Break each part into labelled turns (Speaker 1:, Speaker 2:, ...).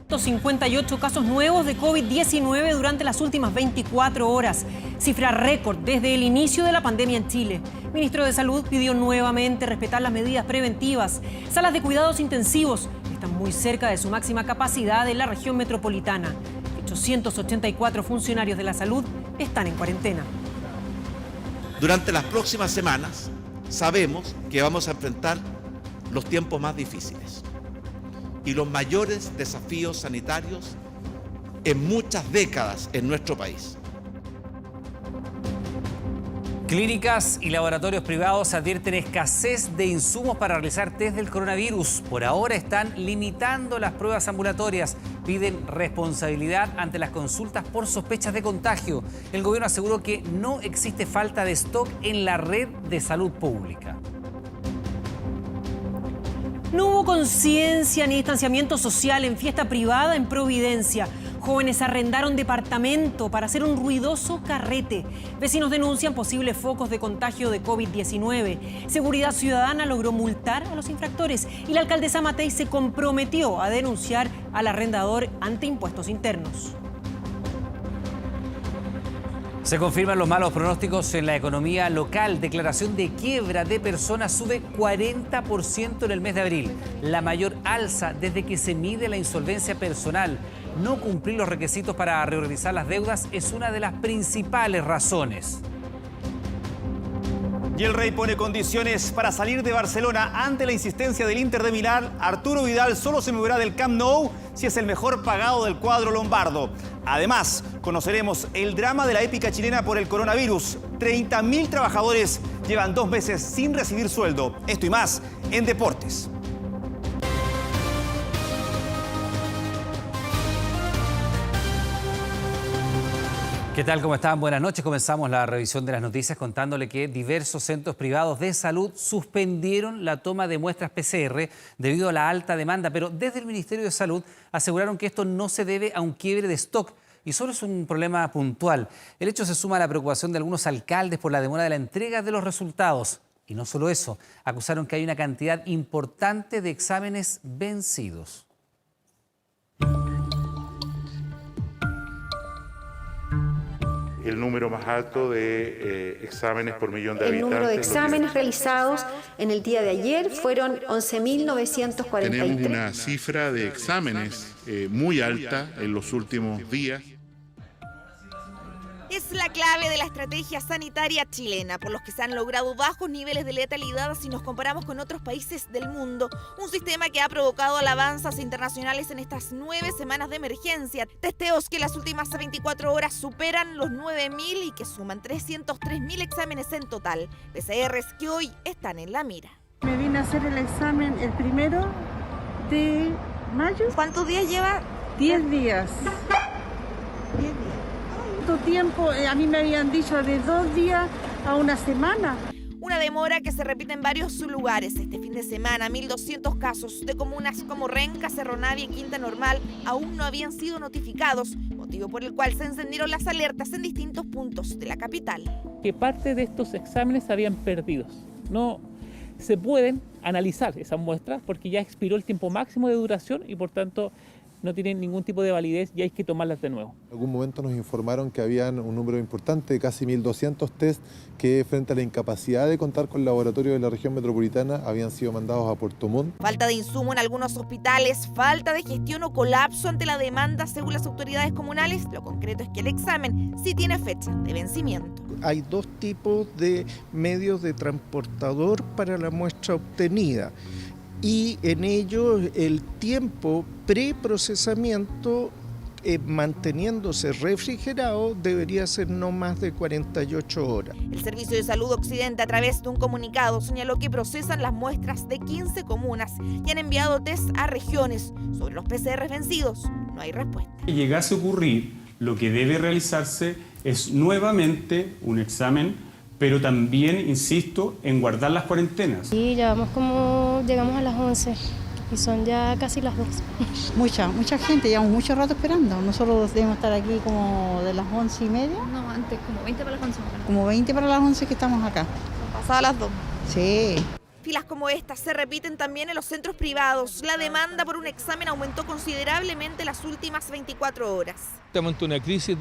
Speaker 1: 158 casos nuevos de COVID-19 durante las últimas 24 horas, cifra récord desde el inicio de la pandemia en Chile. El ministro de Salud pidió nuevamente respetar las medidas preventivas. Salas de cuidados intensivos están muy cerca de su máxima capacidad en la región metropolitana. 884 funcionarios de la salud están en cuarentena.
Speaker 2: Durante las próximas semanas sabemos que vamos a enfrentar los tiempos más difíciles y los mayores desafíos sanitarios en muchas décadas en nuestro país.
Speaker 3: Clínicas y laboratorios privados advierten escasez de insumos para realizar test del coronavirus. Por ahora están limitando las pruebas ambulatorias. Piden responsabilidad ante las consultas por sospechas de contagio. El gobierno aseguró que no existe falta de stock en la red de salud pública.
Speaker 1: No hubo conciencia ni distanciamiento social en fiesta privada en Providencia. Jóvenes arrendaron departamento para hacer un ruidoso carrete. Vecinos denuncian posibles focos de contagio de COVID-19. Seguridad Ciudadana logró multar a los infractores y la alcaldesa Matei se comprometió a denunciar al arrendador ante impuestos internos.
Speaker 3: Se confirman los malos pronósticos en la economía local. Declaración de quiebra de personas sube 40% en el mes de abril. La mayor alza desde que se mide la insolvencia personal. No cumplir los requisitos para reorganizar las deudas es una de las principales razones.
Speaker 4: Y el Rey pone condiciones para salir de Barcelona ante la insistencia del Inter de Milán. Arturo Vidal solo se moverá del Camp Nou si es el mejor pagado del cuadro lombardo. Además, conoceremos el drama de la épica chilena por el coronavirus. 30.000 trabajadores llevan 2 meses sin recibir sueldo. Esto y más en Deportes.
Speaker 3: ¿Qué tal? ¿Cómo están? Buenas noches. Comenzamos la revisión de las noticias contándole que diversos centros privados de salud suspendieron la toma de muestras PCR debido a la alta demanda, pero desde el Ministerio de Salud aseguraron que esto no se debe a un quiebre de stock y solo es un problema puntual. El hecho se suma a la preocupación de algunos alcaldes por la demora de la entrega de los resultados. Y no solo eso, acusaron que hay una cantidad importante de exámenes vencidos.
Speaker 5: El número más alto de exámenes por millón de habitantes.
Speaker 6: El número de exámenes realizados en el día de ayer fueron 11.943.
Speaker 5: Tenemos una cifra de exámenes muy alta en los últimos días.
Speaker 7: Es la clave de la estrategia sanitaria chilena, por los que se han logrado bajos niveles de letalidad si nos comparamos con otros países del mundo. Un sistema que ha provocado alabanzas internacionales en estas 9 semanas de emergencia. Testeos que en las últimas 24 horas superan los 9.000 y que suman 303.000 exámenes en total. PCRs que hoy están en la mira.
Speaker 8: Me vine a hacer el examen el 1 de mayo.
Speaker 7: ¿Cuántos días lleva?
Speaker 8: 10 días. 10 días. Tiempo, a mí me habían dicho de 2 días a 1 semana.
Speaker 7: Una demora que se repite en varios lugares. Este fin de semana, 1.200 casos de comunas como Renca, Cerro Navia y Quinta Normal aún no habían sido notificados, motivo por el cual se encendieron las alertas en distintos puntos de la capital.
Speaker 9: Que parte de estos exámenes se habían perdido. No se pueden analizar esas muestras porque ya expiró el tiempo máximo de duración y por tanto no tienen ningún tipo de validez y hay que tomarlas de nuevo.
Speaker 10: En algún momento nos informaron que habían un número importante de casi 1.200 test que frente a la incapacidad de contar con laboratorios de la región metropolitana habían sido mandados a Puerto Montt.
Speaker 7: Falta de insumo en algunos hospitales, falta de gestión o colapso ante la demanda según las autoridades comunales. Lo concreto es que el examen sí tiene fecha de vencimiento.
Speaker 11: Hay 2 tipos de medios de transportador para la muestra obtenida. Y en ello el tiempo preprocesamiento manteniéndose refrigerado debería ser no más de 48 horas.
Speaker 7: El Servicio de Salud Occidente a través de un comunicado señaló que procesan las muestras de 15 comunas y han enviado test a regiones. Sobre los PCR vencidos no hay respuesta.
Speaker 12: Si llegase a ocurrir, lo que debe realizarse es nuevamente un examen, pero también, insisto, en guardar las cuarentenas.
Speaker 13: Sí, llegamos a las 11 y son ya casi las 2.
Speaker 14: Mucha gente, llevamos mucho rato esperando. Nosotros debemos estar aquí como de las 11:30.
Speaker 15: No, antes, como 20 para las 11.
Speaker 14: Como 20 para las 11 que estamos acá.
Speaker 15: Pasadas las 2.
Speaker 14: Sí.
Speaker 7: Filas como estas se repiten también en los centros privados. La demanda por un examen aumentó considerablemente las últimas 24 horas.
Speaker 15: Estamos ante una crisis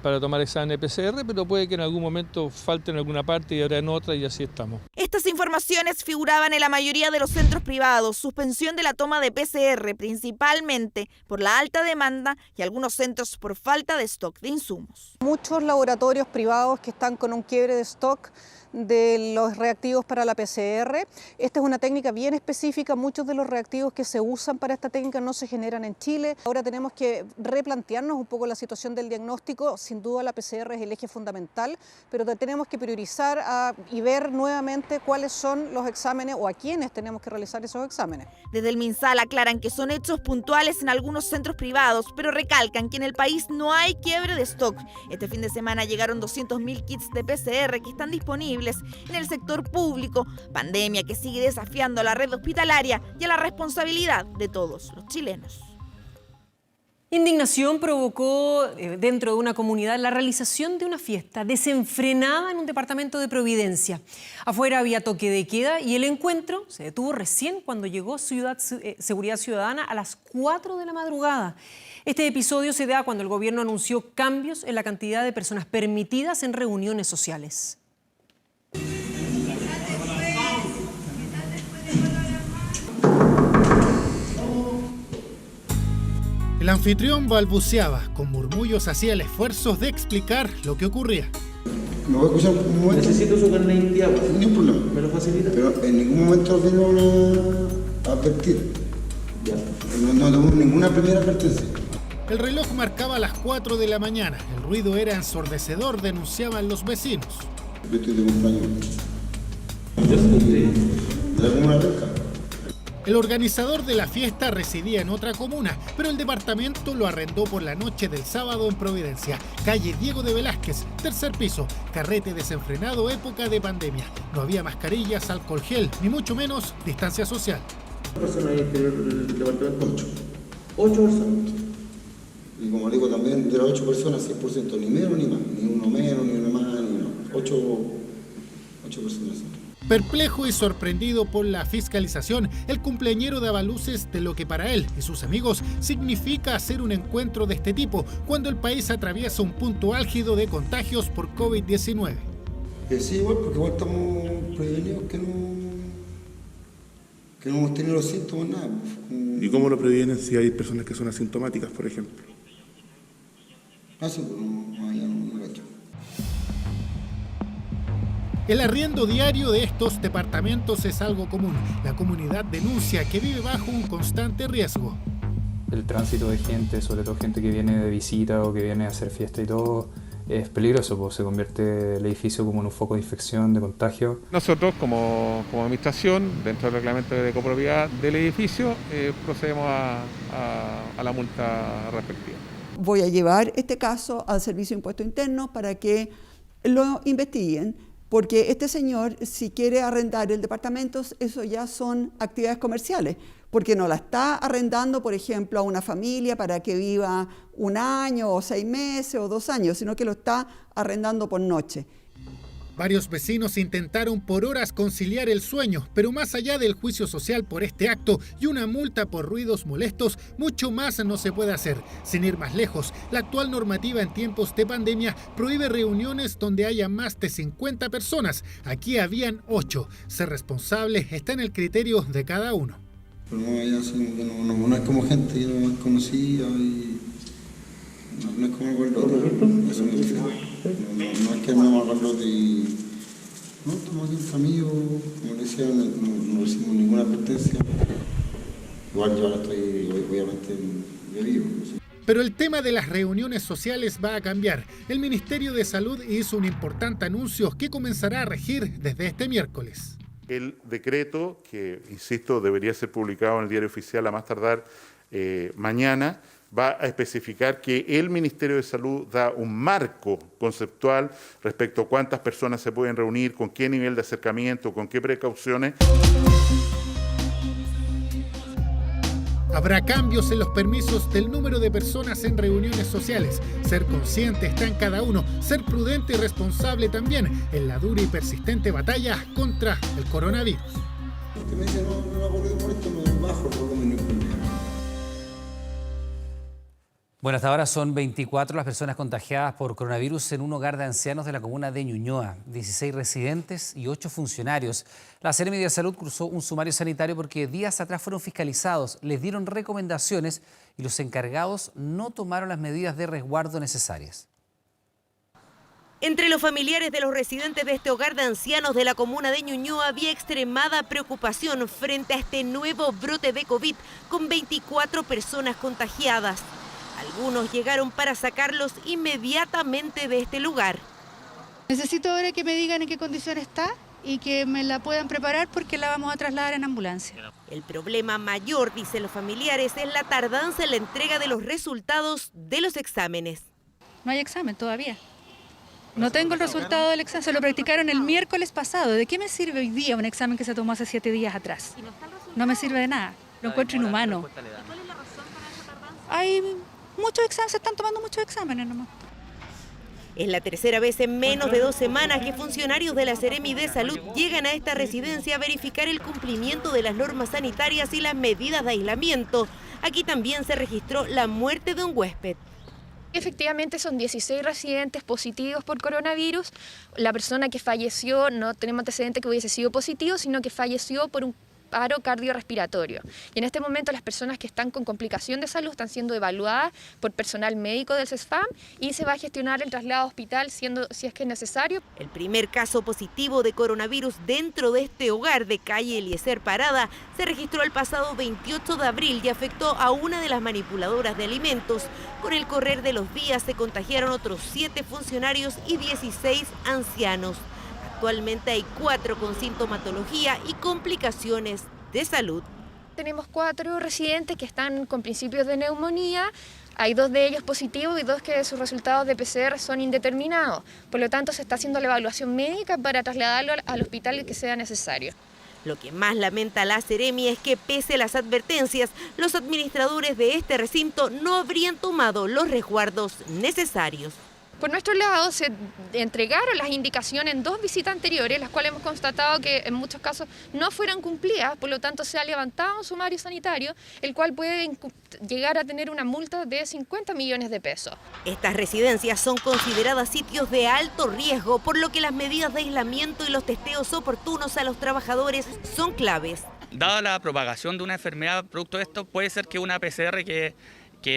Speaker 15: para tomar examen de PCR, pero puede que en algún momento falte en alguna parte y ahora en otra, y así estamos.
Speaker 7: Estas informaciones figuraban en la mayoría de los centros privados. Suspensión de la toma de PCR, principalmente por la alta demanda y algunos centros por falta de stock de insumos.
Speaker 16: Muchos laboratorios privados que están con un quiebre de stock de los reactivos para la PCR. Esta es una técnica bien específica, muchos de los reactivos que se usan para esta técnica no se generan en Chile. Ahora tenemos que replantearnos un poco la situación del diagnóstico. Sin duda la PCR es el eje fundamental, pero tenemos que priorizar y ver nuevamente cuáles son los exámenes o a quiénes tenemos que realizar esos exámenes.
Speaker 7: Desde el MinSal aclaran que son hechos puntuales en algunos centros privados, pero recalcan que en el país no hay quiebre de stock. Este fin de semana llegaron 200.000 kits de PCR que están disponibles en el sector público, pandemia que sigue desafiando a la red hospitalaria y a la responsabilidad de todos los chilenos.
Speaker 1: Indignación provocó dentro de una comunidad la realización de una fiesta desenfrenada en un departamento de Providencia. Afuera había toque de queda y el encuentro se detuvo recién cuando llegó Seguridad Ciudadana a las 4 de la madrugada. Este episodio se da cuando el gobierno anunció cambios en la cantidad de personas permitidas en reuniones sociales.
Speaker 17: El anfitrión balbuceaba, con murmullos hacía el esfuerzo de explicar lo que ocurría.
Speaker 18: ¿Me voy a escuchar un momento? Necesito su carnet de identidad. Ningún problema. ¿Me lo facilita? Pero en ningún momento lo vinieron a advertir. Ya. No tuvo ninguna primera advertencia.
Speaker 17: El reloj marcaba las 4 de la mañana. El ruido era ensordecedor, denunciaban los vecinos.
Speaker 18: Yo estoy de cumpleaños. ¿De la comuna Renca?
Speaker 17: El organizador de la fiesta residía en otra comuna, pero el departamento lo arrendó por la noche del sábado en Providencia. Calle Diego de Velázquez, tercer piso, carrete desenfrenado, época de pandemia. No había mascarillas, alcohol gel, ni mucho menos distancia social.
Speaker 18: ¿Cuántas personas hay en el departamento? 8 personas. Y como digo también, de las 8 personas, 100%, ni menos ni más, ni uno menos, ni uno más, ni uno. 8 personas.
Speaker 17: Perplejo y sorprendido por la fiscalización, el cumpleañero daba luces de lo que para él y sus amigos significa hacer un encuentro de este tipo cuando el país atraviesa un punto álgido de contagios por COVID-19.
Speaker 18: Sí, igual, porque igual estamos prevenidos que no hemos tenido los síntomas, nada.
Speaker 5: ¿Y cómo lo previenen si hay personas que son asintomáticas, por ejemplo?
Speaker 18: Sí, pues no lo he hecho.
Speaker 17: El arriendo diario de estos departamentos es algo común. La comunidad denuncia que vive bajo un constante riesgo.
Speaker 19: El tránsito de gente, sobre todo gente que viene de visita o que viene a hacer fiesta y todo, es peligroso, pues se convierte el edificio como en un foco de infección, de contagio.
Speaker 20: Nosotros, como administración, dentro del reglamento de copropiedad del edificio, procedemos a la multa respectiva.
Speaker 21: Voy a llevar este caso al Servicio de Impuestos Internos para que lo investiguen, porque este señor, si quiere arrendar el departamento, eso ya son actividades comerciales, porque no la está arrendando, por ejemplo, a una familia para que viva 1 año o 6 meses o 2 años, sino que lo está arrendando por noche.
Speaker 17: Varios vecinos intentaron por horas conciliar el sueño, pero más allá del juicio social por este acto y una multa por ruidos molestos, mucho más no se puede hacer. Sin ir más lejos, la actual normativa en tiempos de pandemia prohíbe reuniones donde haya más de 50 personas. Aquí habían 8. Ser responsable está en el criterio de cada uno.
Speaker 18: Pero no es como gente que no es conocida y no es como Gorlote. Eso me refiero. No es que andamos a Gorlote y no, estamos aquí entre amigos, como le decía, no recibimos ninguna advertencia. Igual yo ahora estoy obviamente bebido.
Speaker 17: Pero el tema de las reuniones sociales va a cambiar. El Ministerio de Salud hizo un importante anuncio que comenzará a regir desde este miércoles.
Speaker 5: El decreto, que insisto, debería ser publicado en el Diario Oficial a más tardar mañana, va a especificar que el Ministerio de Salud da un marco conceptual respecto a cuántas personas se pueden reunir, con qué nivel de acercamiento, con qué precauciones.
Speaker 17: Habrá cambios en los permisos del número de personas en reuniones sociales. Ser consciente está en cada uno, ser prudente y responsable también en la dura y persistente batalla contra el coronavirus.
Speaker 18: Que me dice, no me acuerdo por esto, me bajo el volumen.
Speaker 3: Bueno, hasta ahora son 24 las personas contagiadas por coronavirus en un hogar de ancianos de la comuna de Ñuñoa, 16 residentes y 8 funcionarios. La Seremi de Salud cursó un sumario sanitario porque días atrás fueron fiscalizados, les dieron recomendaciones y los encargados no tomaron las medidas de resguardo necesarias.
Speaker 2: Entre los familiares de los residentes de este hogar de ancianos de la comuna de Ñuñoa había extremada preocupación frente a este nuevo brote de COVID con 24 personas contagiadas. Algunos llegaron para sacarlos inmediatamente de este lugar.
Speaker 22: Necesito ahora que me digan en qué condición está y que me la puedan preparar porque la vamos a trasladar en ambulancia.
Speaker 2: El problema mayor, dicen los familiares, es la tardanza en la entrega de los resultados de los exámenes.
Speaker 22: No hay examen todavía. No tengo el resultado del examen, se lo practicaron el miércoles pasado. ¿De qué me sirve hoy día un examen que se tomó hace 7 días atrás? No me sirve de nada, lo encuentro inhumano. Hay muchos exámenes, se están tomando muchos exámenes nomás.
Speaker 2: Es la tercera vez en menos de 2 semanas que funcionarios de la Seremi de Salud llegan a esta residencia a verificar el cumplimiento de las normas sanitarias y las medidas de aislamiento. Aquí también se registró la muerte de un huésped.
Speaker 13: Efectivamente son 16 residentes positivos por coronavirus. La persona que falleció no tenemos antecedente que hubiese sido positivo, sino que falleció por un paro cardiorrespiratorio. Y en este momento las personas que están con complicación de salud están siendo evaluadas por personal médico del CESFAM y se va a gestionar el traslado a hospital si es que es necesario.
Speaker 2: El primer caso positivo de coronavirus dentro de este hogar de calle Eliezer Parada se registró el pasado 28 de abril y afectó a una de las manipuladoras de alimentos. Con el correr de los días se contagiaron otros 7 funcionarios y 16 ancianos. Actualmente hay 4 con sintomatología y complicaciones de salud.
Speaker 13: Tenemos 4 residentes que están con principios de neumonía. Hay 2 de ellos positivos y 2 que sus resultados de PCR son indeterminados. Por lo tanto, se está haciendo la evaluación médica para trasladarlo al hospital que sea necesario.
Speaker 2: Lo que más lamenta la Seremi es que, pese a las advertencias, los administradores de este recinto no habrían tomado los resguardos necesarios.
Speaker 13: Por nuestro lado, se entregaron las indicaciones en 2 visitas anteriores, las cuales hemos constatado que en muchos casos no fueron cumplidas, por lo tanto se ha levantado un sumario sanitario, el cual puede llegar a tener una multa de 50 millones de pesos.
Speaker 2: Estas residencias son consideradas sitios de alto riesgo, por lo que las medidas de aislamiento y los testeos oportunos a los trabajadores son claves.
Speaker 23: Dada la propagación de una enfermedad producto de esto, puede ser que una PCR que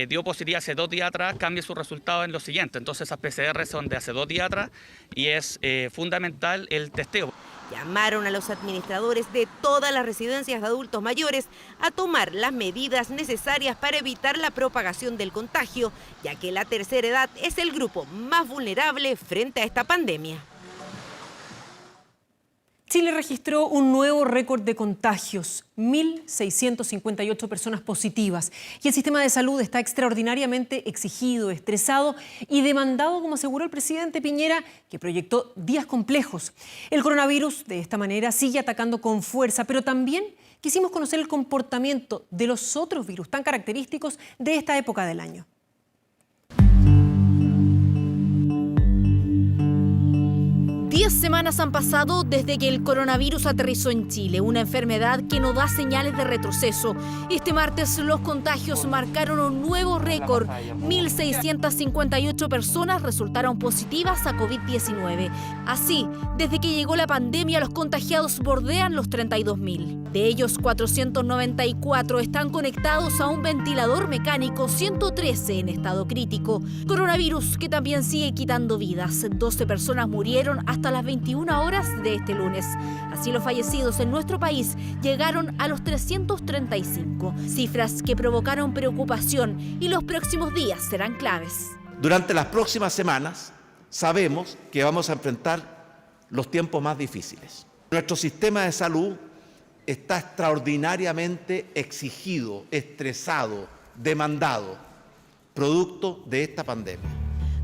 Speaker 23: dio positiva hace 2 días atrás cambie su resultado en lo siguiente. Entonces esas PCR son de hace 2 días atrás y es fundamental el testeo.
Speaker 2: Llamaron a los administradores de todas las residencias de adultos mayores a tomar las medidas necesarias para evitar la propagación del contagio, ya que la tercera edad es el grupo más vulnerable frente a esta pandemia.
Speaker 1: Chile registró un nuevo récord de contagios, 1.658 personas positivas. Y el sistema de salud está extraordinariamente exigido, estresado y demandado, como aseguró el presidente Piñera, que proyectó días complejos. El coronavirus, de esta manera, sigue atacando con fuerza, pero también quisimos conocer el comportamiento de los otros virus tan característicos de esta época del año.
Speaker 2: 10 semanas han pasado desde que el coronavirus aterrizó en Chile, una enfermedad que no da señales de retroceso. Este martes los contagios marcaron un nuevo récord. 1.658 personas resultaron positivas a COVID-19. Así, desde que llegó la pandemia, los contagiados bordean los 32.000. De ellos, 494 están conectados a un ventilador mecánico, 113 en estado crítico. Coronavirus que también sigue quitando vidas. 12 personas murieron hasta las 21 horas de este lunes. Así, los fallecidos en nuestro país llegaron a los 335, cifras que provocaron preocupación y los próximos días serán claves.
Speaker 24: Durante las próximas semanas sabemos que vamos a enfrentar los tiempos más difíciles. Nuestro sistema de salud está extraordinariamente exigido, estresado, demandado, producto de esta pandemia.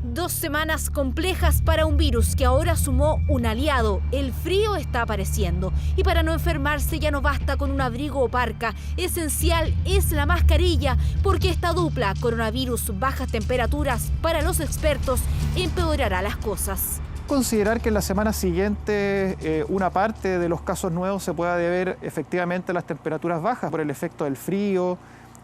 Speaker 2: 2 semanas complejas para un virus que ahora sumó un aliado. El frío está apareciendo y para no enfermarse ya no basta con un abrigo o parca. Esencial es la mascarilla porque esta dupla, coronavirus, bajas temperaturas, para los expertos empeorará las cosas.
Speaker 4: Considerar que en la semana siguiente una parte de los casos nuevos se pueda deber efectivamente a las temperaturas bajas por el efecto del frío,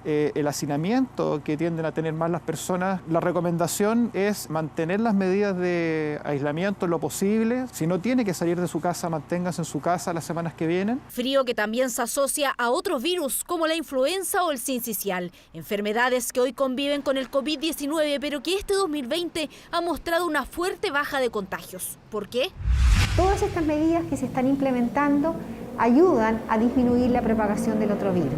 Speaker 4: el hacinamiento que tienden a tener más las personas. La recomendación es mantener las medidas de aislamiento en lo posible. Si no tiene que salir de su casa, manténgase en su casa las semanas que vienen.
Speaker 2: Frío que también se asocia a otros virus como la influenza o el sincicial, enfermedades que hoy conviven con el COVID-19, pero que este 2020 ha mostrado una fuerte baja de contagios. ¿Por qué?
Speaker 6: Todas estas medidas que se están implementando ayudan a disminuir la propagación del otro virus.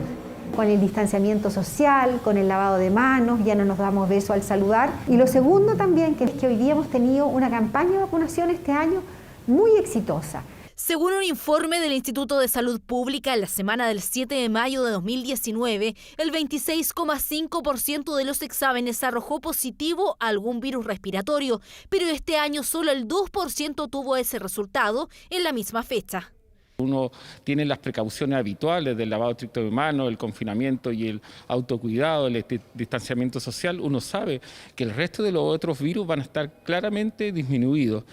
Speaker 6: Con el distanciamiento social, con el lavado de manos, ya no nos damos beso al saludar. Y lo segundo también, que es que hoy día hemos tenido una campaña de vacunación este año muy exitosa.
Speaker 2: Según un informe del Instituto de Salud Pública, en la semana del 7 de mayo de 2019, el 26,5% de los exámenes arrojó positivo a algún virus respiratorio, pero este año solo el 2% tuvo ese resultado en la misma fecha.
Speaker 8: Uno tiene las precauciones habituales del lavado estricto de manos, el confinamiento y el autocuidado, el distanciamiento social. Uno sabe que el resto de los otros virus van a estar claramente disminuidos.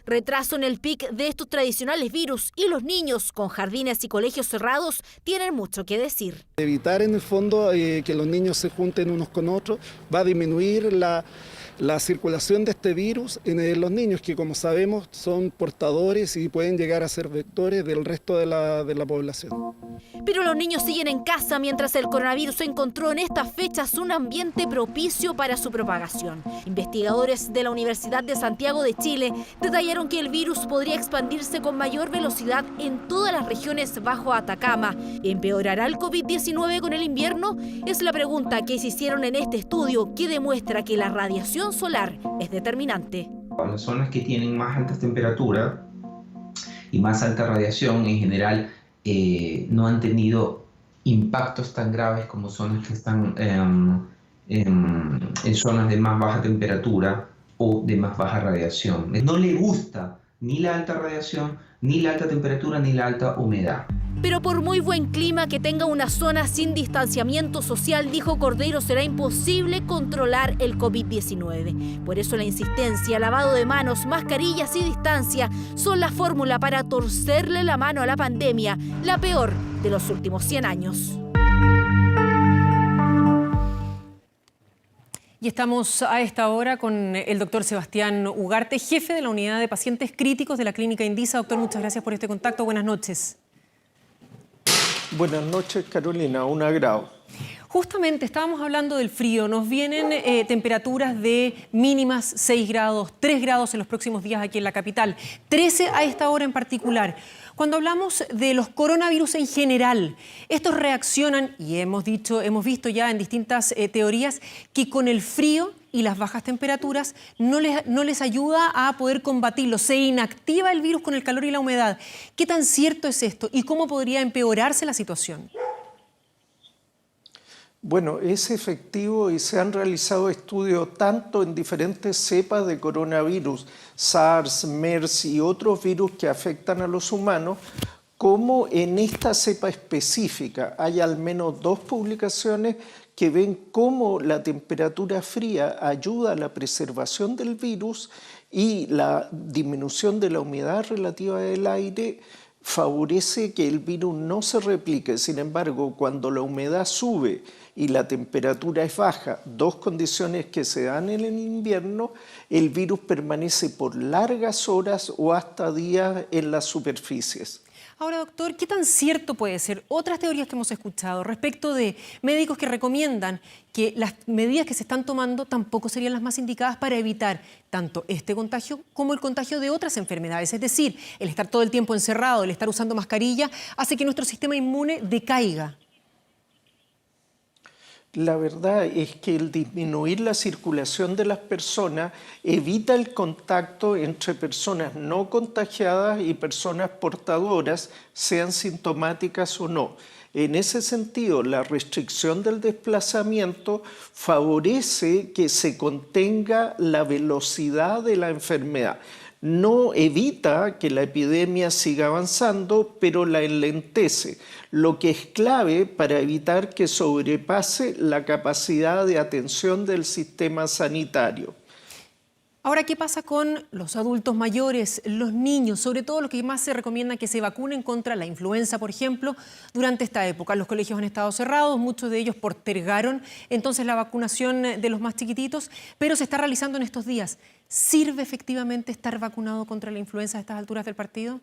Speaker 2: Retraso en el pic de estos tradicionales virus y los niños con jardines y colegios cerrados tienen mucho que decir.
Speaker 11: Evitar en el fondo que los niños se junten unos con otros va a disminuir la circulación de este virus en los niños, que como sabemos son portadores y pueden llegar a ser vectores del resto de la población.
Speaker 2: Pero los niños siguen en casa mientras el coronavirus encontró en estas fechas un ambiente propicio para su propagación. Investigadores de la Universidad de Santiago de Chile detallaron que el virus podría expandirse con mayor velocidad en todas las regiones bajo Atacama. ¿Empeorará el COVID-19 con el invierno? Es la pregunta que se hicieron en este estudio que demuestra que la radiación solar es determinante.
Speaker 9: Las zonas que tienen más altas temperaturas y más alta radiación en general no han tenido impactos tan graves como zonas que están en zonas de más baja temperatura o de más baja radiación. No le gusta ni la alta radiación, ni la alta temperatura, ni la alta humedad.
Speaker 2: Pero por muy buen clima que tenga una zona sin distanciamiento social, dijo Cordero, será imposible controlar el COVID-19. Por eso la insistencia, lavado de manos, mascarillas y distancia son la fórmula para torcerle la mano a la pandemia, la peor de los últimos 100 años.
Speaker 1: Y estamos a esta hora con el doctor Sebastián Ugarte, jefe de la unidad de pacientes críticos de la Clínica Indisa. Doctor, muchas gracias por este contacto. Buenas noches.
Speaker 11: Buenas noches, Carolina. Un agrado.
Speaker 1: Justamente estábamos hablando del frío. Nos vienen temperaturas de mínimas 6 grados, 3 grados en los próximos días aquí en la capital, 13 a esta hora en particular. Cuando hablamos de los coronavirus en general, estos reaccionan, y hemos visto ya en distintas teorías, que con el frío y las bajas temperaturas no les ayuda a poder combatirlo. Se inactiva el virus con el calor y la humedad. ¿Qué tan cierto es esto y cómo podría empeorarse la situación?
Speaker 11: Bueno, es efectivo y se han realizado estudios tanto en diferentes cepas de coronavirus, SARS, MERS y otros virus que afectan a los humanos, como en esta cepa específica. Hay al menos 2 publicaciones que ven cómo la temperatura fría ayuda a la preservación del virus y la disminución de la humedad relativa del aire favorece que el virus no se replique. Sin embargo, cuando la humedad sube y la temperatura es baja, 2 condiciones que se dan en el invierno, el virus permanece por largas horas o hasta días en las superficies.
Speaker 1: Ahora, doctor, ¿qué tan cierto puede ser? Otras teorías que hemos escuchado respecto de médicos que recomiendan que las medidas que se están tomando tampoco serían las más indicadas para evitar tanto este contagio como el contagio de otras enfermedades. Es decir, el estar todo el tiempo encerrado, el estar usando mascarilla, hace que nuestro sistema inmune decaiga.
Speaker 11: La verdad es que el disminuir la circulación de las personas evita el contacto entre personas no contagiadas y personas portadoras, sean sintomáticas o no. En ese sentido, la restricción del desplazamiento favorece que se contenga la velocidad de la enfermedad. No evita que la epidemia siga avanzando, pero la enlentece, lo que es clave para evitar que sobrepase la capacidad de atención del sistema sanitario.
Speaker 1: Ahora, ¿qué pasa con los adultos mayores, los niños, sobre todo los que más se recomienda que se vacunen contra la influenza, por ejemplo, durante esta época? Los colegios han estado cerrados, muchos de ellos postergaron entonces la vacunación de los más chiquititos, pero se está realizando en estos días. ¿Sirve efectivamente estar vacunado contra la influenza a estas alturas del partido?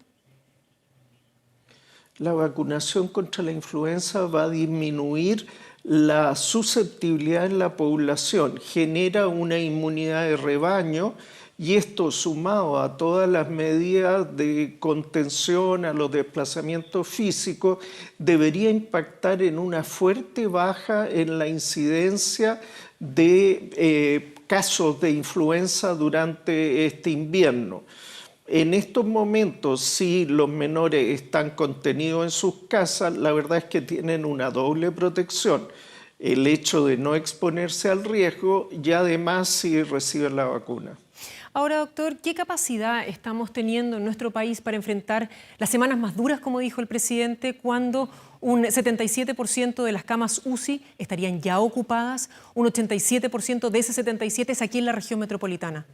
Speaker 11: La vacunación contra la influenza va a disminuir la susceptibilidad en la población, genera una inmunidad de rebaño y esto sumado a todas las medidas de contención a los desplazamientos físicos debería impactar en una fuerte baja en la incidencia de casos de influenza durante este invierno. En estos momentos, si los menores están contenidos en sus casas, la verdad es que tienen una doble protección. El hecho de no exponerse al riesgo y además si reciben la vacuna.
Speaker 1: Ahora, doctor, ¿qué capacidad estamos teniendo en nuestro país para enfrentar las semanas más duras, como dijo el presidente, cuando un 77% de las camas UCI estarían ya ocupadas, un 87% de ese 77% es aquí en la región metropolitana?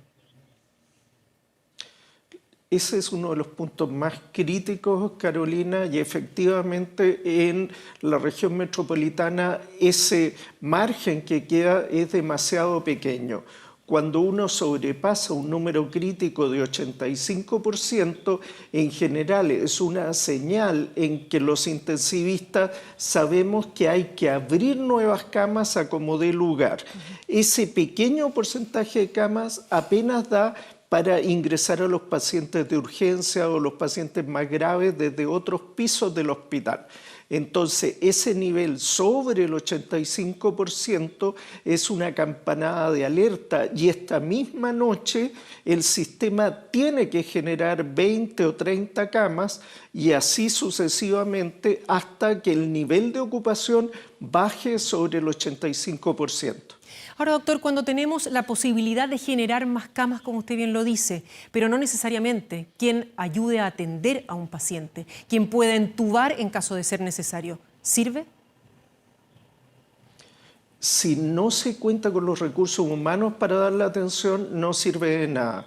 Speaker 11: Ese es uno de los puntos más críticos, Carolina, y efectivamente en la región metropolitana ese margen que queda es demasiado pequeño. Cuando uno sobrepasa un número crítico de 85%, en general es una señal en que los intensivistas sabemos que hay que abrir nuevas camas a como dé lugar. Ese pequeño porcentaje de camas apenas da para ingresar a los pacientes de urgencia o los pacientes más graves desde otros pisos del hospital. Entonces, ese nivel sobre el 85% es una campanada de alerta y esta misma noche el sistema tiene que generar 20 o 30 camas y así sucesivamente hasta que el nivel de ocupación baje sobre el 85%.
Speaker 1: Ahora, doctor, cuando tenemos la posibilidad de generar más camas, como usted bien lo dice, pero no necesariamente quien ayude a atender a un paciente, quien pueda entubar en caso de ser necesario, ¿sirve?
Speaker 11: Si no se cuenta con los recursos humanos para dar la atención, no sirve de nada.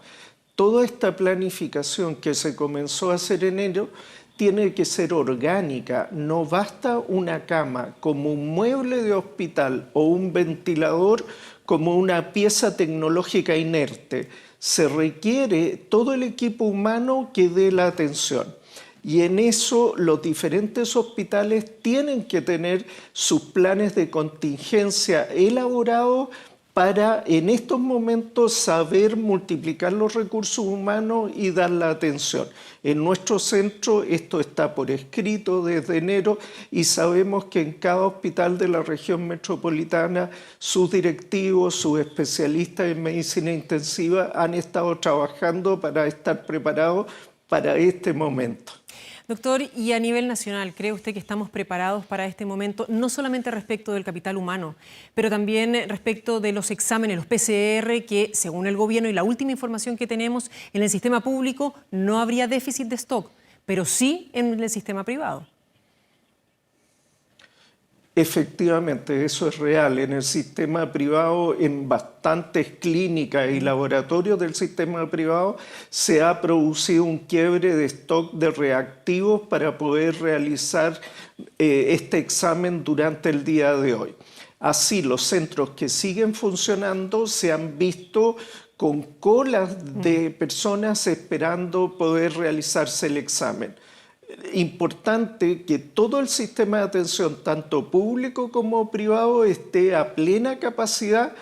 Speaker 11: Toda esta planificación que se comenzó a hacer en enero tiene que ser orgánica, no basta una cama como un mueble de hospital o un ventilador como una pieza tecnológica inerte. Se requiere todo el equipo humano que dé la atención. Y en eso los diferentes hospitales tienen que tener sus planes de contingencia elaborados para en estos momentos saber multiplicar los recursos humanos y dar la atención. En nuestro centro esto está por escrito desde enero y sabemos que en cada hospital de la región metropolitana sus directivos, sus especialistas en medicina intensiva han estado trabajando para estar preparados para este momento.
Speaker 1: Doctor, y a nivel nacional, ¿cree usted que estamos preparados para este momento, no solamente respecto del capital humano, pero también respecto de los exámenes, los PCR, que según el gobierno y la última información que tenemos en el sistema público, no habría déficit de stock, pero sí en el sistema privado?
Speaker 11: Efectivamente, eso es real. En el sistema privado, en bastantes clínicas y laboratorios del sistema privado, se ha producido un quiebre de stock de reactivos para poder realizar este examen durante el día de hoy. Así, los centros que siguen funcionando se han visto con colas de personas esperando poder realizarse el examen. Importante que todo el sistema de atención, tanto público como privado, esté a plena capacidad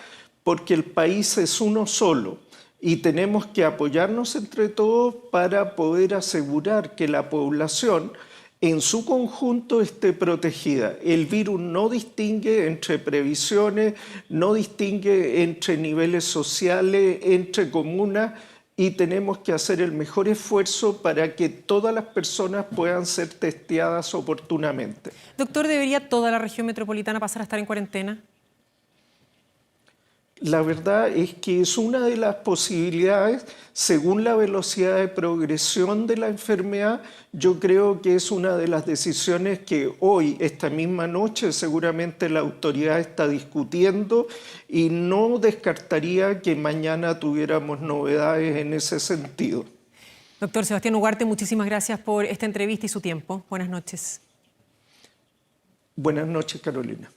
Speaker 11: porque el país es uno solo y tenemos que apoyarnos entre todos para poder asegurar que la población en su conjunto esté protegida. El virus no distingue entre previsiones, no distingue entre niveles sociales, entre comunas y tenemos que hacer el mejor esfuerzo para que todas las personas puedan ser testeadas oportunamente.
Speaker 1: Doctor, ¿debería toda la región metropolitana pasar a estar en cuarentena?
Speaker 11: La verdad es que es una de las posibilidades, según la velocidad de progresión de la enfermedad. Yo creo que es una de las decisiones que hoy, esta misma noche, seguramente la autoridad está discutiendo y no descartaría que mañana tuviéramos novedades en ese sentido.
Speaker 1: Doctor Sebastián Ugarte, muchísimas gracias por esta entrevista y su tiempo. Buenas noches.
Speaker 11: Buenas noches, Carolina.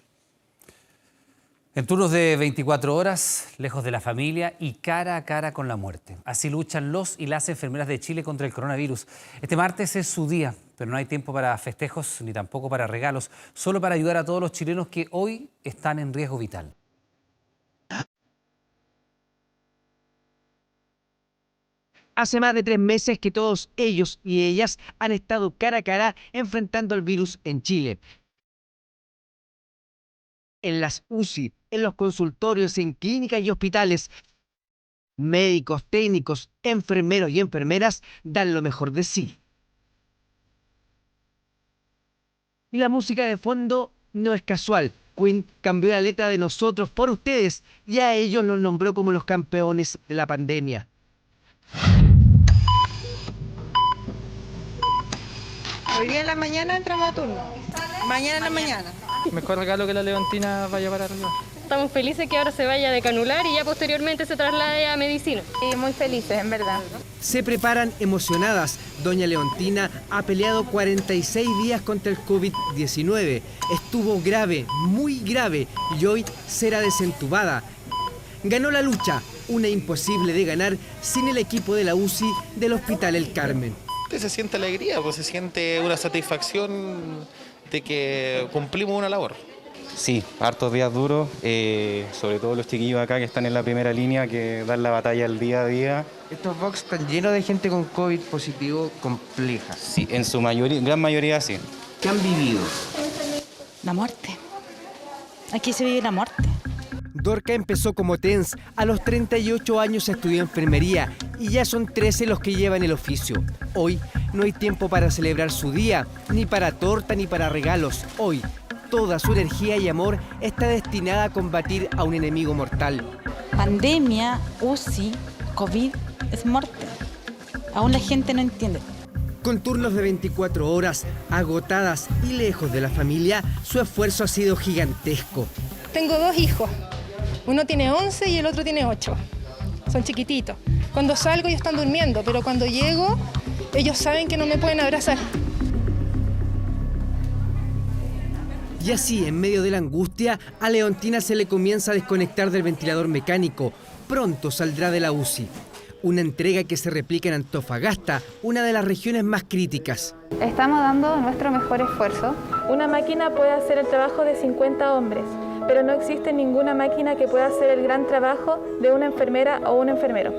Speaker 3: En turnos de 24 horas, lejos de la familia y cara a cara con la muerte. Así luchan los y las enfermeras de Chile contra el coronavirus. Este martes es su día, pero no hay tiempo para festejos ni tampoco para regalos, solo para ayudar a todos los chilenos que hoy están en riesgo vital.
Speaker 10: Hace más de 3 meses que todos ellos y ellas han estado cara a cara enfrentando el virus en Chile. En las UCI, en los consultorios, en clínicas y hospitales, médicos, técnicos, enfermeros y enfermeras dan lo mejor de sí. Y la música de fondo no es casual. Queen cambió la letra de Nosotros por Ustedes y a ellos los nombró como los campeones de la pandemia.
Speaker 12: Hoy día en la mañana entramos a turno. Mañana en la mañana.
Speaker 14: Mejor regalo que la Leontina vaya para arriba.
Speaker 15: Estamos felices que ahora se vaya de canular y ya posteriormente se traslade a medicina.
Speaker 12: Sí, muy felices, en verdad.
Speaker 10: Se preparan emocionadas. Doña Leontina ha peleado 46 días contra el COVID-19. Estuvo grave, muy grave, y hoy será desentubada. Ganó la lucha, una imposible de ganar sin el equipo de la UCI del Hospital El Carmen.
Speaker 25: Se siente alegría, pues se siente una satisfacción de que cumplimos una labor.
Speaker 26: Sí, hartos días duros, sobre todo los chiquillos acá que están en la primera línea, que dan la batalla el día a día.
Speaker 10: Estos box están llenos de gente con COVID positivo compleja.
Speaker 26: Sí, en su mayoría, gran mayoría sí.
Speaker 10: ¿Qué han vivido?
Speaker 27: La muerte. Aquí se vive la muerte.
Speaker 10: Dorca empezó como TENS, a los 38 años estudió enfermería y ya son 13 los que llevan el oficio. Hoy no hay tiempo para celebrar su día, ni para torta ni para regalos. Hoy toda su energía y amor está destinada a combatir a un enemigo mortal.
Speaker 27: Pandemia, UCI, COVID, es muerte. Aún la gente no entiende.
Speaker 10: Con turnos de 24 horas, agotadas y lejos de la familia, su esfuerzo ha sido gigantesco.
Speaker 22: Tengo 2 hijos. Uno tiene 11 y el otro tiene 8. Son chiquititos. Cuando salgo ellos están durmiendo, pero cuando llego ellos saben que no me pueden abrazar.
Speaker 10: Y así, en medio de la angustia, a Leontina se le comienza a desconectar del ventilador mecánico. Pronto saldrá de la UCI. Una entrega que se replica en Antofagasta, una de las regiones más críticas.
Speaker 28: Estamos dando nuestro mejor esfuerzo.
Speaker 29: Una máquina puede hacer el trabajo de 50 hombres, pero no existe ninguna máquina que pueda hacer el gran trabajo de una enfermera o un enfermero.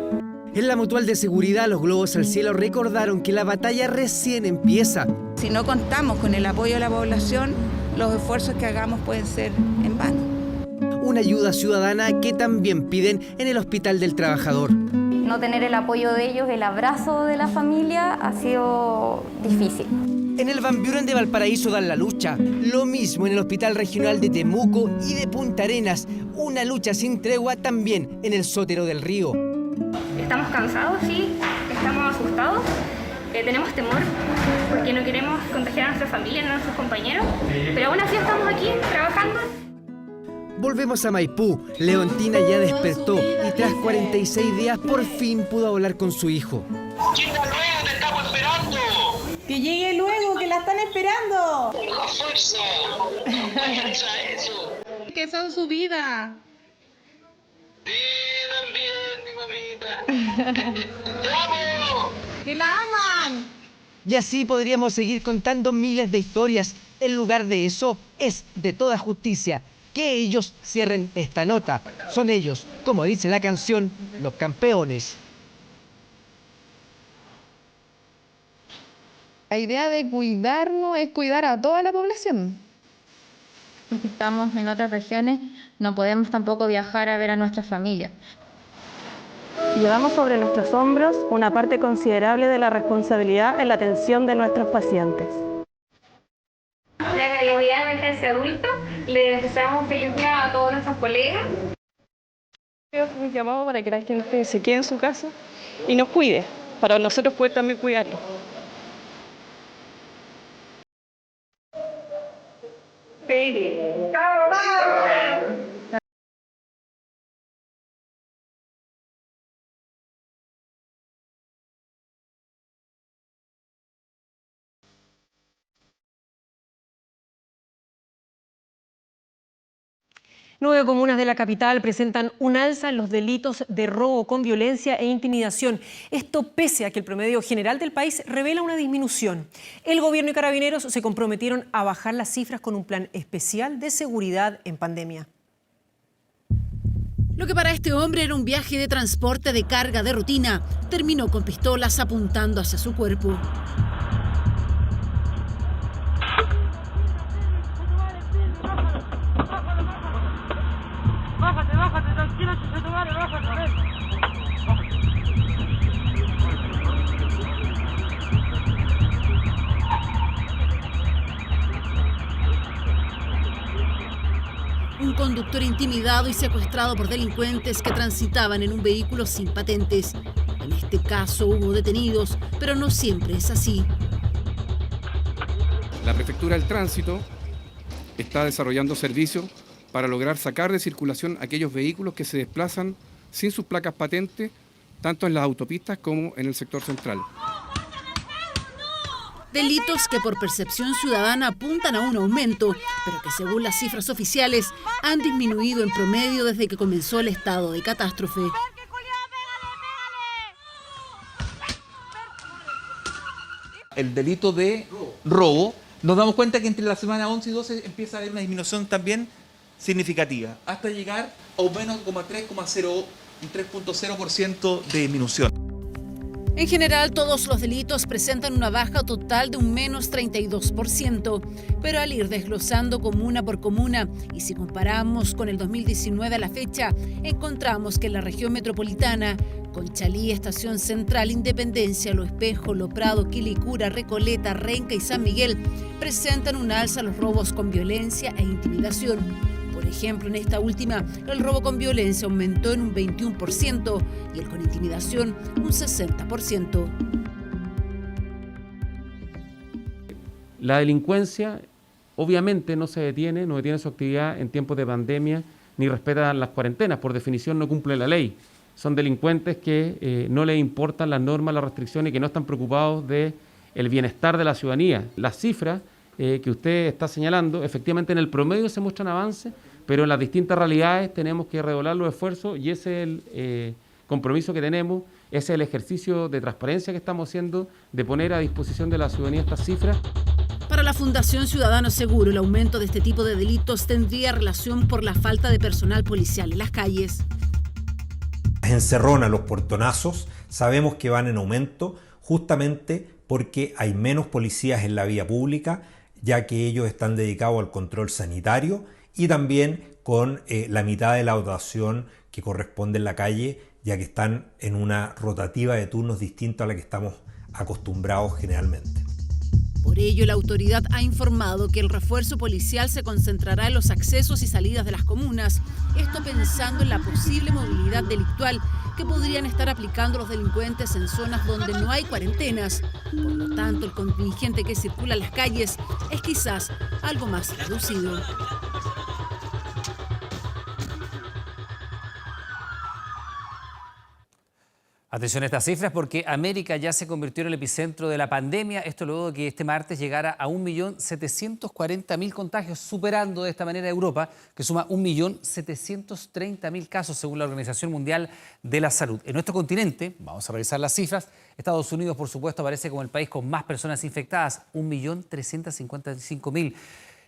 Speaker 10: En la Mutual de Seguridad, los globos al cielo recordaron que la batalla recién empieza.
Speaker 27: Si no contamos con el apoyo de la población, los esfuerzos que hagamos pueden ser en vano.
Speaker 10: Una ayuda ciudadana que también piden en el Hospital del Trabajador.
Speaker 28: No tener el apoyo de ellos, el abrazo de la familia, ha sido difícil.
Speaker 10: En el Van Buren de Valparaíso dan la lucha. Lo mismo en el Hospital Regional de Temuco y de Punta Arenas. Una lucha sin tregua también en el Sotero del Río.
Speaker 28: Estamos cansados, sí, estamos asustados, tenemos temor porque no queremos contagiar a nuestra familia, a nuestros compañeros, pero aún así estamos aquí trabajando.
Speaker 10: Volvemos a Maipú. Leontina ya despertó y tras 46 días por fin pudo hablar con su hijo.
Speaker 30: ¡Llega luego, te estamos esperando!
Speaker 28: ¡Que llegue luego, que la están esperando!
Speaker 30: ¡Con fuerza! ¡Con fuerza, eso!
Speaker 28: ¡Que son su vida!
Speaker 30: Sí, también, mi mamita. ¡Te amo!
Speaker 28: ¡Que la aman!
Speaker 10: Y así podríamos seguir contando miles de historias. En lugar de eso, es de toda justicia que ellos cierren esta nota. Son ellos, como dice la canción, los campeones.
Speaker 28: La idea de cuidarnos es cuidar a toda la población.
Speaker 29: Si estamos en otras regiones, no podemos tampoco viajar a ver a nuestra familia.
Speaker 5: Llevamos sobre nuestros hombros una parte considerable de la responsabilidad en la atención de nuestros pacientes.
Speaker 28: La calidad de emergencia adulta, le deseamos feliz día a todos nuestros colegas.
Speaker 5: Un llamado para que la gente se quede en su casa y nos cuide, para nosotros poder también cuidarlo.
Speaker 1: Nueve comunas de la capital presentan un alza en los delitos de robo con violencia e intimidación. Esto pese a que el promedio general del país revela una disminución. El gobierno y carabineros se comprometieron a bajar las cifras con un plan especial de seguridad en pandemia.
Speaker 2: Lo que para este hombre era un viaje de transporte de carga de rutina, terminó con pistolas apuntando hacia su cuerpo.
Speaker 7: Bájate, tranquilo, bájate.
Speaker 2: Un conductor intimidado y secuestrado por delincuentes que transitaban en un vehículo sin patentes. En este caso hubo detenidos, pero no siempre es así.
Speaker 13: La Prefectura del Tránsito está desarrollando servicios para lograr sacar de circulación aquellos vehículos que se desplazan sin sus placas patentes, tanto en las autopistas como en el sector central.
Speaker 2: Delitos que por percepción ciudadana apuntan a un aumento, pero que según las cifras oficiales han disminuido en promedio desde que comenzó el estado de catástrofe.
Speaker 16: El delito de robo, nos damos cuenta que entre la semana 11 y 12 empieza a haber una disminución también significativa, hasta llegar a un menos 3.0% de disminución.
Speaker 2: En general, todos los delitos presentan una baja total de un menos 32%, pero al ir desglosando comuna por comuna, y si comparamos con el 2019 a la fecha, encontramos que en la región metropolitana, Conchalí, Estación Central, Independencia, Lo Espejo, Lo Prado, Quilicura, Recoleta, Renca y San Miguel presentan un alza a los robos con violencia e intimidación. Por ejemplo, en esta última, el robo con violencia aumentó en un 21% y el con intimidación un 60%.
Speaker 8: La delincuencia obviamente no detiene su actividad en tiempos de pandemia ni respeta las cuarentenas, por definición no cumple la ley. Son delincuentes que no les importan las normas, las restricciones y que no están preocupados del bienestar de la ciudadanía. Las cifras que usted está señalando, efectivamente en el promedio se muestran avances, pero en las distintas realidades tenemos que redoblar los esfuerzos y ese es el compromiso que tenemos, ese es el ejercicio de transparencia que estamos haciendo, de poner a disposición de la ciudadanía estas cifras.
Speaker 2: Para la Fundación Ciudadano Seguro, el aumento de este tipo de delitos tendría relación por la falta de personal policial en las calles.
Speaker 17: Las encerronas, los portonazos, sabemos que van en aumento justamente porque hay menos policías en la vía pública, ya que ellos están dedicados al control sanitario y también con la mitad de la dotación que corresponde en la calle, ya que están en una rotativa de turnos distinta a la que estamos acostumbrados generalmente.
Speaker 2: Por ello, la autoridad ha informado que el refuerzo policial se concentrará en los accesos y salidas de las comunas, esto pensando en la posible movilidad delictual que podrían estar aplicando los delincuentes en zonas donde no hay cuarentenas. Por lo tanto, el contingente que circula en las calles es quizás algo más reducido.
Speaker 3: Atención a estas cifras porque América ya se convirtió en el epicentro de la pandemia. Esto luego de que este martes llegara a 1.740.000 contagios, superando de esta manera a Europa, que suma 1.730.000 casos según la Organización Mundial de la Salud. En nuestro continente, vamos a revisar las cifras, Estados Unidos, por supuesto, aparece como el país con más personas infectadas, 1.355.000,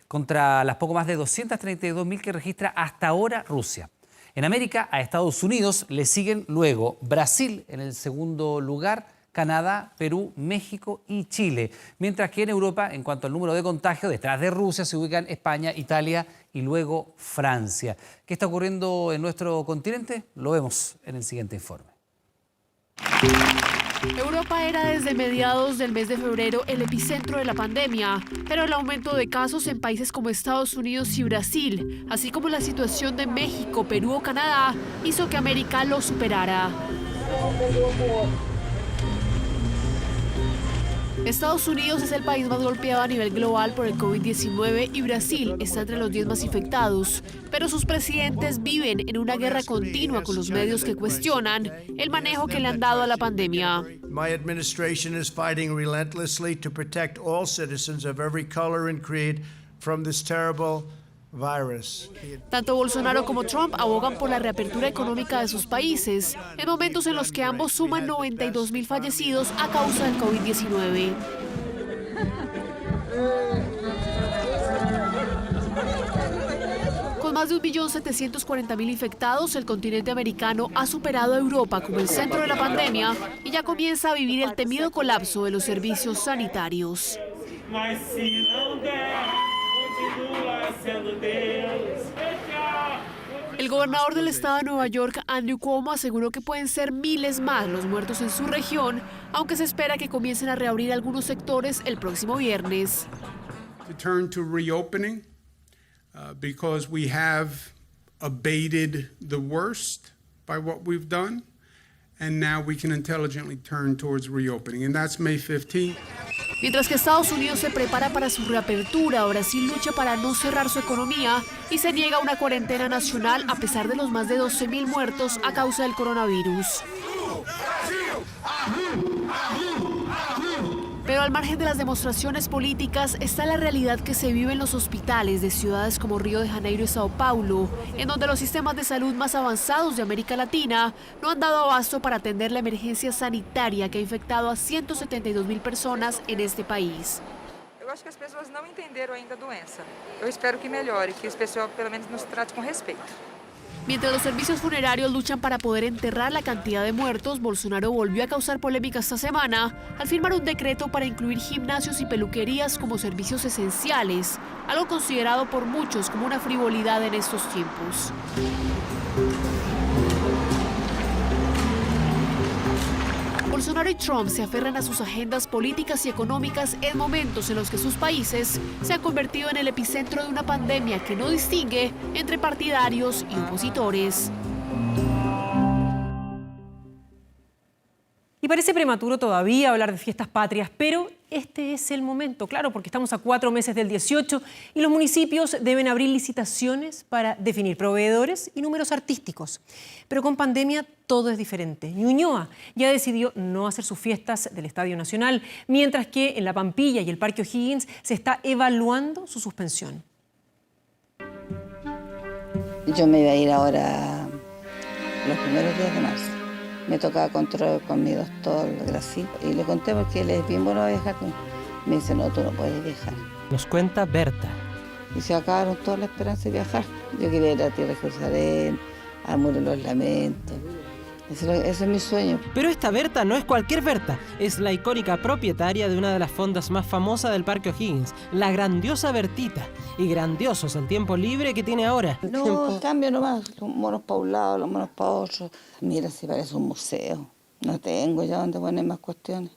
Speaker 3: contra las poco más de 232.000 que registra hasta ahora Rusia. En América, a Estados Unidos le siguen luego Brasil en el segundo lugar, Canadá, Perú, México y Chile. Mientras que en Europa, en cuanto al número de contagios, detrás de Rusia se ubican España, Italia y luego Francia. ¿Qué está ocurriendo en nuestro continente? Lo vemos en el siguiente informe.
Speaker 4: Europa era desde mediados del mes de febrero el epicentro de la pandemia, pero el aumento de casos en países como Estados Unidos y Brasil, así como la situación de México, Perú o Canadá, hizo que América lo superara. Estados Unidos es el país más golpeado a nivel global por el COVID-19 y Brasil está entre los 10 más infectados. Pero sus presidentes viven en una guerra continua con los medios que cuestionan el manejo que le han dado a la pandemia.
Speaker 6: My administration is fighting relentlessly to protect all citizens of every color and creed from this terrible virus.
Speaker 4: Tanto Bolsonaro como Trump abogan por la reapertura económica de sus países, en momentos en los que ambos suman 92.000 fallecidos a causa del COVID-19. Con más de 1.740.000 infectados, el continente americano ha superado a Europa como el centro de la pandemia y ya comienza a vivir el temido colapso de los servicios sanitarios. El gobernador del estado de Nueva York, Andrew Cuomo, aseguró que pueden ser miles más los muertos en su región, aunque se espera que comiencen a reabrir algunos sectores el próximo viernes.
Speaker 9: Because we have abated the worst by what we've done, and now we can intelligently turn towards reopening, and that's May 15th.
Speaker 4: Mientras que Estados Unidos se prepara para su reapertura, Brasil lucha para no cerrar su economía y se niega a una cuarentena nacional a pesar de los más de 12.000 muertos a causa del coronavirus. Pero al margen de las demostraciones políticas está la realidad que se vive en los hospitales de ciudades como Río de Janeiro y Sao Paulo, en donde los sistemas de salud más avanzados de América Latina no han dado abasto para atender la emergencia sanitaria que ha infectado a 172.000 personas en este país.
Speaker 12: Eu acho que as pessoas não entenderam ainda a doença. Eu espero que melhore, que esse pessoal pelo menos nos trate com respeito.
Speaker 4: Mientras los servicios funerarios luchan para poder enterrar la cantidad de muertos, Bolsonaro volvió a causar polémica esta semana al firmar un decreto para incluir gimnasios y peluquerías como servicios esenciales, algo considerado por muchos como una frivolidad en estos tiempos. Bolsonaro y Trump se aferran a sus agendas políticas y económicas en momentos en los que sus países se han convertido en el epicentro de una pandemia que no distingue entre partidarios y opositores.
Speaker 1: Y parece prematuro todavía hablar de fiestas patrias, pero este es el momento, claro, porque estamos a 4 meses del 18 y los municipios deben abrir licitaciones para definir proveedores y números artísticos. Pero con pandemia todo es diferente. Ñuñoa ya decidió no hacer sus fiestas del Estadio Nacional, mientras que en La Pampilla y el Parque O'Higgins se está evaluando su suspensión.
Speaker 11: Yo me iba a ir ahora los primeros días de marzo. Me tocaba control con mi doctor Gracie y le conté porque él es bien bueno a viajar. Me dice, no, tú no puedes viajar.
Speaker 18: Nos cuenta Berta.
Speaker 11: Y se acabaron toda la esperanza de viajar. Yo quería ir a Tierra de Jerusalén, a Muro de los Lamentos. Ese es mi sueño.
Speaker 18: Pero esta Berta no es cualquier Berta, es la icónica propietaria de una de las fondas más famosas del Parque O'Higgins, la grandiosa Bertita. Y grandioso es el tiempo libre que tiene ahora.
Speaker 11: No, cambio nomás, los monos para un lado, los monos para otro. Mira, si parece un museo. No tengo ya donde poner más cuestiones.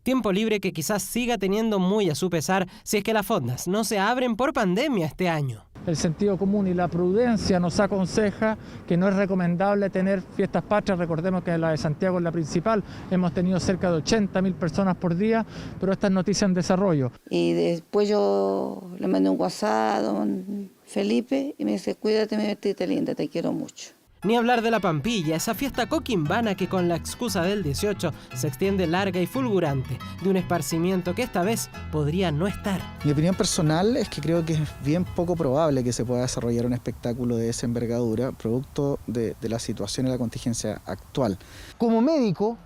Speaker 18: Tiempo libre que quizás siga teniendo muy a su pesar si es que las fondas no se abren por pandemia este año.
Speaker 14: El sentido común y la prudencia nos aconseja que no es recomendable tener fiestas patrias. Recordemos que la de Santiago es la principal. Hemos tenido cerca de 80.000 personas por día, pero esta es noticia en desarrollo.
Speaker 11: Y después yo le mandé un WhatsApp a don Felipe y me dice, cuídate, mi Bertita linda, te quiero mucho.
Speaker 18: Ni hablar de la Pampilla, esa fiesta coquimbana que con la excusa del 18 se extiende larga y fulgurante, de un esparcimiento que esta vez podría no estar.
Speaker 19: Mi opinión personal es que creo que es bien poco probable que se pueda desarrollar un espectáculo de esa envergadura, producto de la situación y la contingencia actual.
Speaker 20: Como médico,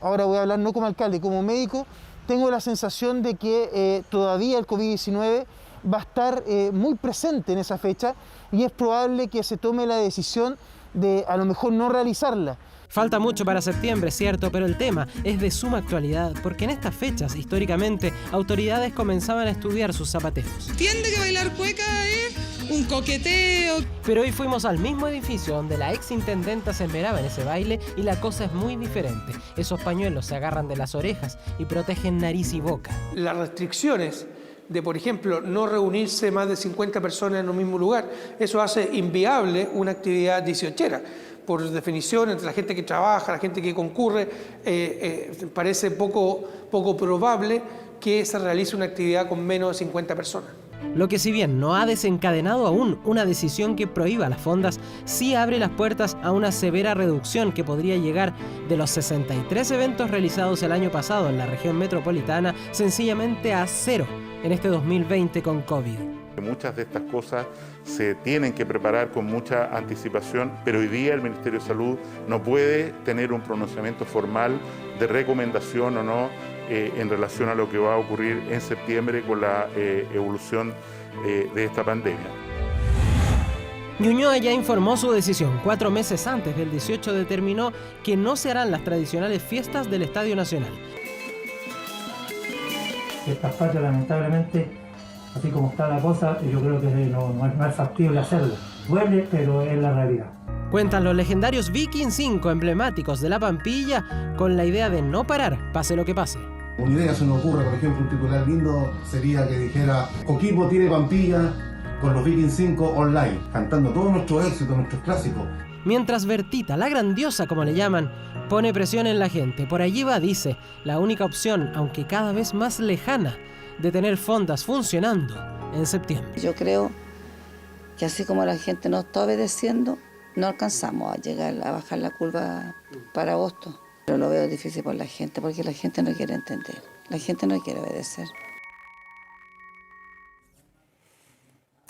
Speaker 20: ahora voy a hablar no como alcalde, como médico, tengo la sensación de que todavía el COVID-19 va a estar muy presente en esa fecha y es probable que se tome la decisión de a lo mejor no realizarla.
Speaker 18: Falta mucho para septiembre, cierto, pero el tema es de suma actualidad, porque en estas fechas, históricamente, autoridades comenzaban a estudiar sus zapateos.
Speaker 12: ¿Entiende que bailar cueca es
Speaker 10: un coqueteo.
Speaker 18: Pero hoy fuimos al mismo edificio donde la ex intendenta se esmeraba en ese baile y la cosa es muy diferente. Esos pañuelos se agarran de las orejas y protegen nariz y boca.
Speaker 15: Las restricciones de, por ejemplo, no reunirse más de 50 personas en un mismo lugar, eso hace inviable una actividad 18era. Por definición, entre la gente que trabaja, la gente que concurre, parece poco probable que se realice una actividad con menos de 50 personas.
Speaker 18: Lo que, si bien no ha desencadenado aún una decisión que prohíba las fondas, sí abre las puertas a una severa reducción que podría llegar de los 63 eventos realizados el año pasado en la región metropolitana sencillamente a 0 en este 2020 con COVID.
Speaker 21: Muchas de estas cosas se tienen que preparar con mucha anticipación, pero hoy día el Ministerio de Salud no puede tener un pronunciamiento formal de recomendación o no en relación a lo que va a ocurrir en septiembre con la evolución de esta pandemia.
Speaker 18: Ñuñoa ya informó su decisión. 4 meses antes del 18 determinó que no se harán las tradicionales fiestas del Estadio Nacional.
Speaker 22: Estas fechas, lamentablemente, así como está la cosa, yo creo que no es factible hacerlo. Duele, pero es la realidad.
Speaker 18: Cuentan los legendarios Viking 5 emblemáticos de la Pampilla con la idea de no parar, pase lo que pase.
Speaker 23: Una idea se nos ocurre, por ejemplo, un titular lindo sería que dijera: Coquimbo tiene Pampilla con los Viking 5 online, cantando todos nuestros éxitos, nuestros clásicos.
Speaker 18: Mientras Bertita, la grandiosa como le llaman, pone presión en la gente. Por allí va, dice, la única opción, aunque cada vez más lejana, de tener fondas funcionando en septiembre.
Speaker 11: Yo creo que así como la gente no está obedeciendo, no alcanzamos a llegar a bajar la curva para agosto. Pero lo veo difícil por la gente, porque la gente no quiere entender, la gente no quiere obedecer.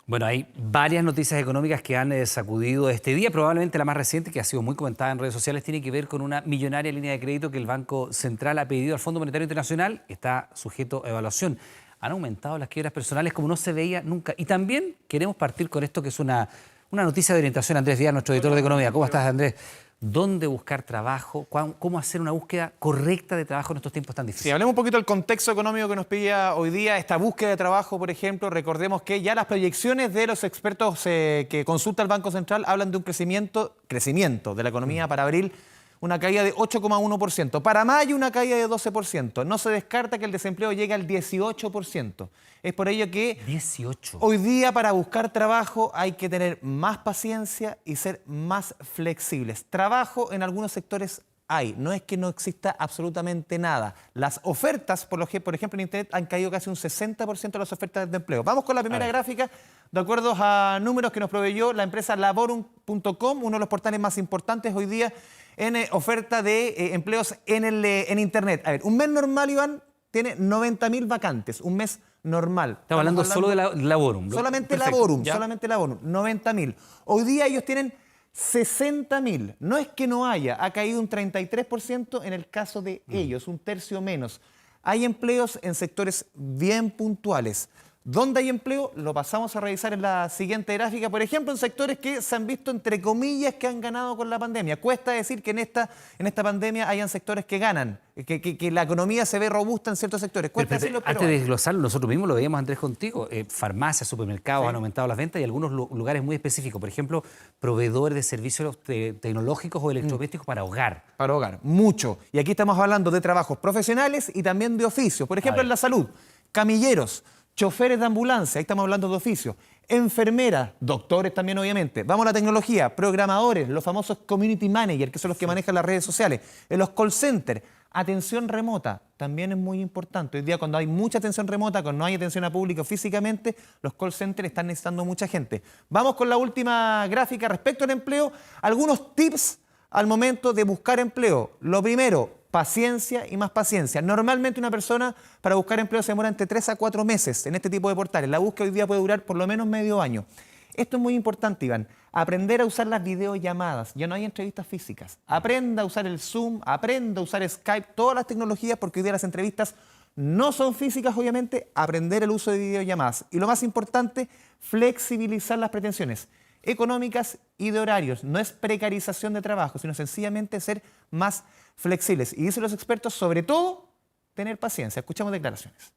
Speaker 3: Bueno, hay varias noticias económicas que han sacudido este día. Probablemente la más reciente, que ha sido muy comentada en redes sociales, tiene que ver con una millonaria línea de crédito que el Banco Central ha pedido al Fondo Monetario Internacional. Está sujeto a evaluación. Han aumentado las quiebras personales como no se veía nunca. Y también queremos partir con esto, que es una noticia de orientación. Andrés Díaz, nuestro editor de Economía. ¿Cómo estás, Andrés? ¿Dónde buscar trabajo? ¿Cómo hacer una búsqueda correcta de trabajo en estos tiempos tan difíciles?
Speaker 24: Sí, hablemos un poquito del contexto económico que nos pilla hoy día esta búsqueda de trabajo, por ejemplo. Recordemos que ya las proyecciones de los expertos que consulta el Banco Central hablan de un crecimiento de la economía para abril, una caída de 8,1%. Para mayo, una caída de 12%. No se descarta que el desempleo llegue al 18%. Es por ello que
Speaker 3: 18.
Speaker 24: Hoy día, para buscar trabajo hay que tener más paciencia y ser más flexibles. Trabajo en algunos sectores hay, no es que no exista absolutamente nada. Las ofertas, por ejemplo, en Internet han caído casi un 60% de las ofertas de empleo. Vamos con la primera gráfica, de acuerdo a números que nos proveyó la empresa Laborum.com, uno de los portales más importantes hoy día en oferta de empleos en Internet. A ver, un mes normal, Iván, tiene 90.000 vacantes, un mes normal.
Speaker 3: Estamos hablando solo de Laborum.
Speaker 24: Solamente
Speaker 3: Perfecto,
Speaker 24: Laborum,
Speaker 3: ¿ya?
Speaker 24: solamente Laborum, 90.000. Hoy día ellos tienen 60.000. No es que no haya, ha caído un 33% en el caso de ellos, un tercio menos. Hay empleos en sectores bien puntuales. ¿Dónde hay empleo? Lo pasamos a revisar en la siguiente gráfica. Por ejemplo, en sectores que se han visto, entre comillas, que han ganado con la pandemia. Cuesta decir que en esta pandemia hayan sectores que ganan, que la economía se ve robusta en ciertos sectores. Cuesta decirlo, pero
Speaker 3: antes de desglosarlo, nosotros mismos lo veíamos, Andrés, contigo. Farmacias, supermercados han aumentado las ventas y algunos lugares muy específicos. Por ejemplo, proveedores de servicios tecnológicos o electrodomésticos para hogar.
Speaker 24: Para hogar, mucho. Y aquí estamos hablando de trabajos profesionales y también de oficios. Por ejemplo, en la salud, camilleros, choferes de ambulancia, ahí estamos hablando de oficio, enfermeras, doctores también obviamente. Vamos a la tecnología, programadores, los famosos community managers, que son los que manejan las redes sociales, en los call centers, atención remota, también es muy importante. Hoy día cuando hay mucha atención remota, cuando no hay atención a público físicamente, los call centers están necesitando mucha gente. Vamos con la última gráfica respecto al empleo, algunos tips al momento de buscar empleo. Lo primero, paciencia y más paciencia. Normalmente una persona para buscar empleo se demora entre 3 a 4 meses en este tipo de portales. La búsqueda hoy día puede durar por lo menos medio año. Esto es muy importante, Iván. Aprender a usar las videollamadas. Ya no hay entrevistas físicas. Aprenda a usar el Zoom, aprenda a usar Skype, todas las tecnologías, porque hoy día las entrevistas no son físicas, obviamente. Aprender el uso de videollamadas. Y lo más importante, flexibilizar las pretensiones económicas y de horarios. No es precarización de trabajo, sino sencillamente ser más flexibles. Y dicen los expertos, sobre todo, tener paciencia. Escuchamos declaraciones.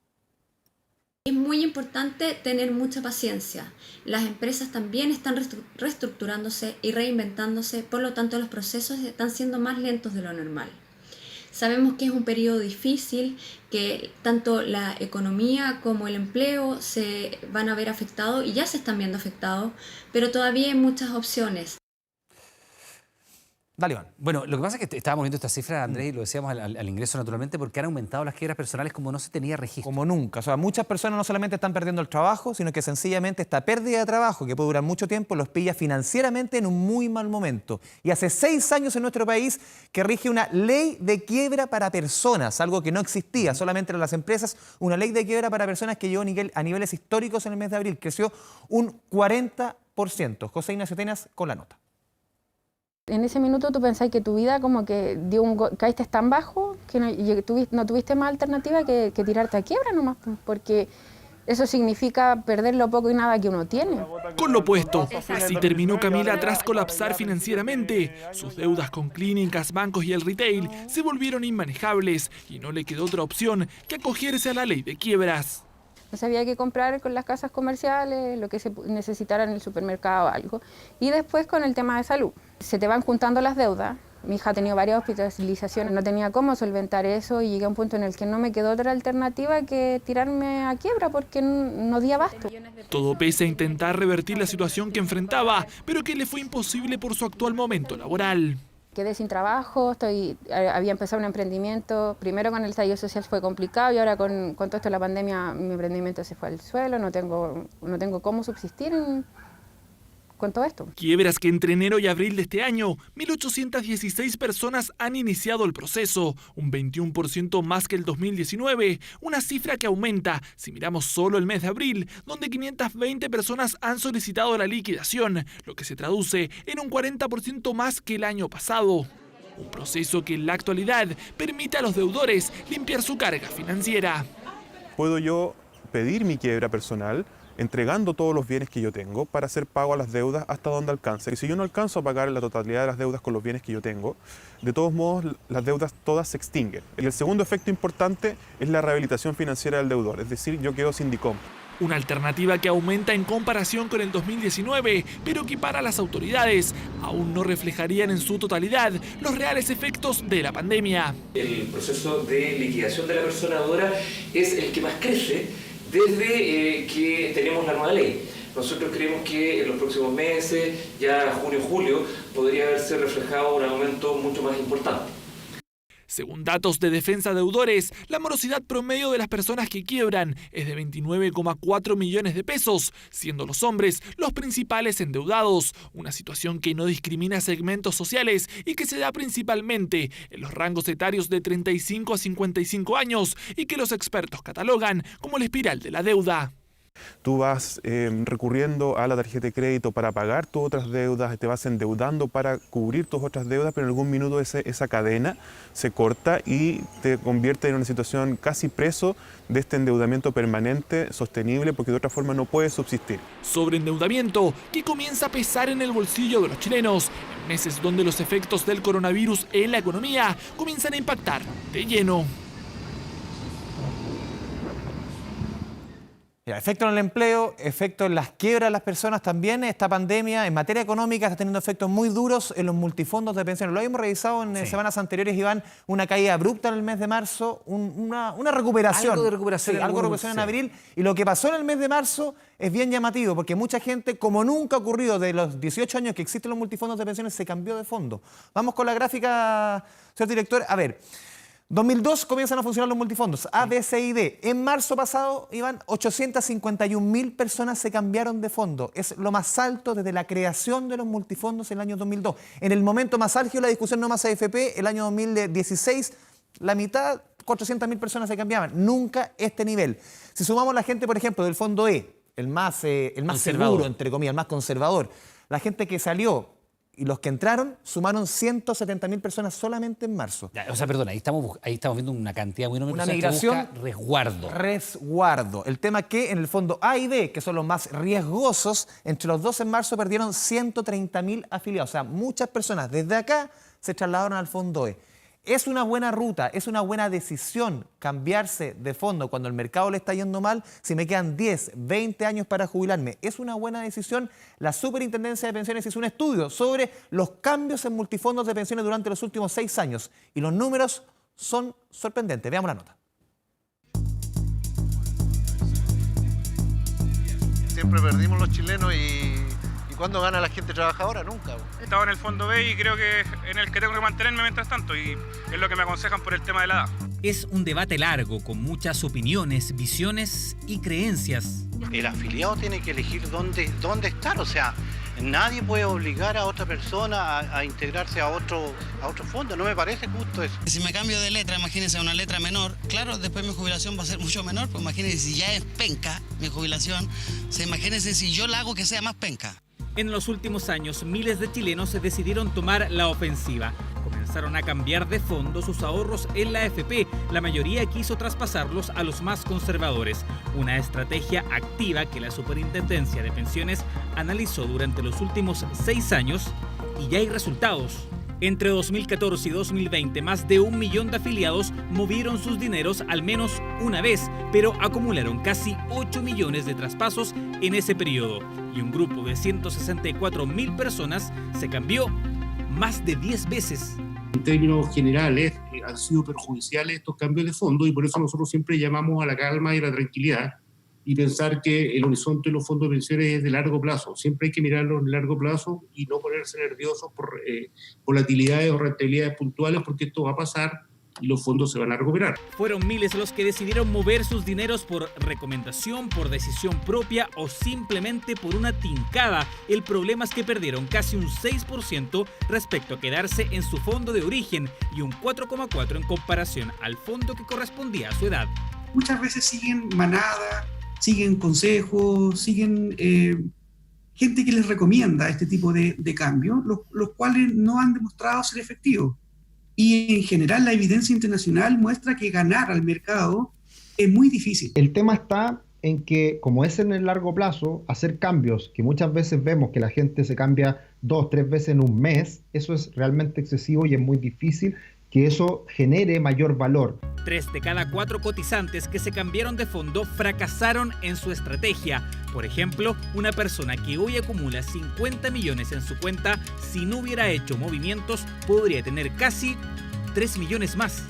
Speaker 5: Es muy importante tener mucha paciencia. Las empresas también están reestructurándose y reinventándose, por lo tanto los procesos están siendo más lentos de lo normal. Sabemos que es un periodo difícil, que tanto la economía como el empleo se van a ver afectados y ya se están viendo afectados, pero todavía hay muchas opciones.
Speaker 24: Dale, Iván.
Speaker 3: Bueno, lo que pasa es que estábamos viendo esta cifra, Andrés, y lo decíamos al ingreso naturalmente, porque han aumentado las quiebras personales como no se tenía registro.
Speaker 24: Como nunca. O sea, muchas personas no solamente están perdiendo el trabajo, sino que sencillamente esta pérdida de trabajo, que puede durar mucho tiempo, los pilla financieramente en un muy mal momento. Y hace 6 años en nuestro país que rige una ley de quiebra para personas, algo que no existía solamente en las empresas, una ley de quiebra para personas que llegó a niveles históricos en el mes de abril, creció un 40%. José Ignacio Tenas con la nota.
Speaker 7: En ese minuto tú pensás que tu vida como que caíste tan bajo que no tuviste más alternativa que tirarte a quiebra nomás, porque eso significa perder lo poco y nada que uno tiene.
Speaker 10: Con lo opuesto, así terminó Camila tras colapsar financieramente. Sus deudas con clínicas, bancos y el retail se volvieron inmanejables y no le quedó otra opción que acogerse a la ley de quiebras.
Speaker 7: No sabía qué comprar con las casas comerciales, lo que se necesitara en el supermercado o algo. Y después con el tema de salud. Se te van juntando las deudas. Mi hija ha tenido varias hospitalizaciones, no tenía cómo solventar eso y llegué a un punto en el que no me quedó otra alternativa que tirarme a quiebra porque no di abasto.
Speaker 10: Todo pese a intentar revertir la situación que enfrentaba, pero que le fue imposible por su actual momento laboral.
Speaker 7: Quedé sin trabajo, había empezado un emprendimiento, primero con el estallido social fue complicado y ahora con todo esto de la pandemia mi emprendimiento se fue al suelo, no tengo cómo subsistir con todo esto.
Speaker 10: Quiebras que entre enero y abril de este año, 1.816 personas han iniciado el proceso, un 21% más que el 2019, una cifra que aumenta si miramos solo el mes de abril, donde 520 personas han solicitado la liquidación, lo que se traduce en un 40% más que el año pasado. Un proceso que en la actualidad permite a los deudores limpiar su carga financiera.
Speaker 13: Puedo yo pedir mi quiebra personal entregando todos los bienes que yo tengo para hacer pago a las deudas hasta donde alcance. Y si yo no alcanzo a pagar la totalidad de las deudas con los bienes que yo tengo, de todos modos las deudas todas se extinguen. Y el segundo efecto importante es la rehabilitación financiera del deudor, es decir, yo quedo sin DICOM.
Speaker 10: Una alternativa que aumenta en comparación con el 2019, pero que para las autoridades aún no reflejarían en su totalidad los reales efectos de la pandemia.
Speaker 25: El proceso de liquidación de la persona deudora es el que más crece desde que tenemos la nueva ley. Nosotros creemos que en los próximos meses, ya junio, julio, podría haberse reflejado un aumento mucho más importante.
Speaker 10: Según datos de Defensa Deudores, la morosidad promedio de las personas que quiebran es de 29,4 millones de pesos, siendo los hombres los principales endeudados, una situación que no discrimina segmentos sociales y que se da principalmente en los rangos etarios de 35 a 55 años y que los expertos catalogan como la espiral de la deuda.
Speaker 13: Tú vas recurriendo a la tarjeta de crédito para pagar tus otras deudas, te vas endeudando para cubrir tus otras deudas, pero en algún minuto esa cadena se corta y te convierte en una situación casi preso de este endeudamiento permanente, sostenible, porque de otra forma no puedes subsistir.
Speaker 10: Sobreendeudamiento que comienza a pesar en el bolsillo de los chilenos, en meses donde los efectos del coronavirus en la economía comienzan a impactar de lleno.
Speaker 24: Efecto en el empleo, efecto en las quiebras de las personas también. Esta pandemia en materia económica está teniendo efectos muy duros en los multifondos de pensiones. Lo habíamos revisado en semanas anteriores, Iván, una caída abrupta en el mes de marzo, una recuperación.
Speaker 3: Algo de recuperación.
Speaker 24: Sí, algo de recuperación en abril. Y lo que pasó en el mes de marzo es bien llamativo, porque mucha gente, como nunca ha ocurrido de los 18 años que existen los multifondos de pensiones, se cambió de fondo. Vamos con la gráfica, señor director. A ver. 2002 comienzan a funcionar los multifondos, A, B, C y D. En marzo pasado, Iván, 851.000 personas se cambiaron de fondo. Es lo más alto desde la creación de los multifondos en el año 2002. En el momento más álgido de la discusión no más AFP, el año 2016, la mitad, 400.000 personas se cambiaban. Nunca este nivel. Si sumamos la gente, por ejemplo, del fondo E, el más seguro, entre comillas, el más conservador, la gente que salió y los que entraron sumaron 170.000 personas solamente en marzo.
Speaker 3: Ya, o sea, perdona, ahí estamos viendo una cantidad muy enorme de
Speaker 24: una
Speaker 3: personas
Speaker 24: migración,
Speaker 3: que busca resguardo.
Speaker 24: Resguardo. El tema es que en el fondo A y D, que son los más riesgosos, entre los dos en marzo perdieron 130.000 afiliados. O sea, muchas personas desde acá se trasladaron al fondo E. ¿Es una buena ruta, es una buena decisión cambiarse de fondo cuando el mercado le está yendo mal? Si me quedan 10, 20 años para jubilarme, ¿es una buena decisión? La Superintendencia de Pensiones hizo un estudio sobre los cambios en multifondos de pensiones durante los últimos 6 años y los números son sorprendentes. Veamos la nota.
Speaker 2: Siempre perdimos los chilenos y ¿cuándo gana la gente trabajadora? Nunca.
Speaker 6: Estaba en el fondo B y creo que es en el que tengo que mantenerme mientras tanto y es lo que me aconsejan por el tema de la edad.
Speaker 8: Es un debate largo con muchas opiniones, visiones y creencias.
Speaker 2: El afiliado tiene que elegir dónde estar, o sea, nadie puede obligar a otra persona a integrarse a otro fondo, no me parece justo eso.
Speaker 16: Si me cambio de letra, imagínense una letra menor, claro, después mi jubilación va a ser mucho menor, pues imagínense si ya es penca mi jubilación, imagínense si yo la hago que sea más penca.
Speaker 8: En los últimos años, miles de chilenos se decidieron tomar la ofensiva. Comenzaron a cambiar de fondo sus ahorros en la AFP. La mayoría quiso traspasarlos a los más conservadores. Una estrategia activa que la Superintendencia de Pensiones analizó durante los últimos 6 años y ya hay resultados. Entre 2014 y 2020, más de 1 millón de afiliados movieron sus dineros al menos una vez, pero acumularon casi 8 millones de traspasos en ese periodo. Y un grupo de 164.000 personas se cambió más de 10 veces.
Speaker 17: En términos generales, han sido perjudiciales estos cambios de fondo y por eso nosotros siempre llamamos a la calma y a la tranquilidad y pensar que el horizonte de los fondos de pensiones es de largo plazo. Siempre hay que mirarlo en largo plazo y no ponerse nerviosos por volatilidades o rentabilidades puntuales, porque esto va a pasar y los fondos se van a recuperar.
Speaker 8: Fueron miles los que decidieron mover sus dineros por recomendación, por decisión propia o simplemente por una tincada. El problema es que perdieron casi un 6% respecto a quedarse en su fondo de origen y un 4,4% en comparación al fondo que correspondía a su edad.
Speaker 26: Muchas veces siguen manada, siguen consejos, siguen gente que les recomienda este tipo de cambios, los cuales no han demostrado ser efectivos. Y en general la evidencia internacional muestra que ganar al mercado es muy difícil.
Speaker 27: El tema está en que, como es en el largo plazo, hacer cambios, que muchas veces vemos que la gente se cambia 2, 3 veces en un mes, eso es realmente excesivo y es muy difícil que eso genere mayor valor.
Speaker 8: 3 de cada 4 cotizantes que se cambiaron de fondo fracasaron en su estrategia. Por ejemplo, una persona que hoy acumula 50 millones en su cuenta, si no hubiera hecho movimientos, podría tener casi 3 millones más.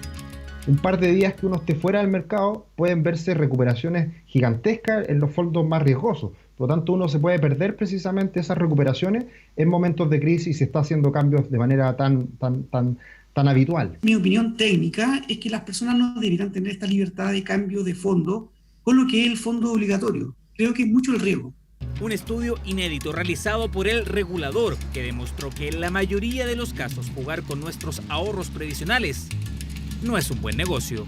Speaker 27: Un par de días que uno esté fuera del mercado pueden verse recuperaciones gigantescas en los fondos más riesgosos. Por lo tanto, uno se puede perder precisamente esas recuperaciones en momentos de crisis y se está haciendo cambios de manera tan habitual.
Speaker 26: Mi opinión técnica es que las personas no deberían tener esta libertad de cambio de fondo con lo que es el fondo obligatorio. Creo que es mucho el riesgo.
Speaker 8: Un estudio inédito realizado por el regulador que demostró que en la mayoría de los casos jugar con nuestros ahorros previsionales no es un buen negocio.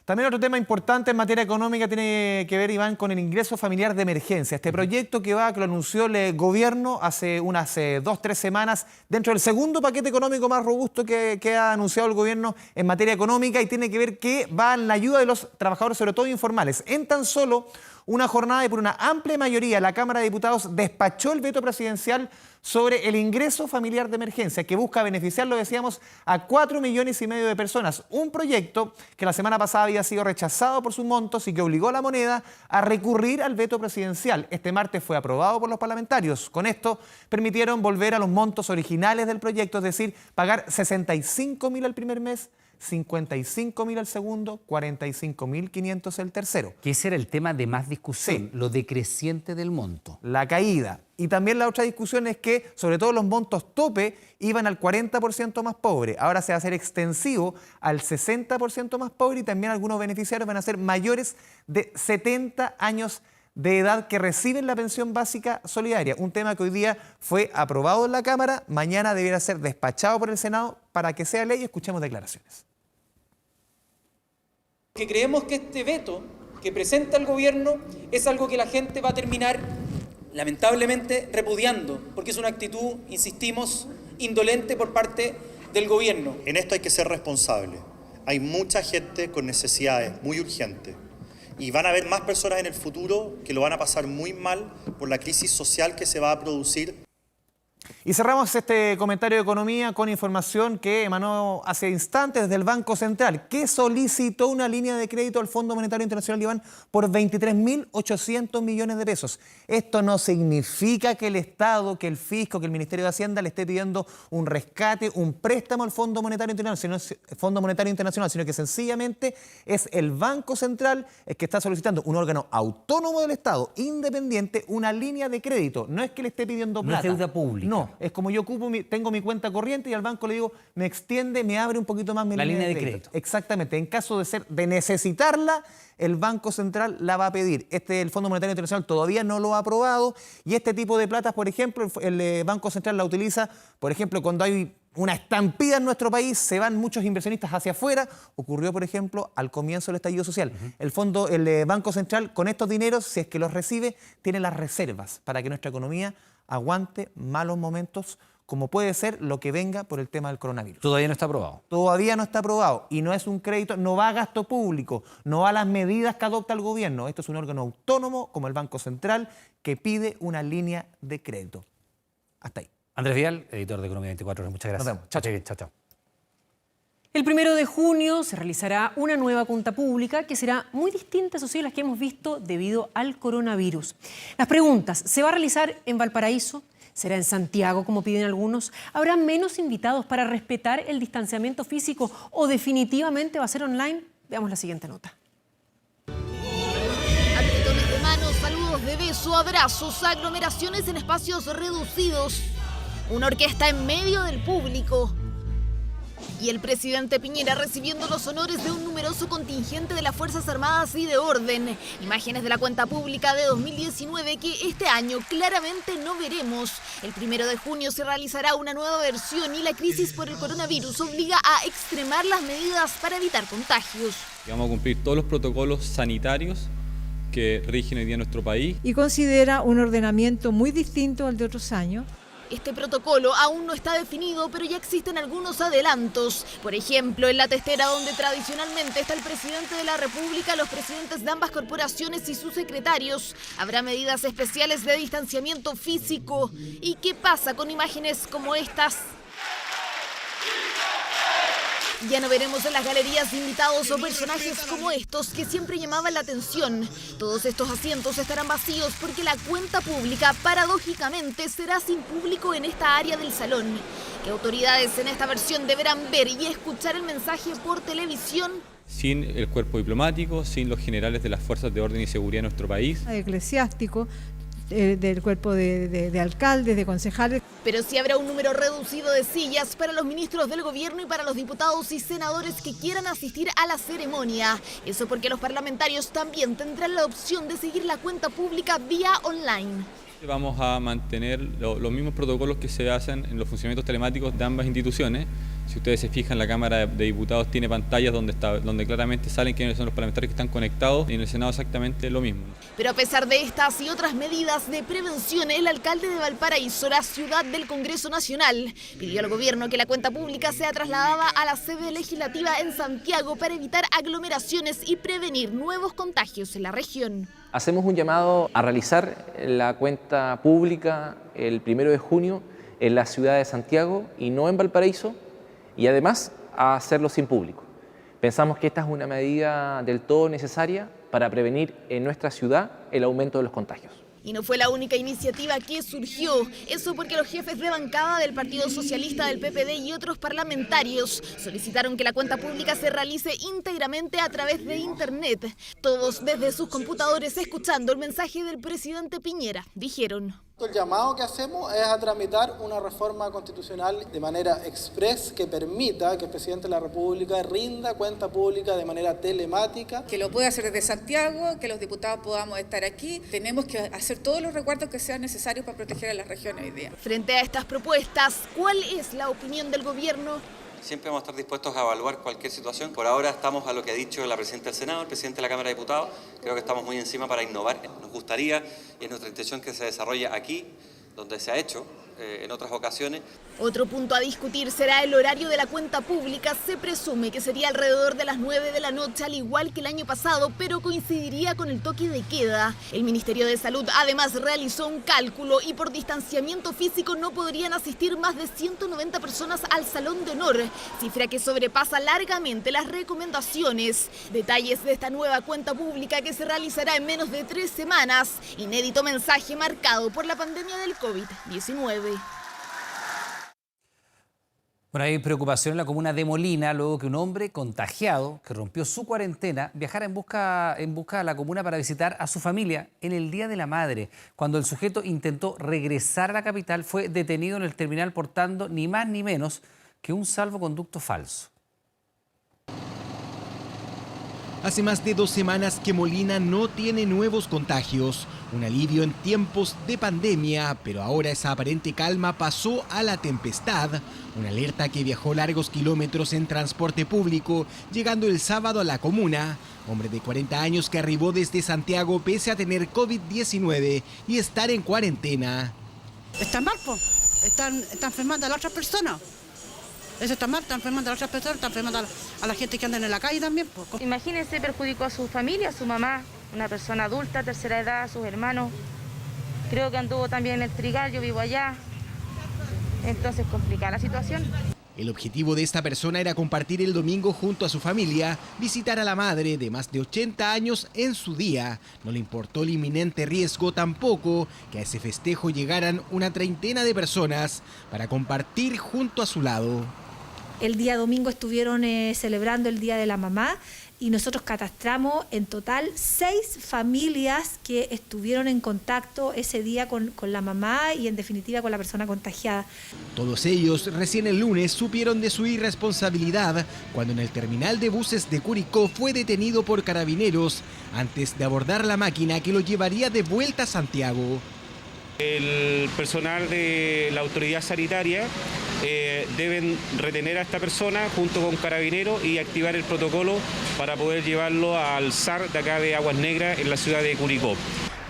Speaker 24: También otro tema importante en materia económica tiene que ver, Iván, con el ingreso familiar de emergencia. Este proyecto que lo anunció el gobierno hace unas 2-3 semanas, dentro del segundo paquete económico más robusto que ha anunciado el gobierno en materia económica, y tiene que ver que va en la ayuda de los trabajadores, sobre todo informales. En tan solo una jornada y por una amplia mayoría, la Cámara de Diputados despachó el veto presidencial sobre el ingreso familiar de emergencia, que busca beneficiar, lo decíamos, a 4,5 millones de personas. Un proyecto que la semana pasada había sido rechazado por sus montos y que obligó a la moneda a recurrir al veto presidencial. Este martes fue aprobado por los parlamentarios. Con esto permitieron volver a los montos originales del proyecto, es decir, pagar 65.000 al primer mes, 55.000 al segundo, 45.500 el tercero.
Speaker 3: Que ese era el tema de más discusión, lo decreciente del monto.
Speaker 24: La caída. Y también la otra discusión es que, sobre todo, los montos tope iban al 40% más pobre. Ahora se va a hacer extensivo al 60% más pobre y también algunos beneficiarios van a ser mayores de 70 años de edad que reciben la pensión básica solidaria. Un tema que hoy día fue aprobado en la Cámara, mañana deberá ser despachado por el Senado para que sea ley. Escuchemos declaraciones.
Speaker 28: Que creemos que este veto que presenta el gobierno es algo que la gente va a terminar lamentablemente repudiando, porque es una actitud, insistimos, indolente por parte del gobierno.
Speaker 29: En esto hay que ser responsable. Hay mucha gente con necesidades muy urgentes y van a haber más personas en el futuro que lo van a pasar muy mal por la crisis social que se va a producir.
Speaker 24: Y cerramos este comentario de economía con información que emanó hace instantes desde el Banco Central, que solicitó una línea de crédito al Fondo Monetario Internacional, Iván, por 23.800 millones de pesos. Esto no significa que el Estado, que el Fisco, que el Ministerio de Hacienda le esté pidiendo un rescate, un préstamo al Fondo Monetario Internacional, sino que sencillamente es el Banco Central el que está solicitando, un órgano autónomo del Estado, independiente, una línea de crédito. No es que le esté pidiendo plata.
Speaker 3: No es deuda pública.
Speaker 24: No. Es como yo tengo mi cuenta corriente y al banco le digo, me extiende, me abre un poquito más mi línea de crédito. Exactamente. En caso de necesitarla, el Banco Central la va a pedir. El Fondo Monetario Internacional todavía no lo ha aprobado y este tipo de platas, por ejemplo, el Banco Central la utiliza, por ejemplo, cuando hay una estampida en nuestro país, se van muchos inversionistas hacia afuera. Ocurrió, por ejemplo, al comienzo del estallido social. El Banco Central, con estos dineros, si es que los recibe, tiene las reservas para que nuestra economía aguante malos momentos, como puede ser lo que venga por el tema del coronavirus.
Speaker 3: Todavía no está aprobado.
Speaker 24: Todavía no está aprobado y no es un crédito, no va a gasto público, no va a las medidas que adopta el gobierno. Esto es un órgano autónomo como el Banco Central que pide una línea de crédito. Hasta ahí.
Speaker 3: Andrés Vial, editor de Economía 24 Horas. Muchas gracias.
Speaker 24: Nos vemos. Chao,
Speaker 3: chao, chao.
Speaker 1: El 1 de junio se realizará una nueva cuenta pública que será muy distinta, eso sí, a las que hemos visto debido al coronavirus. Las preguntas, ¿se va a realizar en Valparaíso? ¿Será en Santiago, como piden algunos? ¿Habrá menos invitados para respetar el distanciamiento físico o definitivamente va a ser online? Veamos la siguiente nota.
Speaker 4: Apretones de manos, saludos de beso, abrazos, aglomeraciones en espacios reducidos. Una orquesta en medio del público. Y el presidente Piñera recibiendo los honores de un numeroso contingente de las Fuerzas Armadas y de Orden. Imágenes de la cuenta pública de 2019 que este año claramente no veremos. El 1 de junio se realizará una nueva versión y la crisis por el coronavirus obliga a extremar las medidas para evitar contagios.
Speaker 9: Vamos a cumplir todos los protocolos sanitarios que rigen hoy día en nuestro país.
Speaker 12: Y considera un ordenamiento muy distinto al de otros años.
Speaker 4: Este protocolo aún no está definido, pero ya existen algunos adelantos. Por ejemplo, en la testera donde tradicionalmente está el presidente de la República, los presidentes de ambas corporaciones y sus secretarios, habrá medidas especiales de distanciamiento físico. ¿Y qué pasa con imágenes como estas? Ya no veremos en las galerías invitados o personajes como estos que siempre llamaban la atención. Todos estos asientos estarán vacíos porque la cuenta pública, paradójicamente, será sin público en esta área del salón. ¿Qué autoridades en esta versión deberán ver y escuchar el mensaje por televisión?
Speaker 9: Sin el cuerpo diplomático, sin los generales de las fuerzas de orden y seguridad de nuestro país.
Speaker 12: Eclesiástico, del cuerpo de alcaldes, de concejales.
Speaker 4: Pero sí habrá un número reducido de sillas para los ministros del gobierno y para los diputados y senadores que quieran asistir a la ceremonia. Eso porque los parlamentarios también tendrán la opción de seguir la cuenta pública vía online.
Speaker 9: Vamos a mantener los mismos protocolos que se hacen en los funcionamientos telemáticos de ambas instituciones. Si ustedes se fijan, la Cámara de Diputados tiene pantallas donde claramente salen quiénes son los parlamentarios que están conectados, y en el Senado exactamente lo mismo.
Speaker 4: Pero a pesar de estas y otras medidas de prevención, el alcalde de Valparaíso, la ciudad del Congreso Nacional, pidió al gobierno que la cuenta pública sea trasladada a la sede legislativa en Santiago para evitar aglomeraciones y prevenir nuevos contagios en la región.
Speaker 14: Hacemos un llamado a realizar la cuenta pública el 1 de junio en la ciudad de Santiago y no en Valparaíso, y además a hacerlo sin público. Pensamos que esta es una medida del todo necesaria para prevenir en nuestra ciudad el aumento de los contagios.
Speaker 4: Y no fue la única iniciativa que surgió. Eso porque los jefes de bancada del Partido Socialista, del PPD y otros parlamentarios solicitaron que la cuenta pública se realice íntegramente a través de Internet. Todos desde sus computadores escuchando el mensaje del presidente Piñera, dijeron:
Speaker 15: El llamado que hacemos es a tramitar una reforma constitucional de manera express que permita que el presidente de la República rinda cuenta pública de manera telemática.
Speaker 19: Que lo pueda hacer desde Santiago, que los diputados podamos estar aquí. Tenemos que hacer todos los recuerdos que sean necesarios para proteger a las regiones hoy día.
Speaker 4: Frente a estas propuestas, ¿cuál es la opinión del gobierno?
Speaker 20: Siempre vamos a estar dispuestos a evaluar cualquier situación. Por ahora estamos a lo que ha dicho la presidenta del Senado, el presidente de la Cámara de Diputados. Creo que estamos muy encima para innovar. Nos gustaría, y es nuestra intención, que se desarrolle aquí, donde se ha hecho en otras ocasiones.
Speaker 4: Otro punto a discutir será el horario de la cuenta pública. Se presume que sería alrededor de las 9 de la noche, al igual que el año pasado, pero coincidiría con el toque de queda. El Ministerio de Salud además realizó un cálculo y por distanciamiento físico no podrían asistir más de 190 personas al Salón de Honor, cifra que sobrepasa largamente las recomendaciones. Detalles de esta nueva cuenta pública que se realizará en menos de 3 semanas. Inédito mensaje marcado por la pandemia del COVID-19.
Speaker 3: Bueno, hay preocupación en la comuna de Molina luego que un hombre contagiado que rompió su cuarentena viajara en busca de la comuna para visitar a su familia en el Día de la Madre. Cuando el sujeto intentó regresar a la capital, fue detenido en el terminal portando ni más ni menos que un salvoconducto falso.
Speaker 5: Hace más de 2 semanas que Molina no tiene nuevos contagios. Un alivio en tiempos de pandemia, pero ahora esa aparente calma pasó a la tempestad. Una alerta que viajó largos kilómetros en transporte público, llegando el sábado a la comuna. Hombre de 40 años que arribó desde Santiago pese a tener COVID-19 y estar en cuarentena.
Speaker 7: Está mal, pues. Están enfermando a las otras personas. Eso está mal, están enfermando a las otras personas, están enfermando a la gente que anda en la calle también. Pues.
Speaker 11: Imagínense, perjudicó a su familia, a su mamá, una persona adulta, tercera edad, a sus hermanos. Creo que anduvo también en el Trigal, yo vivo allá. Entonces complica la situación.
Speaker 5: El objetivo de esta persona era compartir el domingo junto a su familia, visitar a la madre de más de 80 años en su día. No le importó el inminente riesgo tampoco que a ese festejo llegaran una treintena de personas para compartir junto a su lado.
Speaker 13: El día domingo estuvieron celebrando el Día de la Mamá y nosotros catastramos en total 6 familias que estuvieron en contacto ese día con la mamá y en definitiva con la persona contagiada.
Speaker 5: Todos ellos recién el lunes supieron de su irresponsabilidad cuando en el terminal de buses de Curicó fue detenido por carabineros antes de abordar la máquina que lo llevaría de vuelta a Santiago.
Speaker 18: El personal de la autoridad sanitaria deben retener a esta persona junto con carabineros y activar el protocolo para poder llevarlo al SAR de acá de Aguas Negras en la ciudad de Curicó.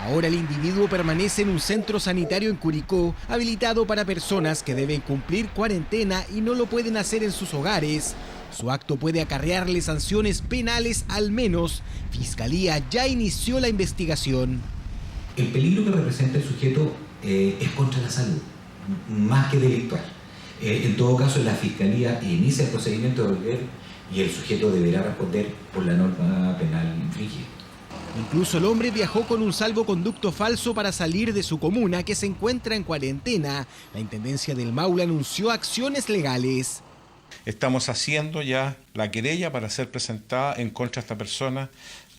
Speaker 5: Ahora el individuo permanece en un centro sanitario en Curicó, habilitado para personas que deben cumplir cuarentena y no lo pueden hacer en sus hogares. Su acto puede acarrearle sanciones penales al menos. Fiscalía ya inició la investigación.
Speaker 21: El peligro que representa el sujeto es contra la salud, más que delictual. En todo caso, la Fiscalía inicia el procedimiento de volver y el sujeto deberá responder por la norma penal infringida.
Speaker 5: Incluso el hombre viajó con un salvoconducto falso para salir de su comuna que se encuentra en cuarentena. La Intendencia del Maule anunció acciones legales.
Speaker 22: Estamos haciendo ya la querella para ser presentada en contra de esta persona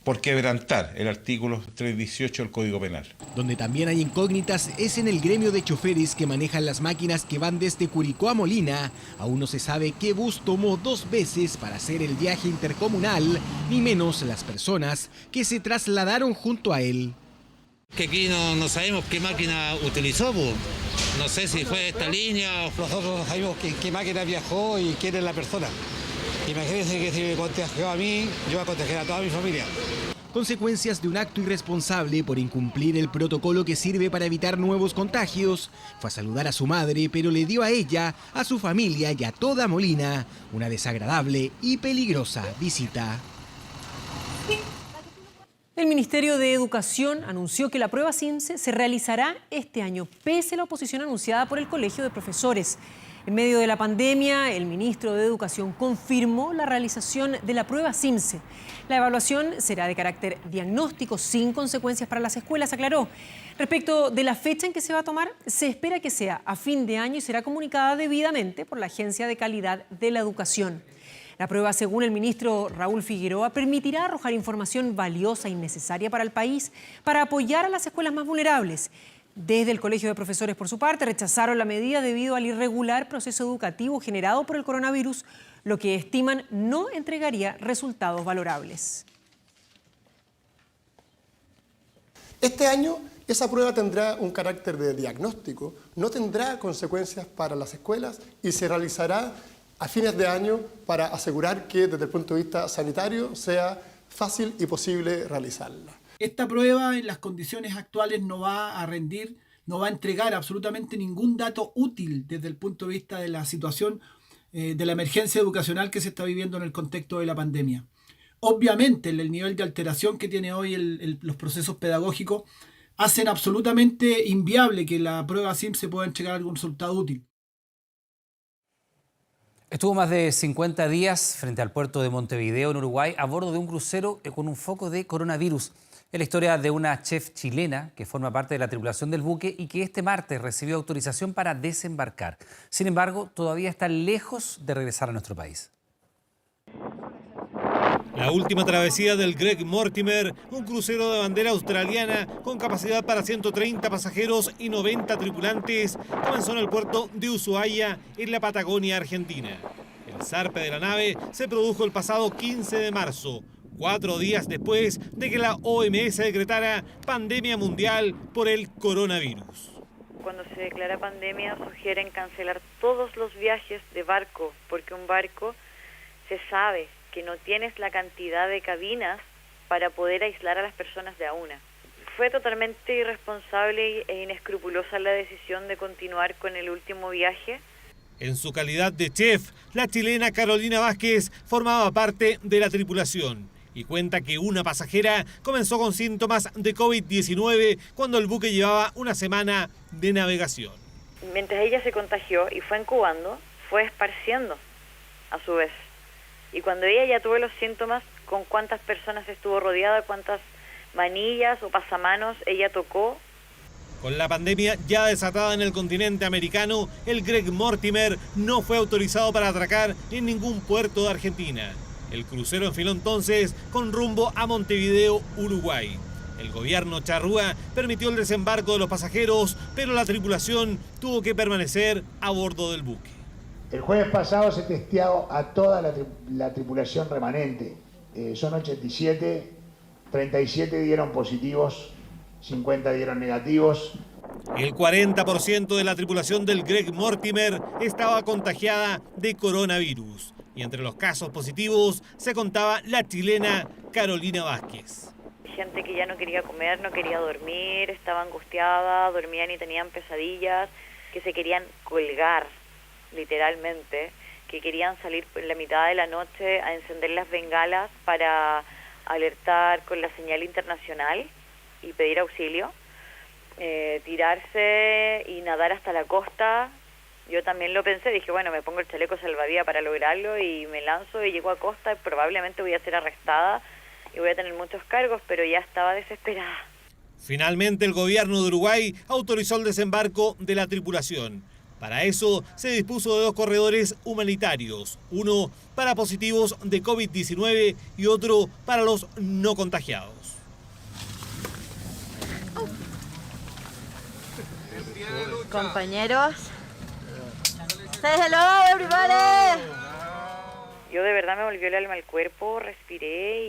Speaker 22: por quebrantar el artículo 318 del Código Penal.
Speaker 5: Donde también hay incógnitas es en el gremio de choferes que manejan las máquinas que van desde Curicó a Molina. Aún no se sabe qué bus tomó 2 veces para hacer el viaje intercomunal, ni menos las personas que se trasladaron junto a él.
Speaker 23: Que aquí no sabemos qué máquina utilizó, pues. No sé si fue esta línea.
Speaker 25: Nosotros no sabemos qué máquina viajó y quién es la persona. Imagínense que si me contagió a mí, yo voy a contagiar a toda mi familia.
Speaker 5: Consecuencias de un acto irresponsable por incumplir el protocolo que sirve para evitar nuevos contagios. Fue a saludar a su madre, pero le dio a ella, a su familia y a toda Molina una desagradable y peligrosa visita.
Speaker 1: El Ministerio de Educación anunció que la prueba CIMSE se realizará este año, pese a la oposición anunciada por el Colegio de Profesores. En medio de la pandemia, el ministro de Educación confirmó la realización de la prueba CIMSE. La evaluación será de carácter diagnóstico, sin consecuencias para las escuelas, aclaró. Respecto de la fecha en que se va a tomar, se espera que sea a fin de año y será comunicada debidamente por la Agencia de Calidad de la Educación. La prueba, según el ministro Raúl Figueroa, permitirá arrojar información valiosa y necesaria para el país para apoyar a las escuelas más vulnerables. Desde el Colegio de Profesores, por su parte, rechazaron la medida debido al irregular proceso educativo generado por el coronavirus, lo que estiman no entregaría resultados valorables.
Speaker 30: Este año esa prueba tendrá un carácter de diagnóstico, no tendrá consecuencias para las escuelas y se realizará a fines de año para asegurar que desde el punto de vista sanitario sea fácil y posible realizarla.
Speaker 31: Esta prueba en las condiciones actuales no va a rendir
Speaker 2: no va a entregar absolutamente ningún dato útil desde el punto de vista de la situación de la emergencia educacional que se está viviendo en el contexto de la pandemia. Obviamente, el nivel de alteración que tiene hoy los procesos pedagógicos hacen absolutamente inviable que la prueba SIMS se pueda entregar algún resultado útil.
Speaker 3: Estuvo más de 50 días frente al puerto de Montevideo, en Uruguay, a bordo de un crucero con un foco de coronavirus. Es la historia de una chef chilena que forma parte de la tripulación del buque y que este martes recibió autorización para desembarcar. Sin embargo, todavía está lejos de regresar a nuestro país.
Speaker 6: La última travesía del Greg Mortimer, un crucero de bandera australiana con capacidad para 130 pasajeros y 90 tripulantes, comenzó en el puerto de Ushuaia, en la Patagonia Argentina. El zarpe de la nave se produjo el pasado 15 de marzo, 4 días después de que la OMS decretara pandemia mundial por el coronavirus.
Speaker 8: Cuando se declara pandemia, sugieren cancelar todos los viajes de barco, porque un barco se sabe que no tienes la cantidad de cabinas para poder aislar a las personas de a una. Fue totalmente irresponsable e inescrupulosa la decisión de continuar con el último viaje.
Speaker 6: En su calidad de chef, la chilena Carolina Vázquez formaba parte de la tripulación y cuenta que una pasajera comenzó con síntomas de COVID-19 cuando el buque llevaba una semana de navegación.
Speaker 8: Mientras ella se contagió y fue incubando, fue esparciendo a su vez. Y cuando ella ya tuvo los síntomas, con cuántas personas estuvo rodeada, cuántas manillas o pasamanos ella tocó.
Speaker 6: Con la pandemia ya desatada en el continente americano, el Greg Mortimer no fue autorizado para atracar en ningún puerto de Argentina. El crucero enfiló entonces con rumbo a Montevideo, Uruguay. El gobierno charrúa permitió el desembarco de los pasajeros, pero la tripulación tuvo que permanecer a bordo del buque.
Speaker 10: El jueves pasado se testeó a toda la tripulación remanente. Son 87, 37 dieron positivos, 50 dieron negativos.
Speaker 6: El 40% de la tripulación del Greg Mortimer estaba contagiada de coronavirus. Y entre los casos positivos se contaba la chilena Carolina Vázquez.
Speaker 8: Gente que ya no quería comer, no quería dormir, estaba angustiada, dormían y tenían pesadillas, que se querían colgar, literalmente, que querían salir en la mitad de la noche a encender las bengalas para alertar con la señal internacional y pedir auxilio, tirarse y nadar hasta la costa. Yo también lo pensé, dije, bueno, me pongo el chaleco salvavidas para lograrlo y me lanzo y llego a costa y probablemente voy a ser arrestada y voy a tener muchos cargos, pero ya estaba desesperada.
Speaker 6: Finalmente el gobierno de Uruguay autorizó el desembarco de la tripulación. Para eso se dispuso de 2 corredores humanitarios, uno para positivos de COVID-19 y otro para los no contagiados.
Speaker 8: Compañeros, say hello everybody. Yo de verdad me volvió el alma al cuerpo, respiré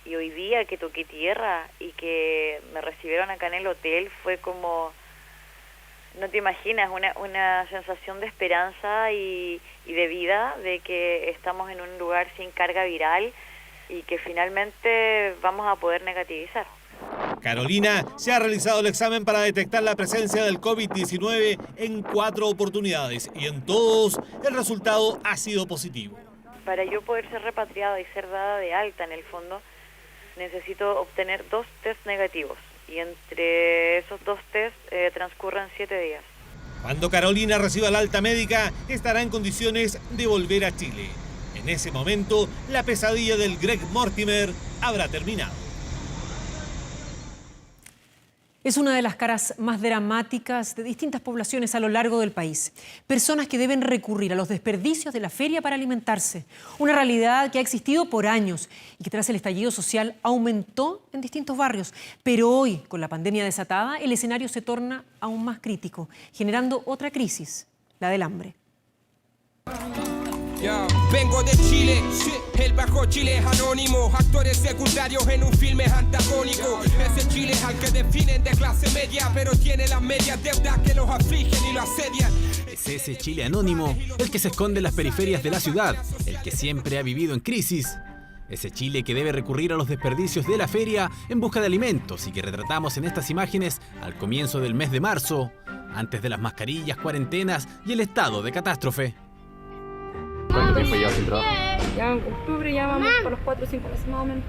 Speaker 8: y hoy día que toqué tierra y que me recibieron acá en el hotel fue como, no te imaginas, una sensación de esperanza y de vida, de que estamos en un lugar sin carga viral y que finalmente vamos a poder negativizar.
Speaker 6: Carolina se ha realizado el examen para detectar la presencia del COVID-19 en 4 oportunidades y en todos el resultado ha sido positivo.
Speaker 8: Para yo poder ser repatriada y ser dada de alta en el fondo, necesito obtener 2 test negativos y entre esos 2 test transcurren 7 días.
Speaker 6: Cuando Carolina reciba la alta médica, estará en condiciones de volver a Chile. En ese momento, la pesadilla del Greg Mortimer habrá terminado.
Speaker 1: Es una de las caras más dramáticas de distintas poblaciones a lo largo del país. Personas que deben recurrir a los desperdicios de la feria para alimentarse. Una realidad que ha existido por años y que tras el estallido social aumentó en distintos barrios. Pero hoy, con la pandemia desatada, el escenario se torna aún más crítico, generando otra crisis, la del hambre.
Speaker 16: Vengo de Chile, el Bajo Chile es anónimo, actores secundarios en un filme antagónico. Ese Chile es al que definen de clase media, pero tiene las medias deudas que los afligen y lo asedian.
Speaker 17: Es ese Chile anónimo, el que se esconde en las periferias de la ciudad, el que siempre ha vivido en crisis
Speaker 5: Ese Chile que debe recurrir a los desperdicios de la feria en busca de alimentos y que retratamos en estas imágenes al comienzo del mes de marzo, antes de las mascarillas, cuarentenas y el estado de catástrofe.
Speaker 9: ¿Cuánto tiempo llevas sin trabajo? Ya en octubre ya vamos por los 4 o 5 meses más o menos.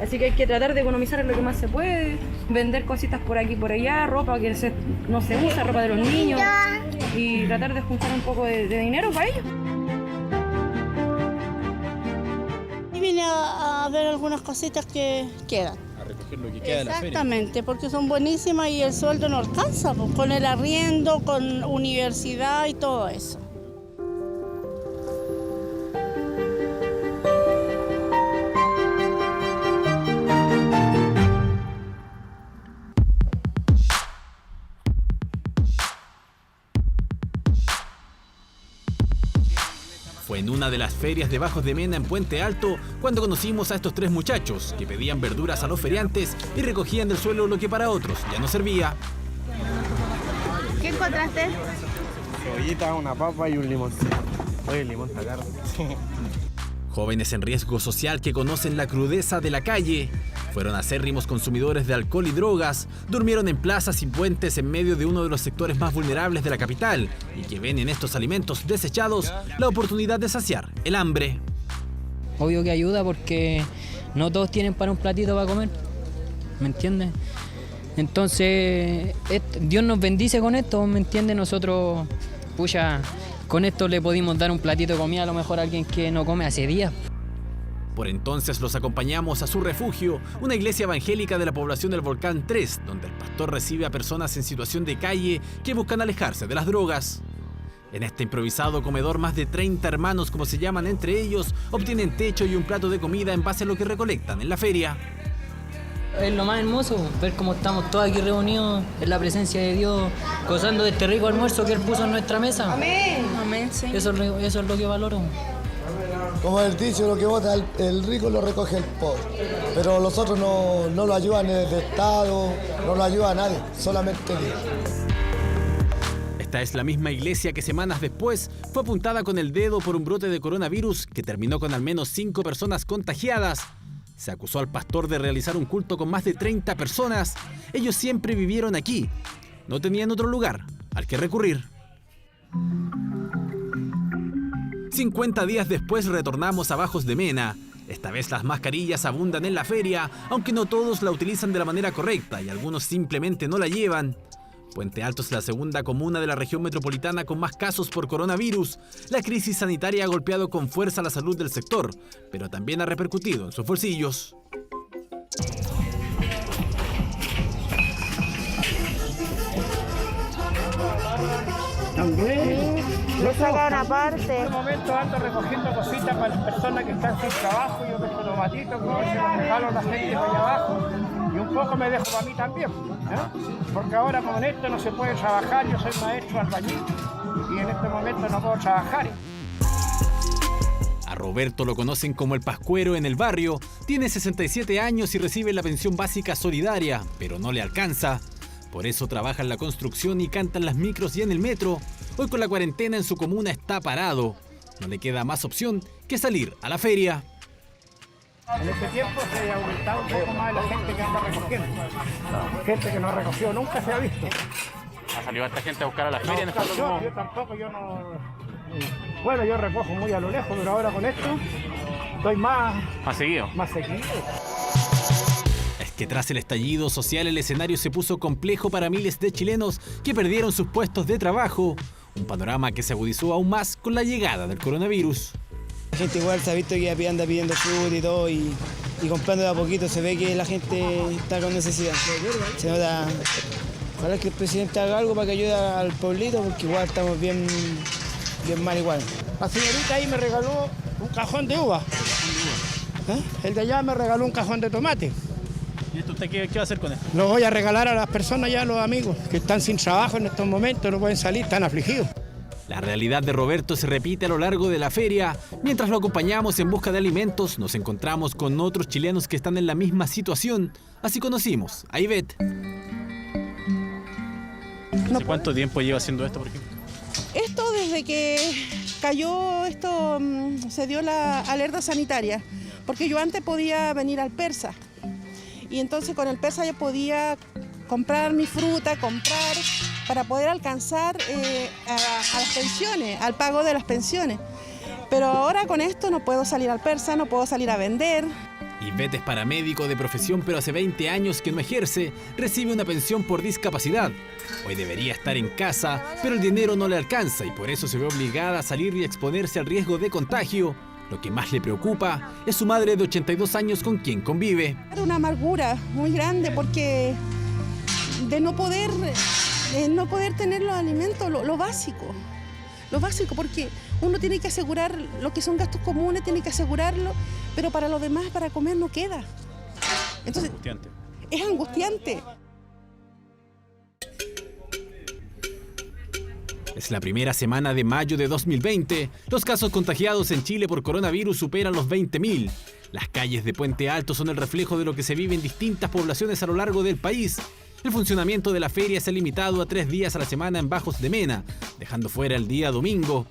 Speaker 9: Así que hay que tratar de economizar lo que más se puede, vender cositas por aquí y por allá, ropa que no se usa, ropa de los niños, y tratar de juntar un poco de dinero para ellos.
Speaker 12: Y vine a ver algunas cositas que quedan.
Speaker 14: A recoger lo que queda de la feria.
Speaker 12: Exactamente, porque son buenísimas y el sueldo no alcanza, pues, con el arriendo, con universidad y todo eso.
Speaker 5: Fue en una de las ferias de Bajos de Mena en Puente Alto cuando conocimos a estos 3 muchachos que pedían verduras a los feriantes y recogían del suelo lo que para otros ya no servía.
Speaker 12: ¿Qué encontraste?
Speaker 14: Cebollita, una papa y un limoncito. Oye, el limón está caro.
Speaker 5: Jóvenes en riesgo social que conocen la crudeza de la calle, fueron acérrimos consumidores de alcohol y drogas, durmieron en plazas y puentes en medio de uno de los sectores más vulnerables de la capital y que ven en estos alimentos desechados la oportunidad de saciar el hambre.
Speaker 15: Obvio que ayuda porque no todos tienen para un platito para comer, ¿me entiendes? Entonces, Dios nos bendice con esto, ¿me entiendes? Nosotros, pucha, con esto le pudimos dar un platito de comida a lo mejor a alguien que no come hace días.
Speaker 5: Por entonces los acompañamos a su refugio, una iglesia evangélica de la población del Volcán 3, donde el pastor recibe a personas en situación de calle que buscan alejarse de las drogas. En este improvisado comedor, más de 30 hermanos, como se llaman entre ellos, obtienen techo y un plato de comida en base a lo que recolectan en la feria.
Speaker 15: Es lo más hermoso, ver cómo estamos todos aquí reunidos en la presencia de Dios, gozando de este rico almuerzo que Él puso en nuestra mesa. Amén. Amén, sí. Eso es lo que valoro.
Speaker 17: Como el dicho, lo que vota el rico lo recoge el pobre. Pero los otros no lo ayudan el Estado, no lo ayuda a nadie, solamente Dios.
Speaker 5: Esta es la misma iglesia que semanas después fue apuntada con el dedo por un brote de coronavirus que terminó con al menos 5 personas contagiadas. Se acusó al pastor de realizar un culto con más de 30 personas. Ellos siempre vivieron aquí. No tenían otro lugar al que recurrir. 50 días después retornamos a Bajos de Mena. Esta vez las mascarillas abundan en la feria, aunque no todos la utilizan de la manera correcta y algunos simplemente no la llevan. Puente Alto es la segunda comuna de la región metropolitana con más casos por coronavirus. La crisis sanitaria ha golpeado con fuerza la salud del sector, pero también ha repercutido en sus bolsillos.
Speaker 9: Lo sacan aparte.
Speaker 24: En este momento ando recogiendo cositas para las personas que están sin trabajo. Yo dejo tomatitos, como se los regalo a la gente para allá abajo. Y un poco me dejo para mí también, porque ahora con esto no se puede trabajar. Yo soy maestro albañil y en este momento no puedo trabajar.
Speaker 5: A Roberto lo conocen como el Pascuero en el barrio. Tiene 67 años y recibe la pensión básica solidaria, pero no le alcanza. Por eso trabaja en la construcción y canta en las micros y en el metro. Hoy con la cuarentena en su comuna está parado. No le queda más opción que salir a la feria.
Speaker 24: En este tiempo se ha aumentado un poco más la gente que anda recogiendo. Gente que no recogió nunca se ha visto.
Speaker 18: ¿Ha salido esta gente a buscar a la feria?
Speaker 24: No, yo tampoco, yo no... Bueno, yo recojo muy a lo lejos, pero ahora con esto estoy más seguido.
Speaker 5: Es que tras el estallido social el escenario se puso complejo para miles de chilenos que perdieron sus puestos de trabajo. Un panorama que se agudizó aún más con la llegada del coronavirus.
Speaker 26: La gente igual se ha visto que anda pidiendo food y todo y comprando de a poquito se ve que la gente está con necesidad. Se nota, ojalá que el presidente haga algo para que ayude al pueblito porque igual estamos bien mal igual.
Speaker 24: La señorita ahí me regaló un cajón de uva. El de allá me regaló un cajón de tomate.
Speaker 14: ¿Y esto usted qué va a hacer con esto?
Speaker 24: Lo voy a regalar a las personas ya, a los amigos que están sin trabajo en estos momentos, no pueden salir, están afligidos.
Speaker 5: La realidad de Roberto se repite a lo largo de la feria. Mientras lo acompañamos en busca de alimentos, nos encontramos con otros chilenos que están en la misma situación. Así conocimos a Ivette.
Speaker 14: ¿Hace cuánto tiempo lleva haciendo esto, por ejemplo?
Speaker 12: Esto desde que cayó se dio la alerta sanitaria. Porque yo antes podía venir al Persa y entonces con el Persa yo podía comprar mi fruta, para poder alcanzar a las pensiones, al pago de las pensiones. Pero ahora con esto no puedo salir al Persa, no puedo salir a vender.
Speaker 5: Ivette es paramédico de profesión, pero hace 20 años que no ejerce, recibe una pensión por discapacidad. Hoy debería estar en casa, pero el dinero no le alcanza y por eso se ve obligada a salir y exponerse al riesgo de contagio. Lo que más le preocupa es su madre de 82 años con quien convive.
Speaker 12: Una amargura muy grande porque de no poder tener los alimentos, lo básico. Lo básico, porque uno tiene que asegurar lo que son gastos comunes, tiene que asegurarlo, pero para los demás, para comer, no queda. Entonces, es angustiante.
Speaker 5: Es la primera semana de mayo de 2020. Los casos contagiados en Chile por coronavirus superan los 20.000. Las calles de Puente Alto son el reflejo de lo que se vive en distintas poblaciones a lo largo del país. El funcionamiento de la feria se ha limitado a 3 días a la semana en Bajos de Mena, dejando fuera el día domingo.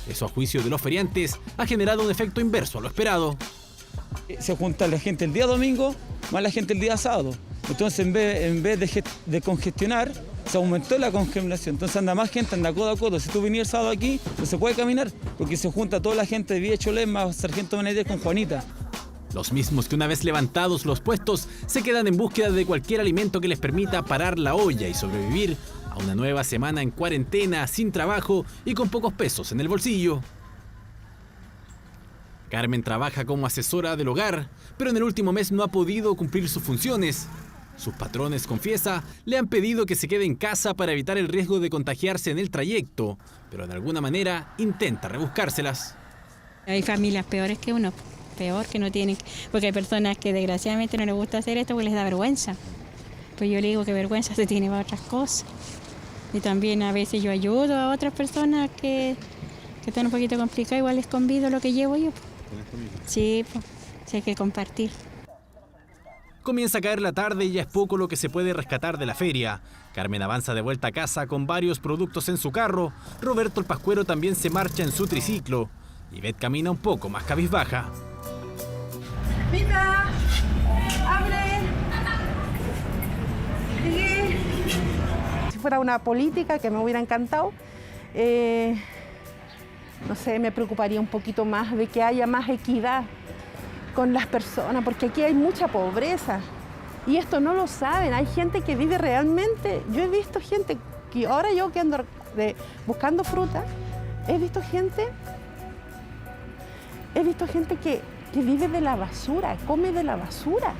Speaker 5: Eso, a juicio de los feriantes, ha generado un efecto inverso a lo esperado.
Speaker 4: Se junta la gente el día domingo más la gente el día sábado. Entonces, en vez de congestionar, se aumentó la congestión. Entonces anda más gente, anda codo a codo. Si tú viniste el sábado aquí, no se puede caminar, porque se junta toda la gente de Villa Cholés más Sargento Benítez con Juanita.
Speaker 5: Los mismos que una vez levantados los puestos se quedan en búsqueda de cualquier alimento que les permita parar la olla y sobrevivir a una nueva semana en cuarentena, sin trabajo y con pocos pesos en el bolsillo. Carmen trabaja como asesora del hogar, pero en el último mes no ha podido cumplir sus funciones. Sus patrones, confiesa, le han pedido que se quede en casa para evitar el riesgo de contagiarse en el trayecto, pero de alguna manera intenta rebuscárselas.
Speaker 7: Hay familias peores que uno. Peor, que no tienen, porque hay personas que desgraciadamente no les gusta hacer esto porque les da vergüenza. Pues yo le digo que vergüenza se tiene para otras cosas. Y también a veces yo ayudo a otras personas que están un poquito complicadas, igual les convido lo que llevo yo. Sí, pues, sí hay que compartir.
Speaker 5: Comienza a caer la tarde y ya es poco lo que se puede rescatar de la feria. Carmen avanza de vuelta a casa con varios productos en su carro. Roberto el Pascuero también se marcha en su triciclo. Ivette camina un poco más cabizbaja.
Speaker 12: ¡Vita! ¡Abre! ¡Sigue! Si fuera una política que me hubiera encantado, no sé, me preocuparía un poquito más de que haya más equidad con las personas, porque aquí hay mucha pobreza y esto no lo saben. Hay gente que vive realmente. Yo he visto gente que ahora yo que ando buscando fruta, he visto gente que vive de la basura, come de la basura.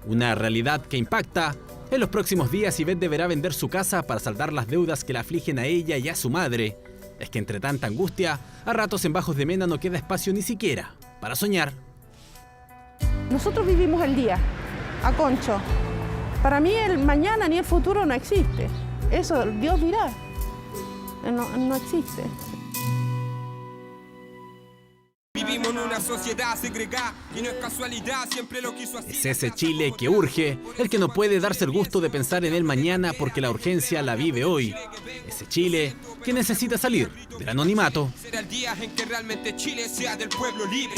Speaker 5: Una realidad que impacta. En los próximos días, Ivette deberá vender su casa para saldar las deudas que la afligen a ella y a su madre. Es que entre tanta angustia, a ratos en Bajos de Mena no queda espacio ni siquiera para soñar.
Speaker 12: Nosotros vivimos el día, a concho. Para mí el mañana ni el futuro no existe. Eso Dios dirá. No existe.
Speaker 16: Vivimos en una sociedad segregada y no es casualidad, siempre lo quiso así.
Speaker 5: Es ese Chile que urge, el que no puede darse el gusto de pensar en el mañana porque la urgencia la vive hoy. Ese Chile que necesita salir del anonimato.
Speaker 16: Será el día en que realmente Chile sea del pueblo libre.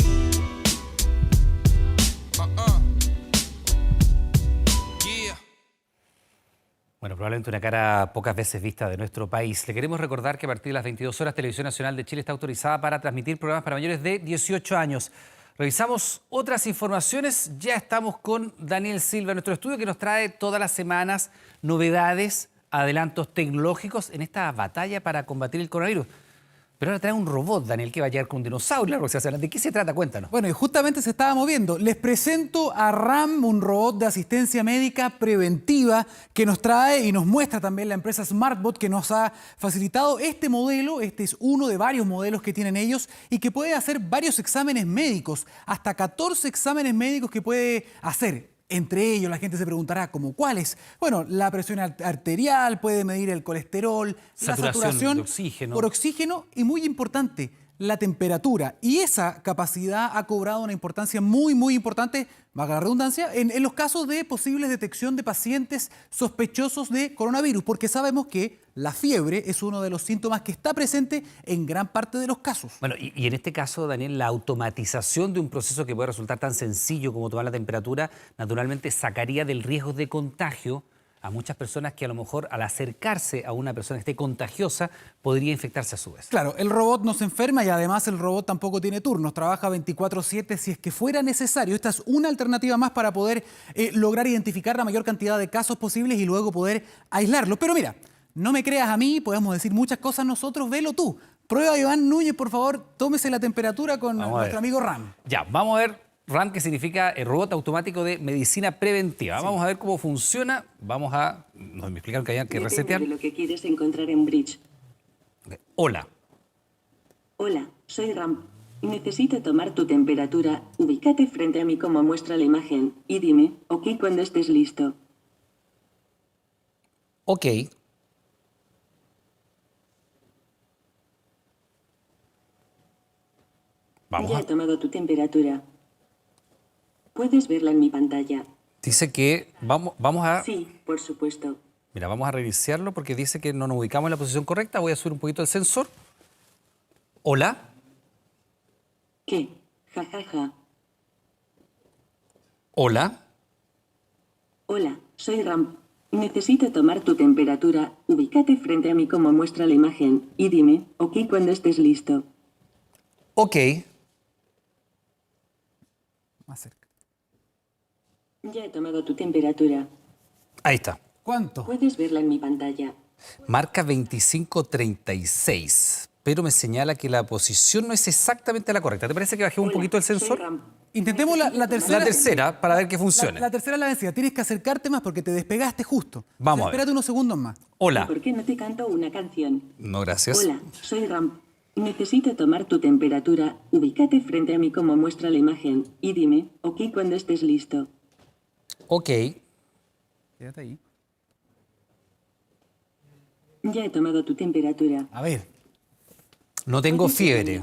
Speaker 3: Bueno, probablemente una cara pocas veces vista de nuestro país. Le queremos recordar que a partir de las 22 horas Televisión Nacional de Chile está autorizada para transmitir programas para mayores de 18 años. Revisamos otras informaciones. Ya estamos con Daniel Silva en nuestro estudio, que nos trae todas las semanas novedades, adelantos tecnológicos en esta batalla para combatir el coronavirus. Pero ahora trae un robot, Daniel, que va a llegar con un dinosaurio. ¿De qué se trata? Cuéntanos.
Speaker 11: Bueno, y justamente se estaba moviendo. Les presento a RAM, un robot de asistencia médica preventiva que nos trae y nos muestra también la empresa SmartBot, que nos ha facilitado este modelo. Este es uno de varios modelos que tienen ellos y que puede hacer varios exámenes médicos, hasta 14 exámenes médicos que puede hacer. Entre ellos, la gente se preguntará, ¿cómo cuáles? Bueno, la presión arterial, puede medir el colesterol, la saturación
Speaker 3: de oxígeno.
Speaker 11: por oxígeno y, muy importante, la temperatura. Y esa capacidad ha cobrado una importancia muy, muy importante, valga la redundancia, en los casos de posible detección de pacientes sospechosos de coronavirus, porque sabemos que la fiebre es uno de los síntomas que está presente en gran parte de los casos.
Speaker 3: Bueno, y en este caso, Daniel, la automatización de un proceso que puede resultar tan sencillo como tomar la temperatura, naturalmente sacaría del riesgo de contagio a muchas personas que a lo mejor al acercarse a una persona que esté contagiosa podría infectarse a su vez.
Speaker 11: Claro, el robot no se enferma y además el robot tampoco tiene turnos, trabaja 24/7 si es que fuera necesario. Esta es una alternativa más para poder lograr identificar la mayor cantidad de casos posibles y luego poder aislarlos. Pero mira, no me creas a mí, podemos decir muchas cosas nosotros, velo tú. Prueba, Iván Núñez, por favor, tómese la temperatura con nuestro amigo Ram.
Speaker 3: Ya, vamos a ver. RAM, que significa el robot automático de medicina preventiva. Sí. Vamos a ver cómo funciona. Vamos a... Nos me explicaron que había que resetear.
Speaker 13: De lo que quieres encontrar en Bridge.
Speaker 3: Okay. Hola.
Speaker 13: Hola, soy Ram. Necesito tomar tu temperatura. Ubícate frente a mí como muestra la imagen y dime, ok, cuando estés listo.
Speaker 3: Ok.
Speaker 13: Ya he tomado tu temperatura. Puedes verla en mi pantalla.
Speaker 3: Dice que vamos a...
Speaker 13: Sí, por supuesto.
Speaker 3: Mira, vamos a reiniciarlo porque dice que no nos ubicamos en la posición correcta. Voy a subir un poquito el sensor. Hola.
Speaker 13: ¿Qué? Ja, ja, ja.
Speaker 3: Hola.
Speaker 13: Hola, soy Ram. Necesito tomar tu temperatura. Ubícate frente a mí como muestra la imagen y dime, ok, cuando estés listo.
Speaker 3: Ok.
Speaker 11: Más cerca.
Speaker 13: Ya he tomado tu temperatura.
Speaker 3: Ahí está.
Speaker 11: ¿Cuánto?
Speaker 13: Puedes verla en mi pantalla.
Speaker 3: Marca 2536, pero me señala que la posición no es exactamente la correcta. ¿Te parece que bajemos un poquito el sensor?
Speaker 11: Intentemos la tercera.
Speaker 3: La tercera, para ver que funcione.
Speaker 11: La tercera es la vencida. Tienes que acercarte más porque te despegaste justo.
Speaker 3: Vamos a ver.
Speaker 11: Espérate unos segundos más.
Speaker 3: Hola.
Speaker 13: ¿Por qué no te canto una canción?
Speaker 3: No, gracias.
Speaker 13: Hola, soy Ram. Necesito tomar tu temperatura. Ubícate frente a mí como muestra la imagen y dime, ok, cuando estés listo.
Speaker 3: Ok.
Speaker 11: Quédate ahí.
Speaker 13: Ya he tomado tu temperatura.
Speaker 11: A ver.
Speaker 3: No tengo fiebre.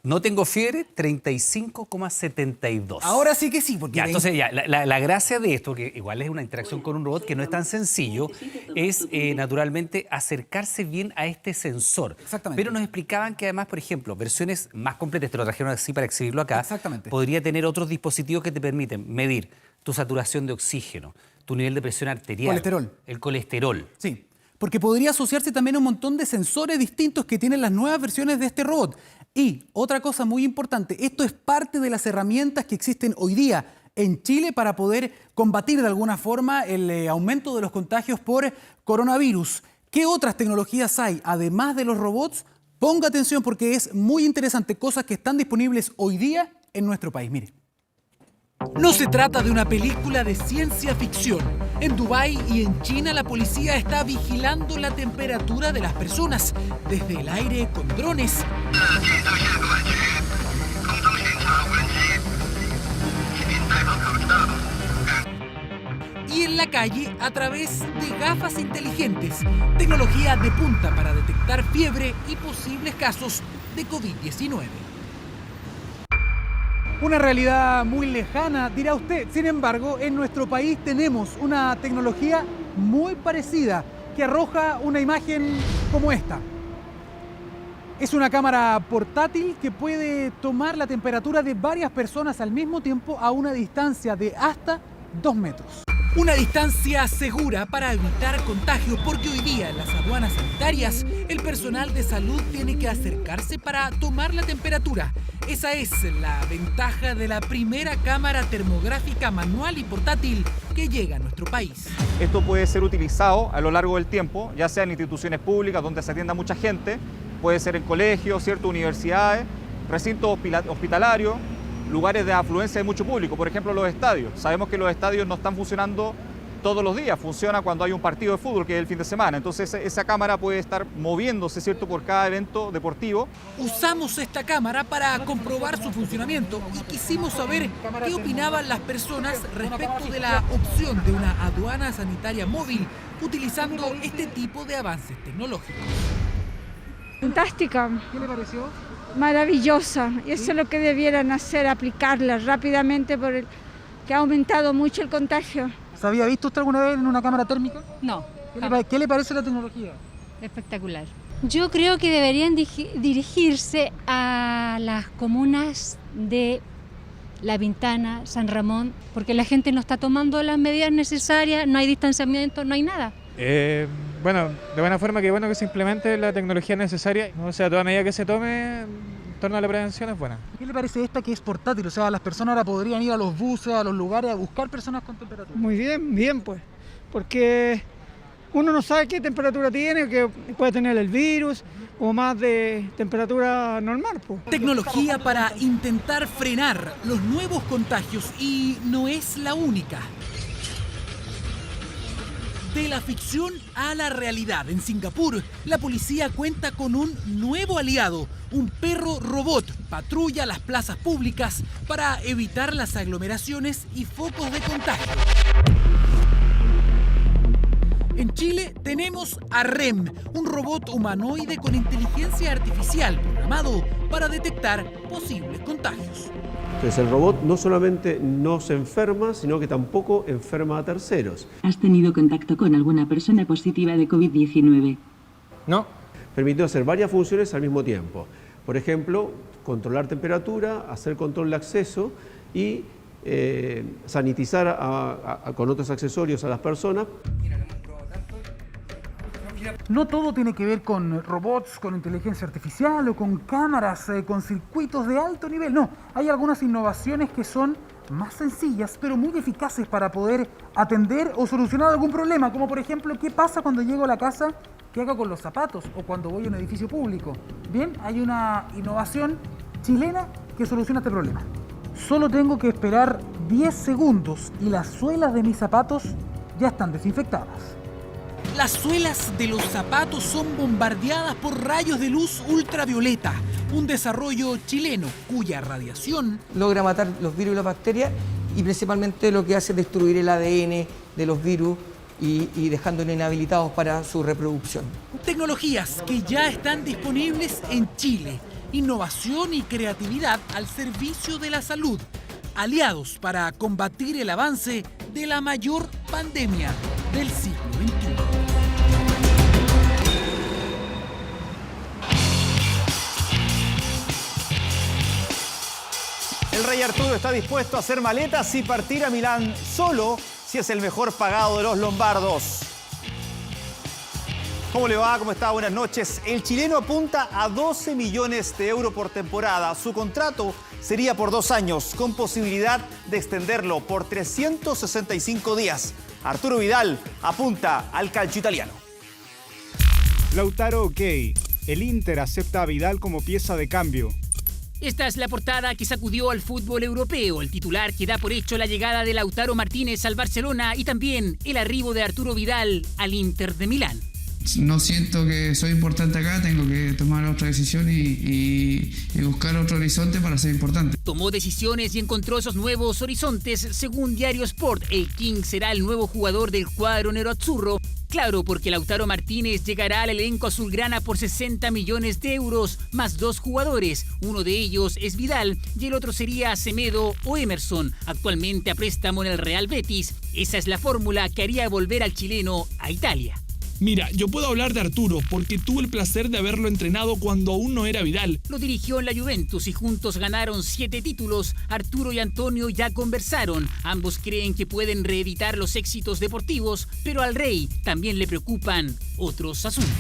Speaker 3: No tengo fiebre, 35,72.
Speaker 11: Ahora sí que sí, porque...
Speaker 3: Ya, entonces, ya, la gracia de esto, que igual es una interacción con un robot que no es tan sencillo, es naturalmente acercarse bien a este sensor.
Speaker 11: Exactamente.
Speaker 3: Pero nos explicaban que además, por ejemplo, versiones más completas, te lo trajeron así para exhibirlo acá,
Speaker 11: exactamente,
Speaker 3: podría tener otros dispositivos que te permiten medir tu saturación de oxígeno, tu nivel de presión arterial.
Speaker 11: Colesterol.
Speaker 3: El colesterol.
Speaker 11: Sí, porque podría asociarse también a un montón de sensores distintos que tienen las nuevas versiones de este robot. Y otra cosa muy importante, esto es parte de las herramientas que existen hoy día en Chile para poder combatir de alguna forma el aumento de los contagios por coronavirus. ¿Qué otras tecnologías hay además de los robots? Ponga atención porque es muy interesante, cosas que están disponibles hoy día en nuestro país. Mire. No se trata de una película de ciencia ficción. En Dubái y en China la policía está vigilando la temperatura de las personas desde el aire con drones. Y en la calle a través de gafas inteligentes, tecnología de punta para detectar fiebre y posibles casos de COVID-19. Una realidad muy lejana, dirá usted. Sin embargo, en nuestro país tenemos una tecnología muy parecida que arroja una imagen como esta. Es una cámara portátil que puede tomar la temperatura de varias personas al mismo tiempo a una distancia de hasta 2 metros. Una distancia segura para evitar contagios, porque hoy día en las aduanas sanitarias el personal de salud tiene que acercarse para tomar la temperatura. Esa es la ventaja de la primera cámara termográfica manual y portátil que llega a nuestro país.
Speaker 19: Esto puede ser utilizado a lo largo del tiempo, ya sea en instituciones públicas donde se atienda mucha gente, puede ser en colegios, ¿cierto? Universidades, recintos hospitalarios, lugares de afluencia de mucho público, por ejemplo los estadios. Sabemos que los estadios no están funcionando todos los días, funciona cuando hay un partido de fútbol, que es el fin de semana. Entonces esa cámara puede estar moviéndose, ¿cierto?, por cada evento deportivo.
Speaker 11: Usamos esta cámara para comprobar su funcionamiento y quisimos saber qué opinaban las personas respecto de la opción de una aduana sanitaria móvil utilizando este tipo de avances tecnológicos.
Speaker 20: Fantástica.
Speaker 11: ¿Qué le pareció?
Speaker 2: maravillosa. Y eso es lo que debieran hacer, aplicarla rápidamente porque ha aumentado mucho el contagio.
Speaker 11: ¿Se había visto usted alguna vez en una cámara térmica?
Speaker 20: No.
Speaker 11: ¿Qué le parece la tecnología?
Speaker 20: Espectacular. Yo creo que deberían dirigirse a las comunas de La Pintana, San Ramón, porque la gente no está tomando las medidas necesarias, no hay distanciamiento, no hay nada.
Speaker 21: Bueno, de buena forma que bueno que se implemente la tecnología necesaria, o sea, toda medida que se tome en torno a la prevención es buena.
Speaker 11: ¿Qué le parece esta que es portátil? O sea, las personas ahora podrían ir a los buses, a los lugares a buscar personas con temperatura.
Speaker 24: Muy bien pues, porque uno no sabe qué temperatura tiene, que puede tener el virus o más de temperatura normal. Pues.
Speaker 11: Tecnología para intentar frenar los nuevos contagios y no es la única. De la ficción a la realidad. En Singapur, la policía cuenta con un nuevo aliado, un perro robot. Patrulla las plazas públicas para evitar las aglomeraciones y focos de contagio. En Chile tenemos a REM, un robot humanoide con inteligencia artificial programado para detectar posibles contagios.
Speaker 22: Entonces el robot no solamente no se enferma, sino que tampoco enferma a terceros.
Speaker 13: ¿Has tenido contacto con alguna persona positiva de COVID-19?
Speaker 22: No. Permite hacer varias funciones al mismo tiempo. Por ejemplo, controlar temperatura, hacer control de acceso y sanitizar con otros accesorios a las personas.
Speaker 11: No todo tiene que ver con robots, con inteligencia artificial o con cámaras, con circuitos de alto nivel. No, hay algunas innovaciones que son más sencillas, pero muy eficaces para poder atender o solucionar algún problema. Como por ejemplo, ¿qué pasa cuando llego a la casa? ¿Qué hago con los zapatos? O cuando voy a un edificio público. Bien, hay una innovación chilena que soluciona este problema. Solo tengo que esperar 10 segundos y las suelas de mis zapatos ya están desinfectadas. Las suelas de los zapatos son bombardeadas por rayos de luz ultravioleta, un desarrollo chileno cuya radiación
Speaker 23: logra matar los virus y las bacterias y principalmente lo que hace es destruir el ADN de los virus y dejándolos inhabilitados para su reproducción.
Speaker 11: Tecnologías que ya están disponibles en Chile, innovación y creatividad al servicio de la salud, aliados para combatir el avance de la mayor pandemia del siglo XXI.
Speaker 25: El rey Arturo está dispuesto a hacer maletas y partir a Milán solo si es el mejor pagado de los lombardos. ¿Cómo le va? ¿Cómo está? Buenas noches. El chileno apunta a 12 millones de euros por temporada. Su contrato sería por 2 años, con posibilidad de extenderlo por 365 días. Arturo Vidal apunta al calcio italiano.
Speaker 27: Lautaro ok. El Inter acepta a Vidal como pieza de cambio.
Speaker 28: Esta es la portada que sacudió al fútbol europeo, el titular que da por hecho la llegada de Lautaro Martínez al Barcelona y también el arribo de Arturo Vidal al Inter de Milán.
Speaker 29: No siento que soy importante acá, tengo que tomar otra decisión y buscar otro horizonte para ser importante.
Speaker 28: Tomó decisiones y encontró esos nuevos horizontes. Según Diario Sport, el King será el nuevo jugador del cuadro nero-azzurro. Claro, porque Lautaro Martínez llegará al elenco azulgrana por 60 millones de euros, más 2 jugadores. Uno de ellos es Vidal y el otro sería Semedo o Emerson, actualmente a préstamo en el Real Betis. Esa es la fórmula que haría volver al chileno a Italia.
Speaker 30: Mira, yo puedo hablar de Arturo porque tuve el placer de haberlo entrenado cuando aún no era Vidal.
Speaker 28: Lo dirigió en la Juventus y juntos ganaron 7 títulos. Arturo y Antonio ya conversaron. Ambos creen que pueden reeditar los éxitos deportivos, pero al rey también le preocupan otros asuntos.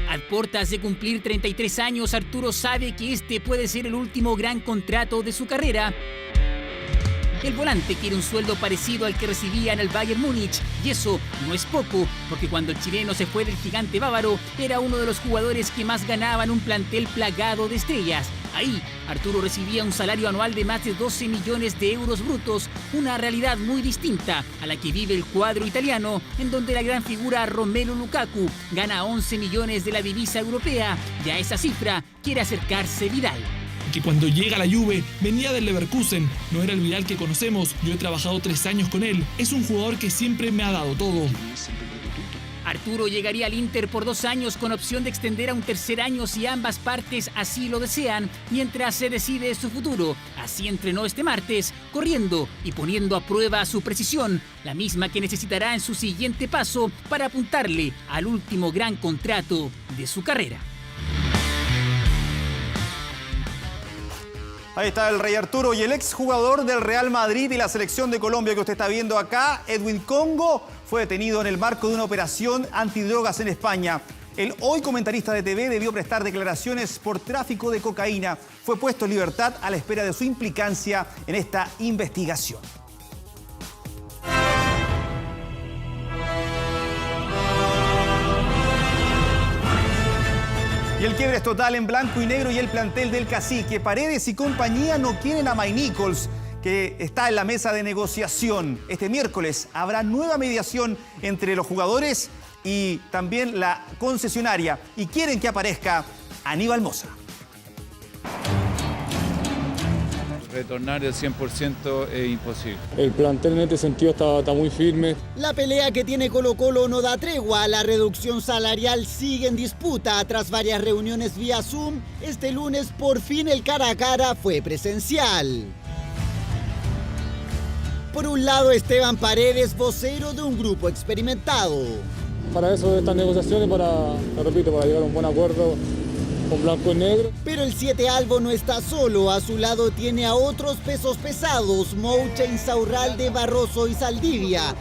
Speaker 28: A puertas de cumplir 33 años, Arturo sabe que este puede ser el último gran contrato de su carrera. El volante quiere un sueldo parecido al que recibía en el Bayern Múnich, y eso no es poco, porque cuando el chileno se fue del gigante bávaro, era uno de los jugadores que más ganaba en un plantel plagado de estrellas. Ahí, Arturo recibía un salario anual de más de 12 millones de euros brutos, una realidad muy distinta a la que vive el cuadro italiano, en donde la gran figura Romelu Lukaku gana 11 millones de la divisa europea, y a esa cifra quiere acercarse Vidal.
Speaker 30: Que cuando llega a la Juve, venía del Leverkusen, no era el Vidal que conocemos, yo he trabajado 3 años con él, es un jugador que siempre me ha dado todo.
Speaker 28: Arturo llegaría al Inter por 2 años con opción de extender a un tercer año si ambas partes así lo desean, mientras se decide su futuro. Así entrenó este martes, corriendo y poniendo a prueba su precisión, la misma que necesitará en su siguiente paso para apuntarle al último gran contrato de su carrera.
Speaker 25: Ahí está el Rey Arturo y el exjugador del Real Madrid y la selección de Colombia que usted está viendo acá, Edwin Congo, fue detenido en el marco de una operación antidrogas en España. El hoy comentarista de TV debió prestar declaraciones por tráfico de cocaína. Fue puesto en libertad a la espera de su implicancia en esta investigación. Y el quiebre es total en blanco y negro y el plantel del Cacique. Paredes y compañía no quieren a Mike Nichols, que está en la mesa de negociación. Este miércoles habrá nueva mediación entre los jugadores y también la concesionaria. Y quieren que aparezca Aníbal Mosa.
Speaker 1: Retornar el 100% es imposible.
Speaker 6: El plantel en este sentido está muy firme.
Speaker 8: La pelea que tiene Colo-Colo no da tregua. La reducción salarial sigue en disputa. Tras varias reuniones vía Zoom, este lunes por fin el cara a cara fue presencial. Por un lado, Esteban Paredes, vocero de un grupo experimentado.
Speaker 6: Para eso estas negociaciones, para llegar a un buen acuerdo con blanco y negro.
Speaker 8: Pero el 7 Albo no está solo. A su lado tiene a otros pesos pesados, Moucha, Insaurralde, Barroso y Saldivia.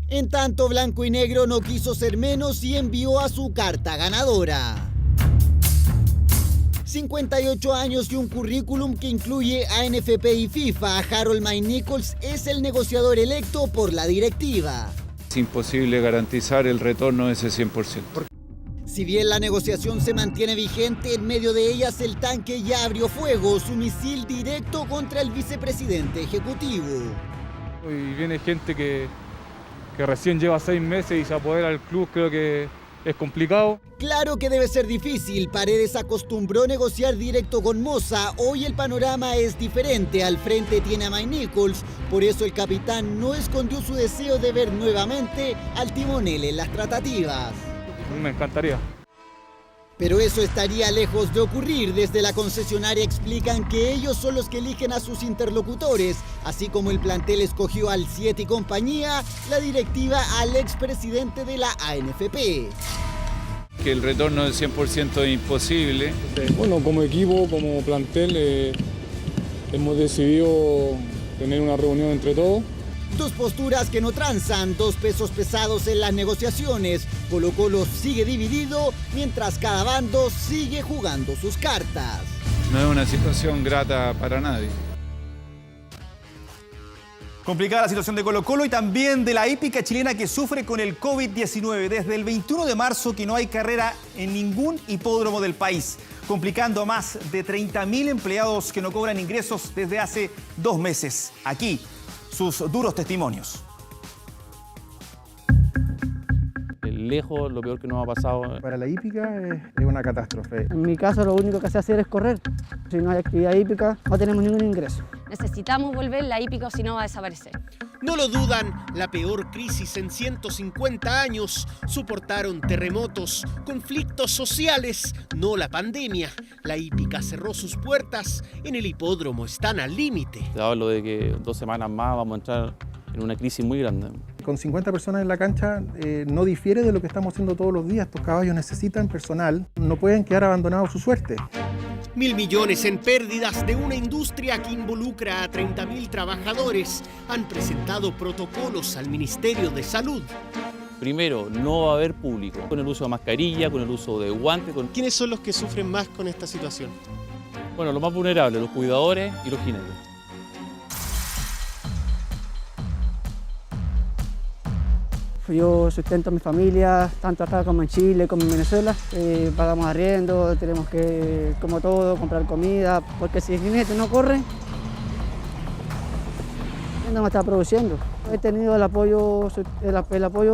Speaker 8: En tanto, Blanco y Negro no quiso ser menos y envió a su carta ganadora. 58 años y un currículum que incluye a NFP y FIFA. Harold Mike Nichols es el negociador electo por la directiva.
Speaker 1: Es imposible garantizar el retorno de ese 100%.
Speaker 8: Si bien la negociación se mantiene vigente, en medio de ellas el tanque ya abrió fuego, su misil directo contra el vicepresidente ejecutivo.
Speaker 21: Y viene gente que recién lleva 6 meses y se apodera del club, creo que es complicado.
Speaker 8: Claro que debe ser difícil. Paredes acostumbró a negociar directo con Moza. Hoy el panorama es diferente. Al frente tiene a Mike Nichols. Por eso el capitán no escondió su deseo de ver nuevamente al timonel en las tratativas.
Speaker 21: Me encantaría.
Speaker 8: Pero eso estaría lejos de ocurrir. Desde la concesionaria explican que ellos son los que eligen a sus interlocutores. Así como el plantel escogió al 7 y compañía, la directiva al expresidente de la ANFP.
Speaker 1: Que el retorno del 100% es imposible.
Speaker 6: Bueno, como equipo, como plantel, hemos decidido tener una reunión entre todos.
Speaker 8: Dos posturas que no transan, dos pesos pesados en las negociaciones. Colo-Colo sigue dividido, mientras cada bando sigue jugando sus cartas.
Speaker 1: No es una situación grata para nadie.
Speaker 25: Complicada la situación de Colo-Colo y también de la hípica chilena que sufre con el COVID-19. Desde el 21 de marzo que no hay carrera en ningún hipódromo del país, complicando a más de 30.000 empleados que no cobran ingresos desde hace 2 meses. Aquí, sus duros testimonios.
Speaker 9: Lejos, lo peor que nos ha pasado.
Speaker 10: Para la hípica es una catástrofe.
Speaker 14: En mi caso, lo único que se hace es correr. Si no hay actividad hípica, no tenemos ningún ingreso.
Speaker 15: Necesitamos volver la hípica o si no va a desaparecer.
Speaker 5: No lo dudan, la peor crisis en 150 años. Soportaron terremotos, conflictos sociales, no la pandemia. La hípica cerró sus puertas, en el hipódromo están al límite.
Speaker 9: Te hablo de que 2 semanas más vamos a entrar en una crisis muy grande.
Speaker 10: Con 50 personas en la cancha no difiere de lo que estamos haciendo todos los días. Estos caballos necesitan personal, no pueden quedar abandonados a su suerte.
Speaker 5: 1.000 millones en pérdidas de una industria que involucra a 30.000 trabajadores. Han presentado protocolos al Ministerio de Salud.
Speaker 9: Primero, no va a haber público, con el uso de mascarilla, con el uso de guantes.
Speaker 5: ¿Quiénes son los que sufren más con esta situación?
Speaker 9: Bueno, los más vulnerables, los cuidadores y los jinetes.
Speaker 14: Yo sustento a mi familia, tanto acá como en Chile, como en Venezuela. Pagamos arriendo, tenemos que, como todo, comprar comida, porque si el jinete no corre, no me está produciendo. He tenido el apoyo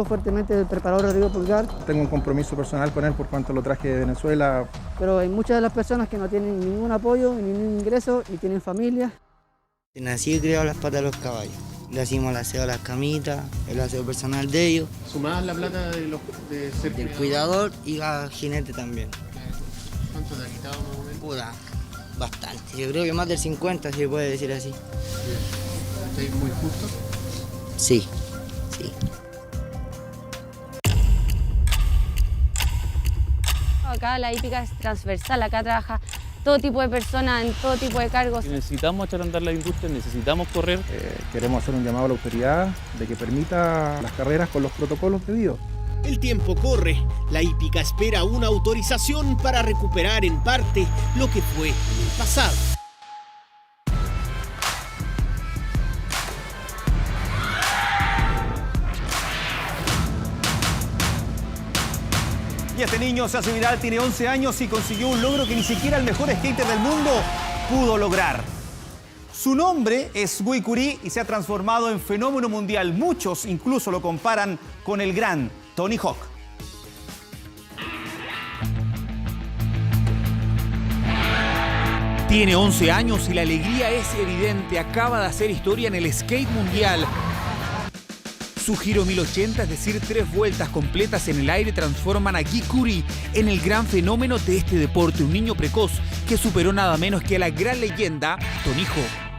Speaker 14: fuertemente del preparador Rodrigo Pulgar.
Speaker 10: Tengo un compromiso personal con él por cuanto lo traje de Venezuela.
Speaker 14: Pero hay muchas de las personas que no tienen ningún apoyo, ningún ingreso y tienen familia.
Speaker 17: Nací y criado a las patas de los caballos.
Speaker 2: le hacemos el aseo a las camitas, el aseo personal de ellos.
Speaker 3: ¿Sumás la plata de ser
Speaker 2: del cuidador y al jinete también?
Speaker 3: ¿Cuánto te ha quitado más o menos?
Speaker 2: Puta, bastante. Yo creo que más del 50, si se puede decir así.
Speaker 3: ¿Estáis muy justo?
Speaker 2: Sí, sí.
Speaker 15: Acá la hípica es transversal, acá trabaja todo tipo de personas en todo tipo de cargos.
Speaker 9: Necesitamos echar a andar la industria, necesitamos correr.
Speaker 10: Queremos hacer un llamado a la autoridad de que permita las carreras con los protocolos debidos.
Speaker 5: El tiempo corre. La hípica espera una autorización para recuperar en parte lo que fue en el pasado.
Speaker 25: Y este niño se hace viral, tiene 11 años y consiguió un logro que ni siquiera el mejor skater del mundo pudo lograr. Su nombre es Guy Curie y se ha transformado en fenómeno mundial. Muchos incluso lo comparan con el gran Tony Hawk.
Speaker 5: Tiene 11 años y la alegría es evidente. Acaba de hacer historia en el skate mundial. Su giro 1080, es decir, 3 vueltas completas en el aire, transforman a Guy Curie en el gran fenómeno de este deporte. Un niño precoz que superó nada menos que a la gran leyenda Tony Hawk.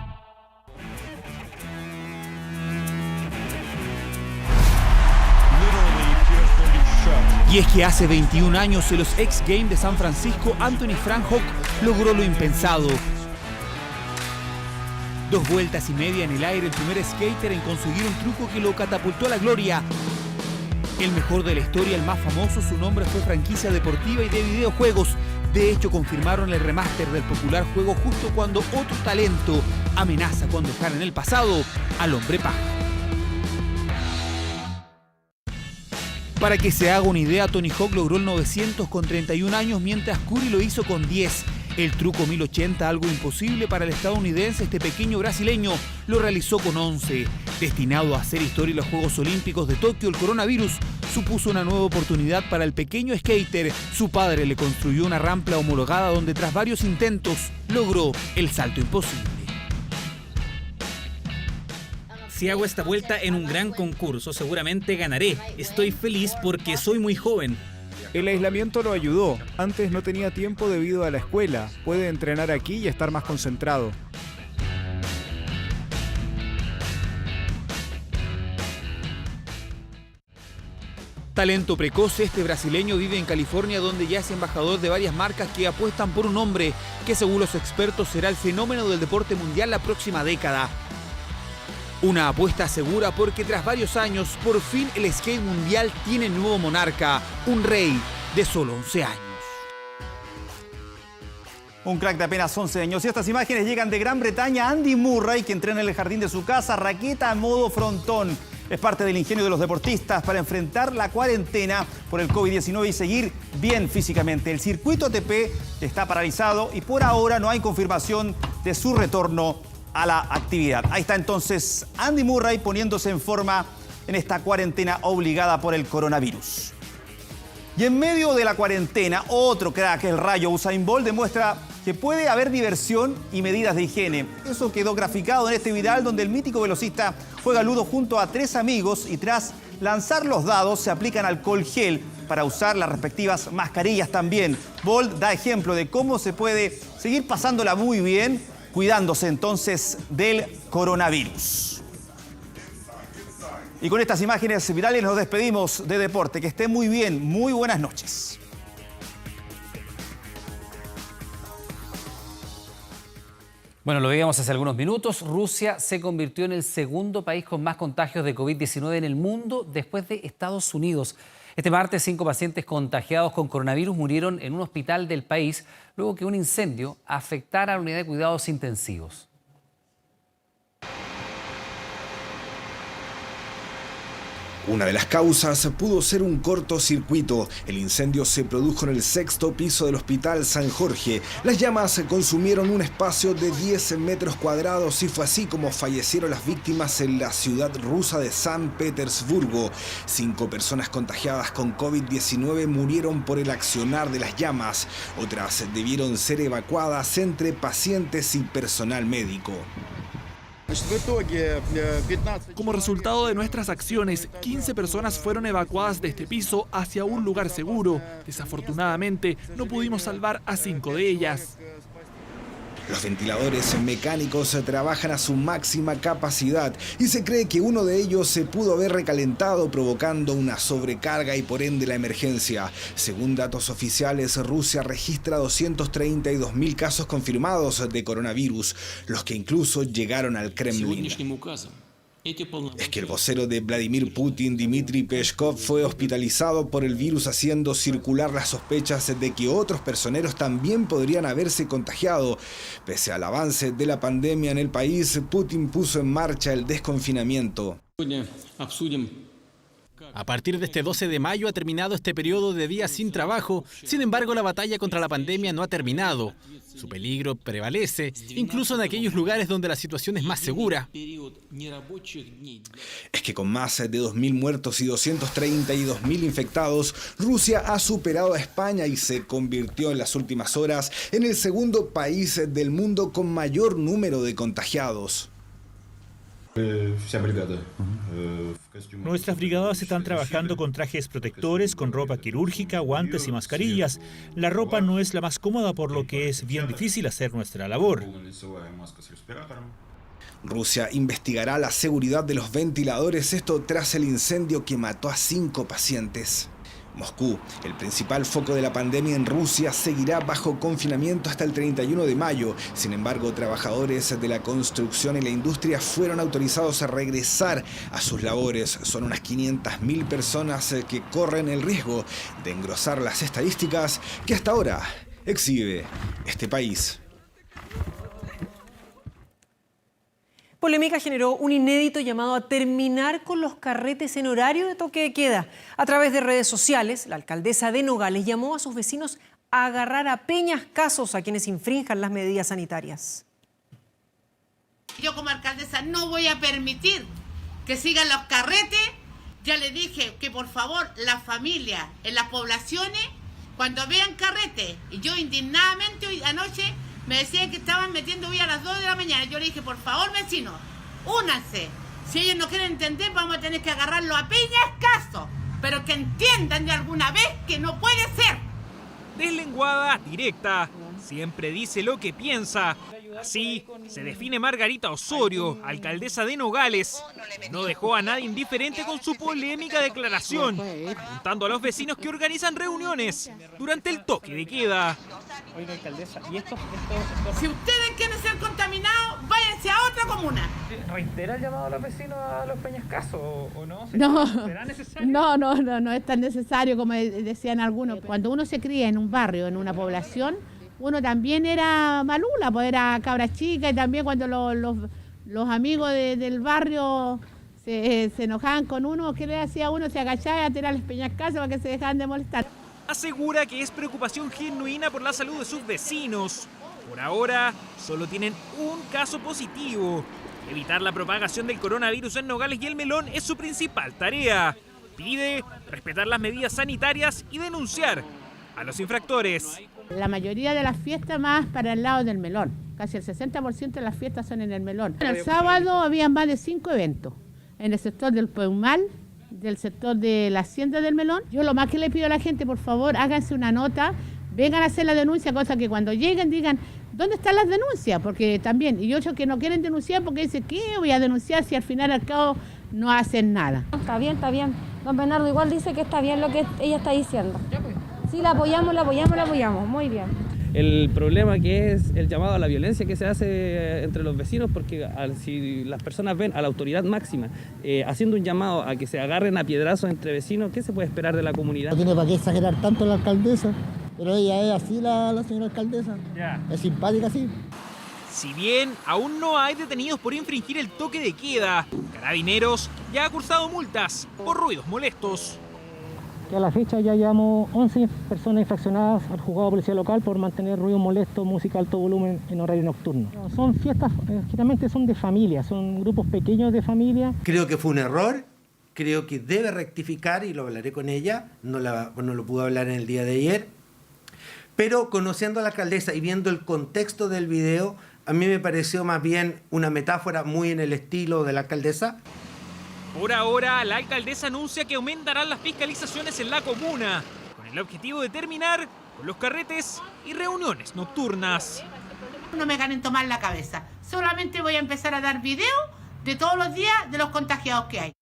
Speaker 5: Y es que hace 21 años en los X Games de San Francisco, Anthony Frank Hawk logró lo impensado. 2 vueltas y media en el aire, el primer skater en conseguir un truco que lo catapultó a la gloria. El mejor de la historia, el más famoso, su nombre fue franquicia deportiva y de videojuegos. De hecho, confirmaron el remaster del popular juego justo cuando otro talento amenaza con dejar en el pasado al hombre paja. Para que se haga una idea, Tony Hawk logró el 900 con 31 años, mientras Curie lo hizo con 10. El truco 1080, algo imposible para el estadounidense, este pequeño brasileño lo realizó con 11. Destinado a hacer historia en los Juegos Olímpicos de Tokio, el coronavirus supuso una nueva oportunidad para el pequeño skater. Su padre le construyó una rampa homologada donde tras varios intentos logró el salto imposible.
Speaker 28: Si hago esta vuelta en un gran concurso, seguramente ganaré. Estoy feliz porque soy muy joven.
Speaker 27: El aislamiento lo ayudó. Antes no tenía tiempo debido a la escuela. Puede entrenar aquí y estar más concentrado.
Speaker 5: Talento precoz, este brasileño vive en California, donde ya es embajador de varias marcas que apuestan por un hombre que, según los expertos, será el fenómeno del deporte mundial la próxima década. Una apuesta segura porque tras varios años, por fin el skate mundial tiene nuevo monarca, un rey de solo 11 años.
Speaker 25: Un crack de apenas 11 años. Y estas imágenes llegan de Gran Bretaña. Andy Murray, que entrena en el jardín de su casa, raqueta a modo frontón. Es parte del ingenio de los deportistas para enfrentar la cuarentena por el COVID-19 y seguir bien físicamente. El circuito ATP está paralizado y por ahora no hay confirmación de su retorno a la actividad. Ahí está entonces Andy Murray poniéndose en forma en esta cuarentena obligada por el coronavirus. Y en medio de la cuarentena, otro crack, el rayo Usain Bolt, demuestra que puede haber diversión y medidas de higiene. Eso quedó graficado en este viral donde el mítico velocista juega ludo junto a 3 amigos y tras lanzar los dados se aplican alcohol gel para usar las respectivas mascarillas también. Bolt da ejemplo de cómo se puede seguir pasándola muy bien, cuidándose entonces del coronavirus. Y con estas imágenes virales nos despedimos de Deporte. Que esté muy bien, muy buenas noches.
Speaker 4: Bueno, lo veíamos hace algunos minutos. Rusia se convirtió en el segundo país con más contagios de COVID-19 en el mundo después de Estados Unidos. Este martes, 5 pacientes contagiados con coronavirus murieron en un hospital del país luego que un incendio afectara a la unidad de cuidados intensivos.
Speaker 7: Una de las causas pudo ser un cortocircuito. El incendio se produjo en el 6º piso del Hospital San Jorge. Las llamas consumieron un espacio de 10 metros cuadrados y fue así como fallecieron las víctimas en la ciudad rusa de San Petersburgo. 5 personas contagiadas con COVID-19 murieron por el accionar de las llamas. Otras debieron ser evacuadas entre pacientes y personal médico.
Speaker 30: Como resultado de nuestras acciones, 15 personas fueron evacuadas de este piso hacia un lugar seguro. Desafortunadamente, no pudimos salvar a 5 de ellas.
Speaker 7: Los ventiladores mecánicos trabajan a su máxima capacidad y se cree que uno de ellos se pudo haber recalentado provocando una sobrecarga y por ende la emergencia. Según datos oficiales, Rusia registra 232.000 casos confirmados de coronavirus, los que incluso llegaron al Kremlin. Es que el vocero de Vladimir Putin, Dmitry Peskov, fue hospitalizado por el virus, haciendo circular las sospechas de que otros personeros también podrían haberse contagiado. Pese al avance de la pandemia en el país, Putin puso en marcha el desconfinamiento.
Speaker 12: A partir de este 12 de mayo ha terminado este periodo de días sin trabajo. Sin embargo, la batalla contra la pandemia no ha terminado. Su peligro prevalece, incluso en aquellos lugares donde la situación es más segura.
Speaker 7: Es que con más de 2.000 muertos y 232.000 infectados, Rusia ha superado a España y se convirtió en las últimas horas en el segundo país del mundo con mayor número de contagiados.
Speaker 13: Nuestras brigadas están trabajando con trajes protectores, con ropa quirúrgica, guantes y mascarillas. La ropa no es la más cómoda, por lo que es bien difícil hacer nuestra labor.
Speaker 7: Rusia investigará la seguridad de los ventiladores, esto tras el incendio que mató a 5 pacientes. Moscú, el principal foco de la pandemia en Rusia, seguirá bajo confinamiento hasta el 31 de mayo. Sin embargo, trabajadores de la construcción y la industria fueron autorizados a regresar a sus labores. Son unas 500.000 personas que corren el riesgo de engrosar las estadísticas que hasta ahora exhibe este país.
Speaker 16: Polémica generó un inédito llamado a terminar con los carretes en horario de toque de queda. A través de redes sociales, la alcaldesa de Nogales llamó a sus vecinos a agarrar a peñascasos a quienes infrinjan las medidas sanitarias.
Speaker 17: Yo como alcaldesa no voy a permitir que sigan los carretes. Ya le dije que por favor las familias en las poblaciones, cuando vean carretes, y yo indignadamente hoy anoche me decían que estaban metiendo hoy a las 2 de la mañana. Yo le dije, por favor, vecinos, únanse. Si ellos no quieren entender, vamos a tener que agarrarlo a peñascaso. Pero que entiendan de alguna vez que no puede ser.
Speaker 18: Deslenguada, directa, siempre dice lo que piensa. Así se define Margarita Osorio, alcaldesa de Nogales. No dejó a nadie indiferente con su polémica declaración, apuntando a los vecinos que organizan reuniones durante el toque de queda.
Speaker 17: Oiga, alcaldesa, ¿y esto? Si ustedes quieren ser contaminados, váyanse a otra comuna.
Speaker 18: ¿Reitera el llamado a los vecinos a los peñascasos o no?
Speaker 19: ¿Será necesario? No es tan necesario como decían algunos. Cuando uno se cría en un barrio, en una población, uno también era malula, pues era cabra chica, y también cuando los amigos del barrio se enojaban con uno, ¿qué le hacía uno? Se agachaba a tirarles peñascasos para que se dejaran de molestar.
Speaker 18: Asegura que es preocupación genuina por la salud de sus vecinos. Por ahora, solo tienen un caso positivo. Evitar la propagación del coronavirus en Nogales y El Melón es su principal tarea. Pide respetar las medidas sanitarias y denunciar a los infractores.
Speaker 19: La mayoría de las fiestas más para el lado del Melón. Casi el 60% de las fiestas son en el Melón. El sábado habían más de 5 eventos. En el sector del Peumal, del sector de la Hacienda del Melón. Yo lo más que le pido a la gente, por favor, háganse una nota, vengan a hacer la denuncia, cosa que cuando lleguen digan, ¿dónde están las denuncias? Porque también, y otros que no quieren denunciar porque dicen, ¿qué voy a denunciar si al final al cabo no hacen nada?
Speaker 15: Está bien. Don Bernardo igual dice que está bien lo que ella está diciendo. Sí, la apoyamos, muy bien.
Speaker 20: El problema que es el llamado a la violencia que se hace entre los vecinos, porque si las personas ven a la autoridad máxima haciendo un llamado a que se agarren a piedrazos entre vecinos, ¿qué se puede esperar de la comunidad?
Speaker 22: No tiene para qué exagerar tanto la alcaldesa, pero ella es así la señora alcaldesa, es simpática así.
Speaker 18: Si bien aún no hay detenidos por infringir el toque de queda, Carabineros ya ha cursado multas por ruidos molestos.
Speaker 19: Que a la fecha ya llevamos 11 personas infraccionadas al juzgado de policía local por mantener ruido molesto, música a alto volumen en horario nocturno. Son fiestas, generalmente son de familia, son grupos pequeños de familia.
Speaker 24: Creo que fue un error, creo que debe rectificar y lo hablaré con ella, no lo pude hablar en el día de ayer, pero conociendo a la alcaldesa y viendo el contexto del video, A mí me pareció más bien una metáfora muy en el estilo de la alcaldesa.
Speaker 18: Por ahora, la alcaldesa anuncia que aumentarán las fiscalizaciones en la comuna, con el objetivo de terminar con los carretes y reuniones nocturnas.
Speaker 17: No me ganen tomar la cabeza. Solamente voy a empezar a dar video de todos los días de los contagiados que hay.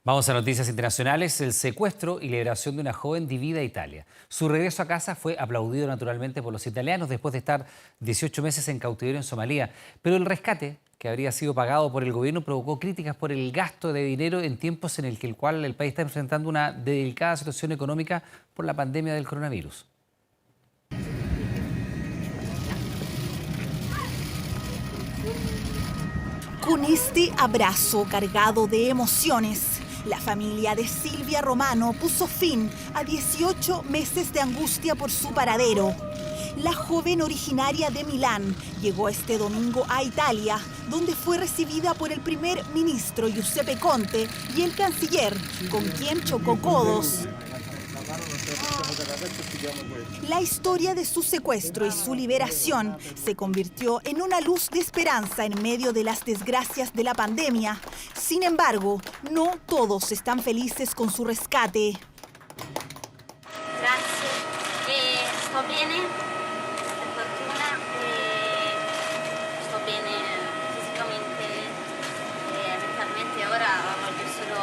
Speaker 4: Vamos a noticias internacionales. El secuestro y liberación de una joven divida a Italia. Su regreso a casa fue aplaudido naturalmente por los italianos después de estar 18 meses en cautiverio en Somalia. Pero el rescate, que habría sido pagado por el gobierno, provocó críticas por el gasto de dinero en tiempos en el que el país está enfrentando una delicada situación económica por la pandemia del coronavirus.
Speaker 1: Con este abrazo cargado de emociones, la familia de Silvia Romano puso fin a 18 meses de angustia por su paradero. La joven originaria de Milán llegó este domingo a Italia, donde fue recibida por el primer ministro Giuseppe Conte y el canciller, con quien chocó codos. La historia de su secuestro y su liberación se convirtió en una luz de esperanza en medio de las desgracias de la pandemia. Sin embargo, no todos están felices con su rescate.
Speaker 3: Gracias. Sto bene, per fortuna, sto bene fisicamente e mentalmente. Ora voglio solo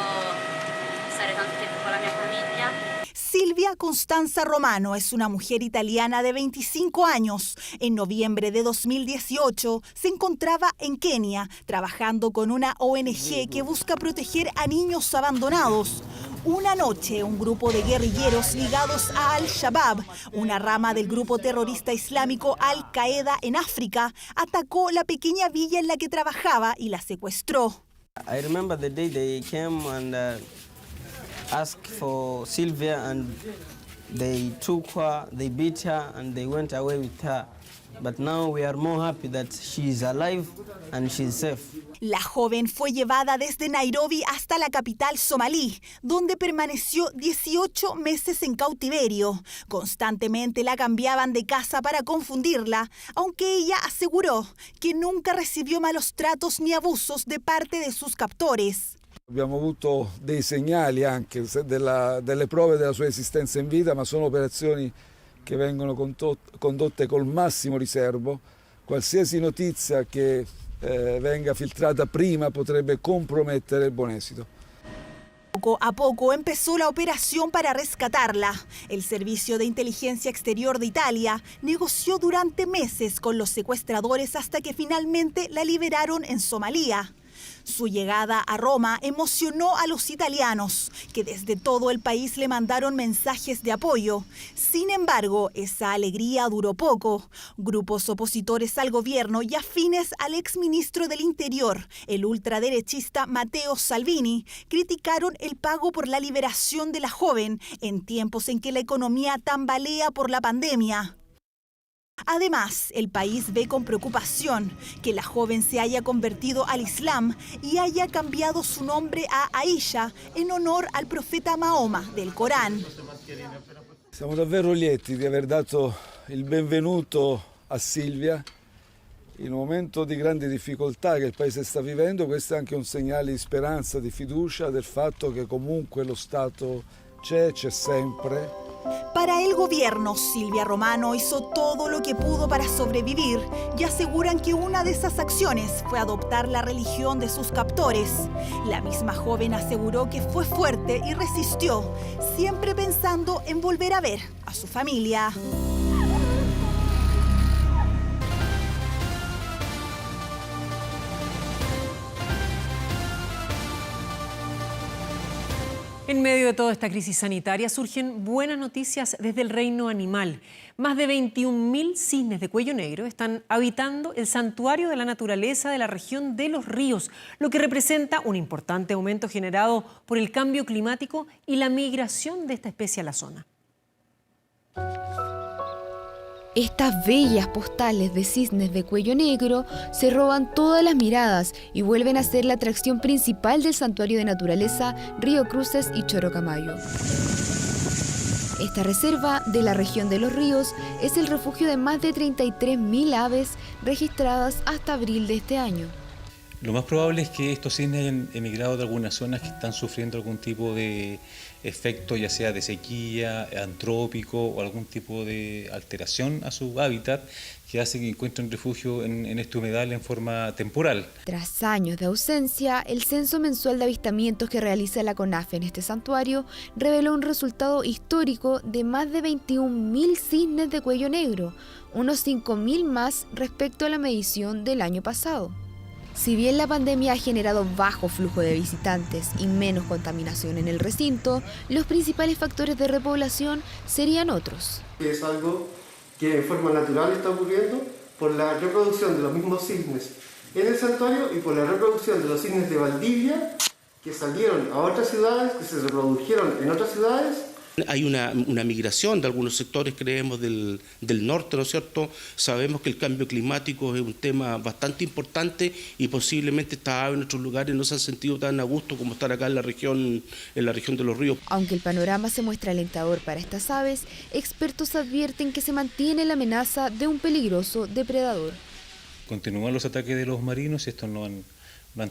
Speaker 3: stare tanto tempo con la mia famiglia.
Speaker 1: Silvia Costanza Romano es una mujer italiana de 25 años. En noviembre de 2018 se encontraba en Kenia trabajando con una ONG que busca proteger a niños abandonados. Una noche, un grupo de guerrilleros ligados a Al-Shabaab, una rama del grupo terrorista islámico Al-Qaeda en África, atacó la pequeña villa en la que trabajaba y la secuestró.
Speaker 6: I remember the day they came and asked for Silvia, and they took her, they beat her, and they went away with her. But now we are more happy that she is alive and she is safe.
Speaker 1: La joven fue llevada desde Nairobi hasta la capital somalí, donde permaneció 18 meses en cautiverio. Constantemente la cambiaban de casa para confundirla, aunque ella aseguró que nunca recibió malos tratos ni abusos de parte de sus captores.
Speaker 8: Abbiamo avuto dei segnali anche delle prove della sua esistenza in vita, ma sono operazioni che vengono condotte col massimo riservo. Qualsiasi notizia che venga filtrata prima potrebbe compromettere il buon esito.
Speaker 1: Poco a poco empezó la operación para rescatarla. El Servicio de Inteligencia Exterior de Italia negoció durante meses con los secuestradores hasta que finalmente la liberaron en Somalia. Su llegada a Roma emocionó a los italianos, que desde todo el país le mandaron mensajes de apoyo. Sin embargo, esa alegría duró poco. Grupos opositores al gobierno y afines al exministro del Interior, el ultraderechista Matteo Salvini, criticaron el pago por la liberación de la joven en tiempos en que la economía tambalea por la pandemia. Además, el país ve con preocupación que la joven se haya convertido al Islam y haya cambiado su nombre a Aisha en honor al profeta Mahoma del Corán.
Speaker 8: Siamo davvero lieti di aver dato il benvenuto a Silvia in un momento di grande difficoltà che il paese sta vivendo. Questo è anche un segnale di speranza, di fiducia, del fatto che comunque lo Stato c'è sempre.
Speaker 1: Para el gobierno, Silvia Romano hizo todo lo que pudo para sobrevivir y aseguran que una de esas acciones fue adoptar la religión de sus captores. La misma joven aseguró que fue fuerte y resistió, siempre pensando en volver a ver a su familia.
Speaker 16: En medio de toda esta crisis sanitaria surgen buenas noticias desde el reino animal. Más de 21.000 cisnes de cuello negro están habitando el santuario de la naturaleza de la región de Los Ríos, lo que representa un importante aumento generado por el cambio climático y la migración de esta especie a la zona.
Speaker 11: Estas bellas postales de cisnes de cuello negro se roban todas las miradas y vuelven a ser la atracción principal del santuario de naturaleza Río Cruces y Chorocamayo. Esta reserva de la región de Los Ríos es el refugio de más de 33.000 aves registradas hasta abril de este año.
Speaker 2: Lo más probable es que estos cisnes hayan emigrado de algunas zonas que están sufriendo algún tipo de efecto, ya sea de sequía, antrópico o algún tipo de alteración a su hábitat, que hace que encuentren refugio en este humedal en forma temporal.
Speaker 11: Tras años de ausencia, el censo mensual de avistamientos que realiza la CONAF en este santuario reveló un resultado histórico de más de 21.000 cisnes de cuello negro, unos 5.000 más respecto a la medición del año pasado. Si bien la pandemia ha generado bajo flujo de visitantes y menos contaminación en el recinto, los principales factores de repoblación serían otros.
Speaker 9: Es algo que en forma natural está ocurriendo por la reproducción de los mismos cisnes en el santuario y por la reproducción de los cisnes de Valdivia que salieron a otras ciudades, que se reprodujeron en otras ciudades.
Speaker 10: Hay una migración de algunos sectores, creemos, del norte, ¿no es cierto? Sabemos que el cambio climático es un tema bastante importante y posiblemente estas aves en otros lugares no se han sentido tan a gusto como estar acá en la región de Los Ríos.
Speaker 11: Aunque el panorama se muestra alentador para estas aves, expertos advierten que se mantiene la amenaza de un peligroso depredador.
Speaker 2: Continúan los ataques de los marinos, estos no han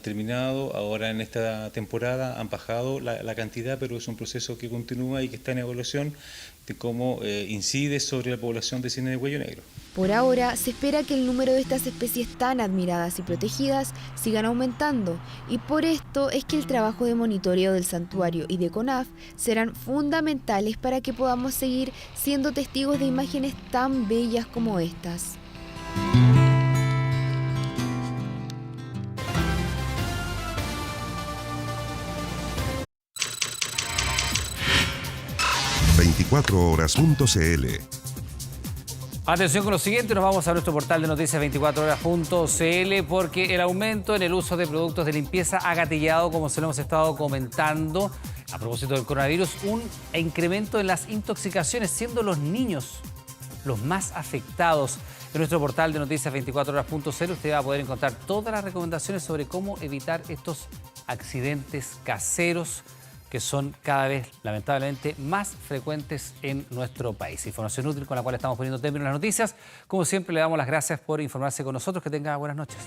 Speaker 2: terminado. Ahora en esta temporada han bajado la cantidad, pero es un proceso que continúa y que está en evaluación de cómo incide sobre la población de cisne de cuello negro.
Speaker 11: Por ahora se espera que el número de estas especies tan admiradas y protegidas sigan aumentando, y por esto es que el trabajo de monitoreo del santuario y de CONAF serán fundamentales para que podamos seguir siendo testigos de imágenes tan bellas como estas.
Speaker 10: ...24horas.cl.
Speaker 4: Atención con lo siguiente, nos vamos a nuestro portal de noticias 24horas.cl porque el aumento en el uso de productos de limpieza ha gatillado, como se lo hemos estado comentando, a propósito del coronavirus, un incremento en las intoxicaciones, siendo los niños los más afectados. En nuestro portal de noticias 24horas.cl usted va a poder encontrar todas las recomendaciones sobre cómo evitar estos accidentes caseros que son cada vez, lamentablemente, más frecuentes en nuestro país. Información útil con la cual estamos poniendo término a las noticias. Como siempre, le damos las gracias por informarse con nosotros. Que tenga buenas noches.